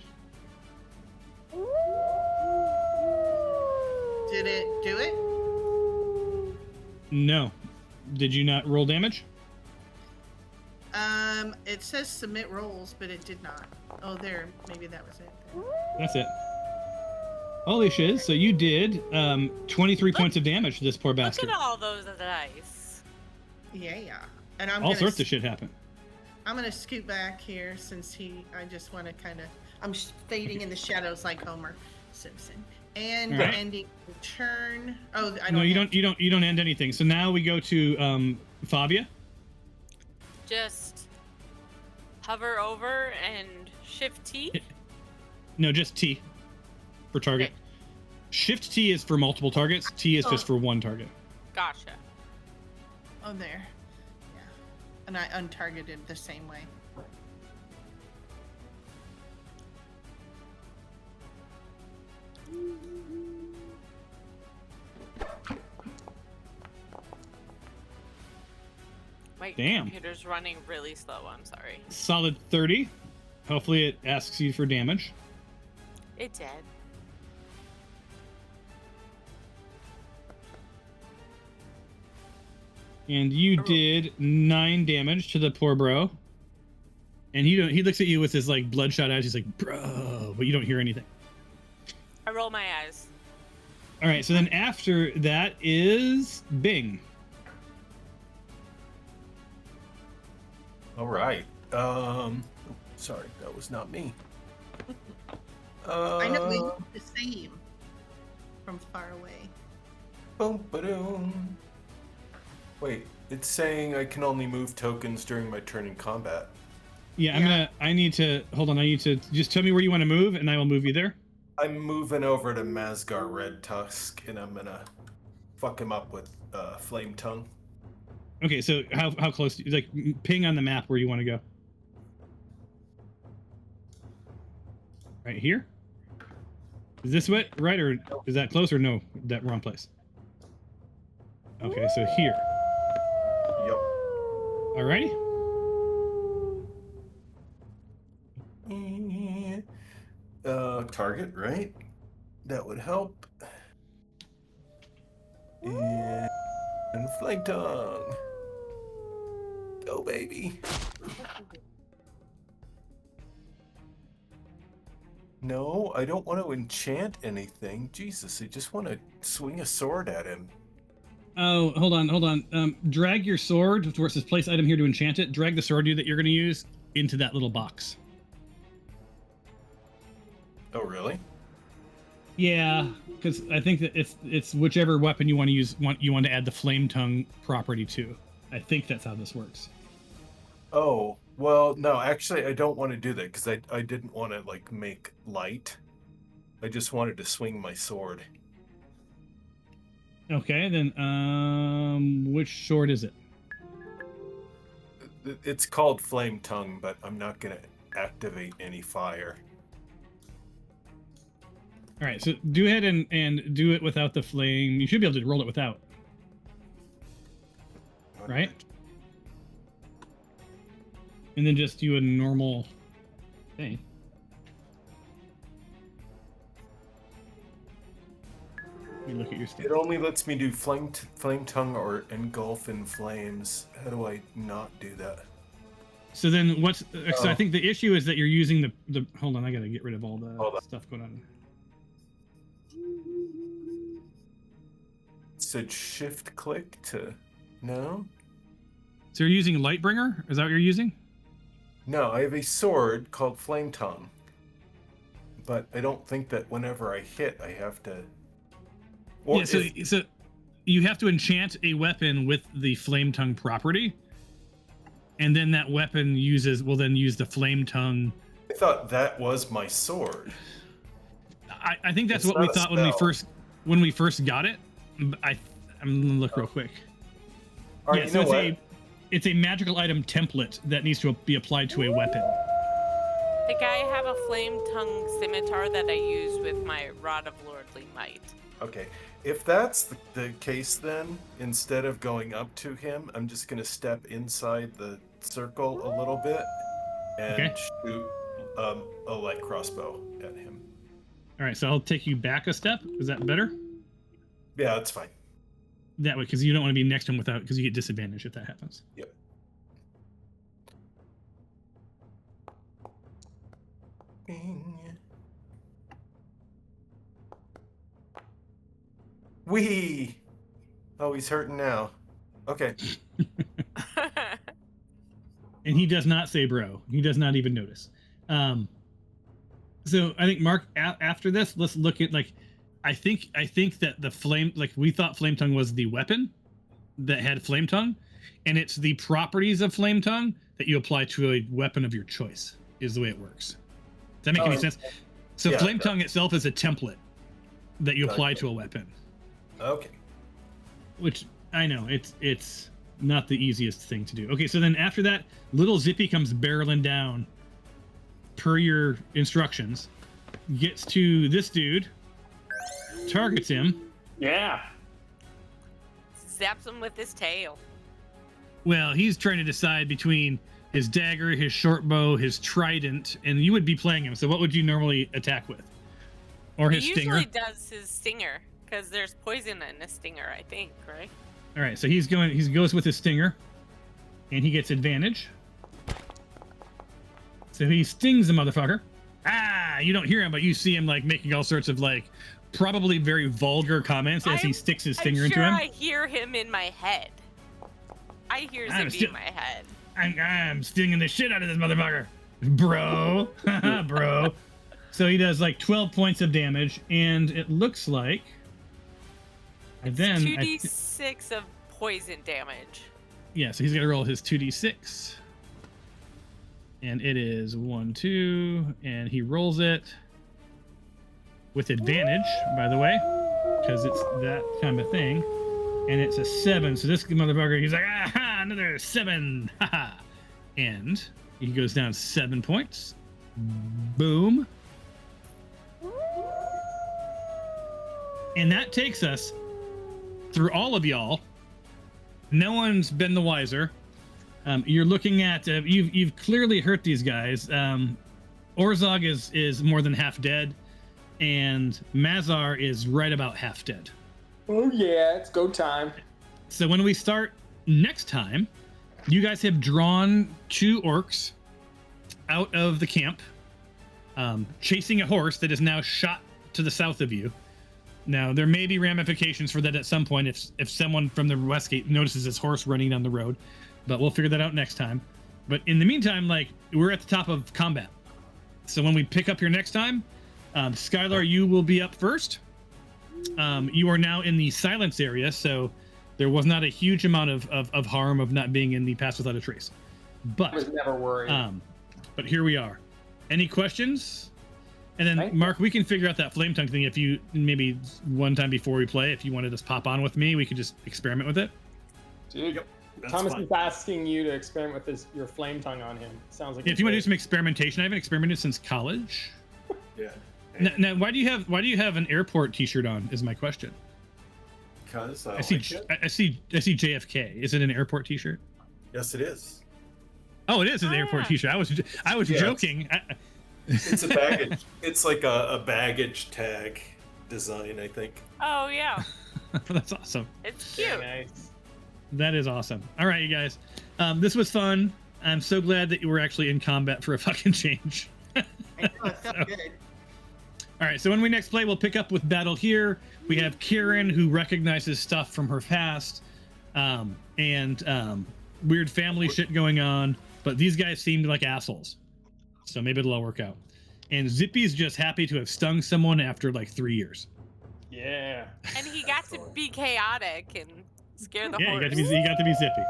Did it do it? No. Did you not roll damage? It says submit rolls, but it did not. Oh, there. Maybe that was it. That's it. Holy shiz! So you did 23 points of damage to this poor Look bastard. at all those dice. Yeah. And I'm All gonna sorts of shit happen. I'm gonna scoot back here since I just want to kind of. I'm fading in the shadows like Homer Simpson. And All right. ending the turn. Oh, I don't. No, you have- don't end anything. So now we go to Favia. Just hover over and shift T. No, just T for target. Okay. Shift T is for multiple targets. T is just for one target. Gotcha. Oh, there. Yeah. And I untargeted the same way. My Damn. computer's running really slow. I'm sorry. Solid 30. Hopefully it asks you for damage. It did. And you did 9 damage to the poor bro. And he looks at you with his like bloodshot eyes. He's like, bro, but you don't hear anything. I roll my eyes. All right, so then after that is Bing. All right. Sorry, that was not me. I know we look the same from far away. Boom, ba-doom. Wait, it's saying I can only move tokens during my turn in combat. Yeah, I need to just tell me where you want to move and I will move you there. I'm moving over to Masgar Red Tusk, and I'm gonna fuck him up with Flame Tongue. Okay, so how close do you, like ping on the map where you want to go? Right here? Is this what right or is that close or no? That wrong place. Okay, so here. Yep. Alrighty. Target, right? That would help. And Flame Tongue. Go, baby. No, I don't want to enchant anything. Jesus, I just want to swing a sword at him. Oh, hold on. Drag your sword versus place item here to enchant it. Drag the sword that you're going to use into that little box. Oh, really? Yeah, because I think that it's whichever weapon you want to use. You want to add the flame tongue property to. I think that's how this works. Oh, well, no, actually, I don't want to do that because I didn't want to, like, make light. I just wanted to swing my sword. Okay, then which sword is it? It's called Flame Tongue, but I'm not going to activate any fire. All right, so do ahead and do it without the flame. You should be able to roll it without. right? And then just do a normal thing. Let me look at your stuff. It only lets me do flame tongue or engulf in flames. How do I not do that? So then what's... So I think the issue is that you're using the... Hold on, I gotta get rid of all the stuff going on. It said shift click to... No? So you're using Lightbringer? Is that what you're using? No, I have a sword called Flame Tongue. But I don't think that whenever I hit, I have to... Or yeah, so you have to enchant a weapon with the Flame Tongue property, and then that weapon will then use the Flame Tongue. I thought that was my sword. I think that's It's what we not a thought spell. when we first got it. I'm gonna look real quick. All right, Yeah, you so know what? it's a magical item template that needs to be applied to a weapon. Like I have a flame tongue scimitar that I use with my Rod of Lordly Might. Okay, if that's the case, then instead of going up to him, I'm just gonna step inside the circle a little bit and shoot a light crossbow at him. All right, so I'll take you back a step. Is that better? Yeah, that's fine. That way, because you don't want to be next to him because you get disadvantage if that happens. Yep. Bing. Wee! Oh, he's hurting now. Okay. And he does not say bro. He does not even notice. So I think, Mark, after this, let's look at, like, I think that the flame, like, we thought Flame Tongue was the weapon that had Flame Tongue, and it's the properties of Flame Tongue that you apply to a weapon of your choice, is the way it works. Does that make any sense? So yeah, Flame Tongue itself is a template that you apply to a weapon. Okay. Which, I know, it's not the easiest thing to do. Okay, so then after that, little Zippy comes barreling down per your instructions, gets to this dude, targets him. Yeah. Zaps him with his tail. Well, he's trying to decide between his dagger, his short bow, his trident, and you would be playing him. So what would you normally attack with? Or his He stinger? usually does his stinger because there's poison in a stinger, I think, right? All right, so he goes with his stinger, and he gets advantage. So he stings the motherfucker. Ah, you don't hear him, but you see him, like, making all sorts of, like, probably very vulgar comments as he sticks his stinger into him. I hear him in my head. I hear Zippy in my head. I'm stinging the shit out of this motherfucker, bro. Bro. So he does like 12 points of damage, and it looks like. And then 2d6 of poison damage. Yeah, so he's gonna roll his 2d6, and it is 1, 2, and he rolls it with advantage, by the way, because it's that kind of thing. And it's a 7. So this motherfucker, he's like, ah, another 7. Haha. And he goes down 7 points. Boom. And that takes us through all of y'all. No one's been the wiser. You're looking at, you've clearly hurt these guys. Orzog is more than half dead, and Mazar is right about half dead. Oh yeah, it's go time. So when we start next time, you guys have drawn 2 orcs out of the camp, chasing a horse that is now shot to the south of you. Now, there may be ramifications for that at some point if someone from the Westgate notices this horse running down the road, but we'll figure that out next time. But in the meantime, like, we're at the top of combat. So when we pick up here next time, Skylar, you will be up first. You are now in the silence area, so there was not a huge amount of harm of not being in the Pass Without a Trace. But I was never worried. but here we are. Any questions? And then, Mark, we can figure out that Flame Tongue thing if you, maybe one time before we play, if you want to just pop on with me, we could just experiment with it. Dude, Yep, that's Thomas fine. is asking you to experiment with your Flame Tongue on him. Sounds like Yeah, if you want to do some experimentation, I haven't experimented since college. Yeah. Now, why do you have an airport T-shirt on? Is my question. because I I see. like it. I see JFK. Is it an airport T-shirt? Yes, it is. Oh, it is an airport Ah. T-shirt. I was Yeah, joking. It's a baggage. It's like a baggage tag design, I think. Oh yeah, That's awesome. it's cute. Nice. That is awesome. All right, you guys. This was fun. I'm so glad that you were actually in combat for a fucking change. I know, it felt good. All right, so when we next play, we'll pick up with Battle here. We have Kar-ahn, who recognizes stuff from her past, and weird family shit going on, but these guys seemed like assholes. So maybe it'll all work out. And Zippy's just happy to have stung someone after like 3 years. Yeah. And he got to be chaotic and scare the Yeah, horse. you got to be Zippy.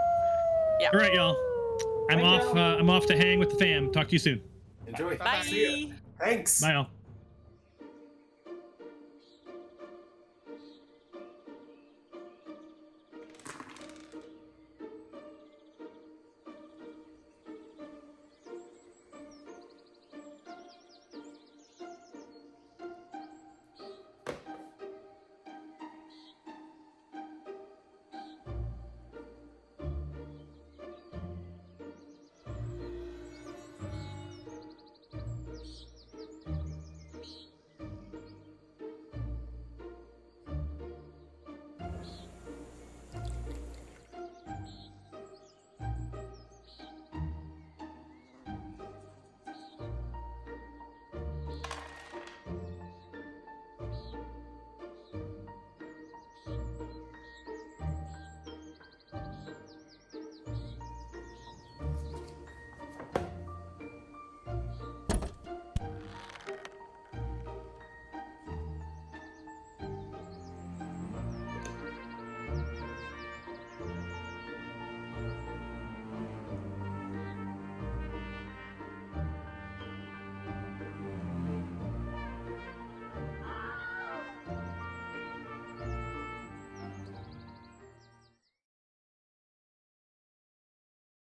Yeah. All right, y'all. I'm off to hang with the fam. Talk to you soon. Enjoy. Bye. See ya. Thanks. Bye, y'all.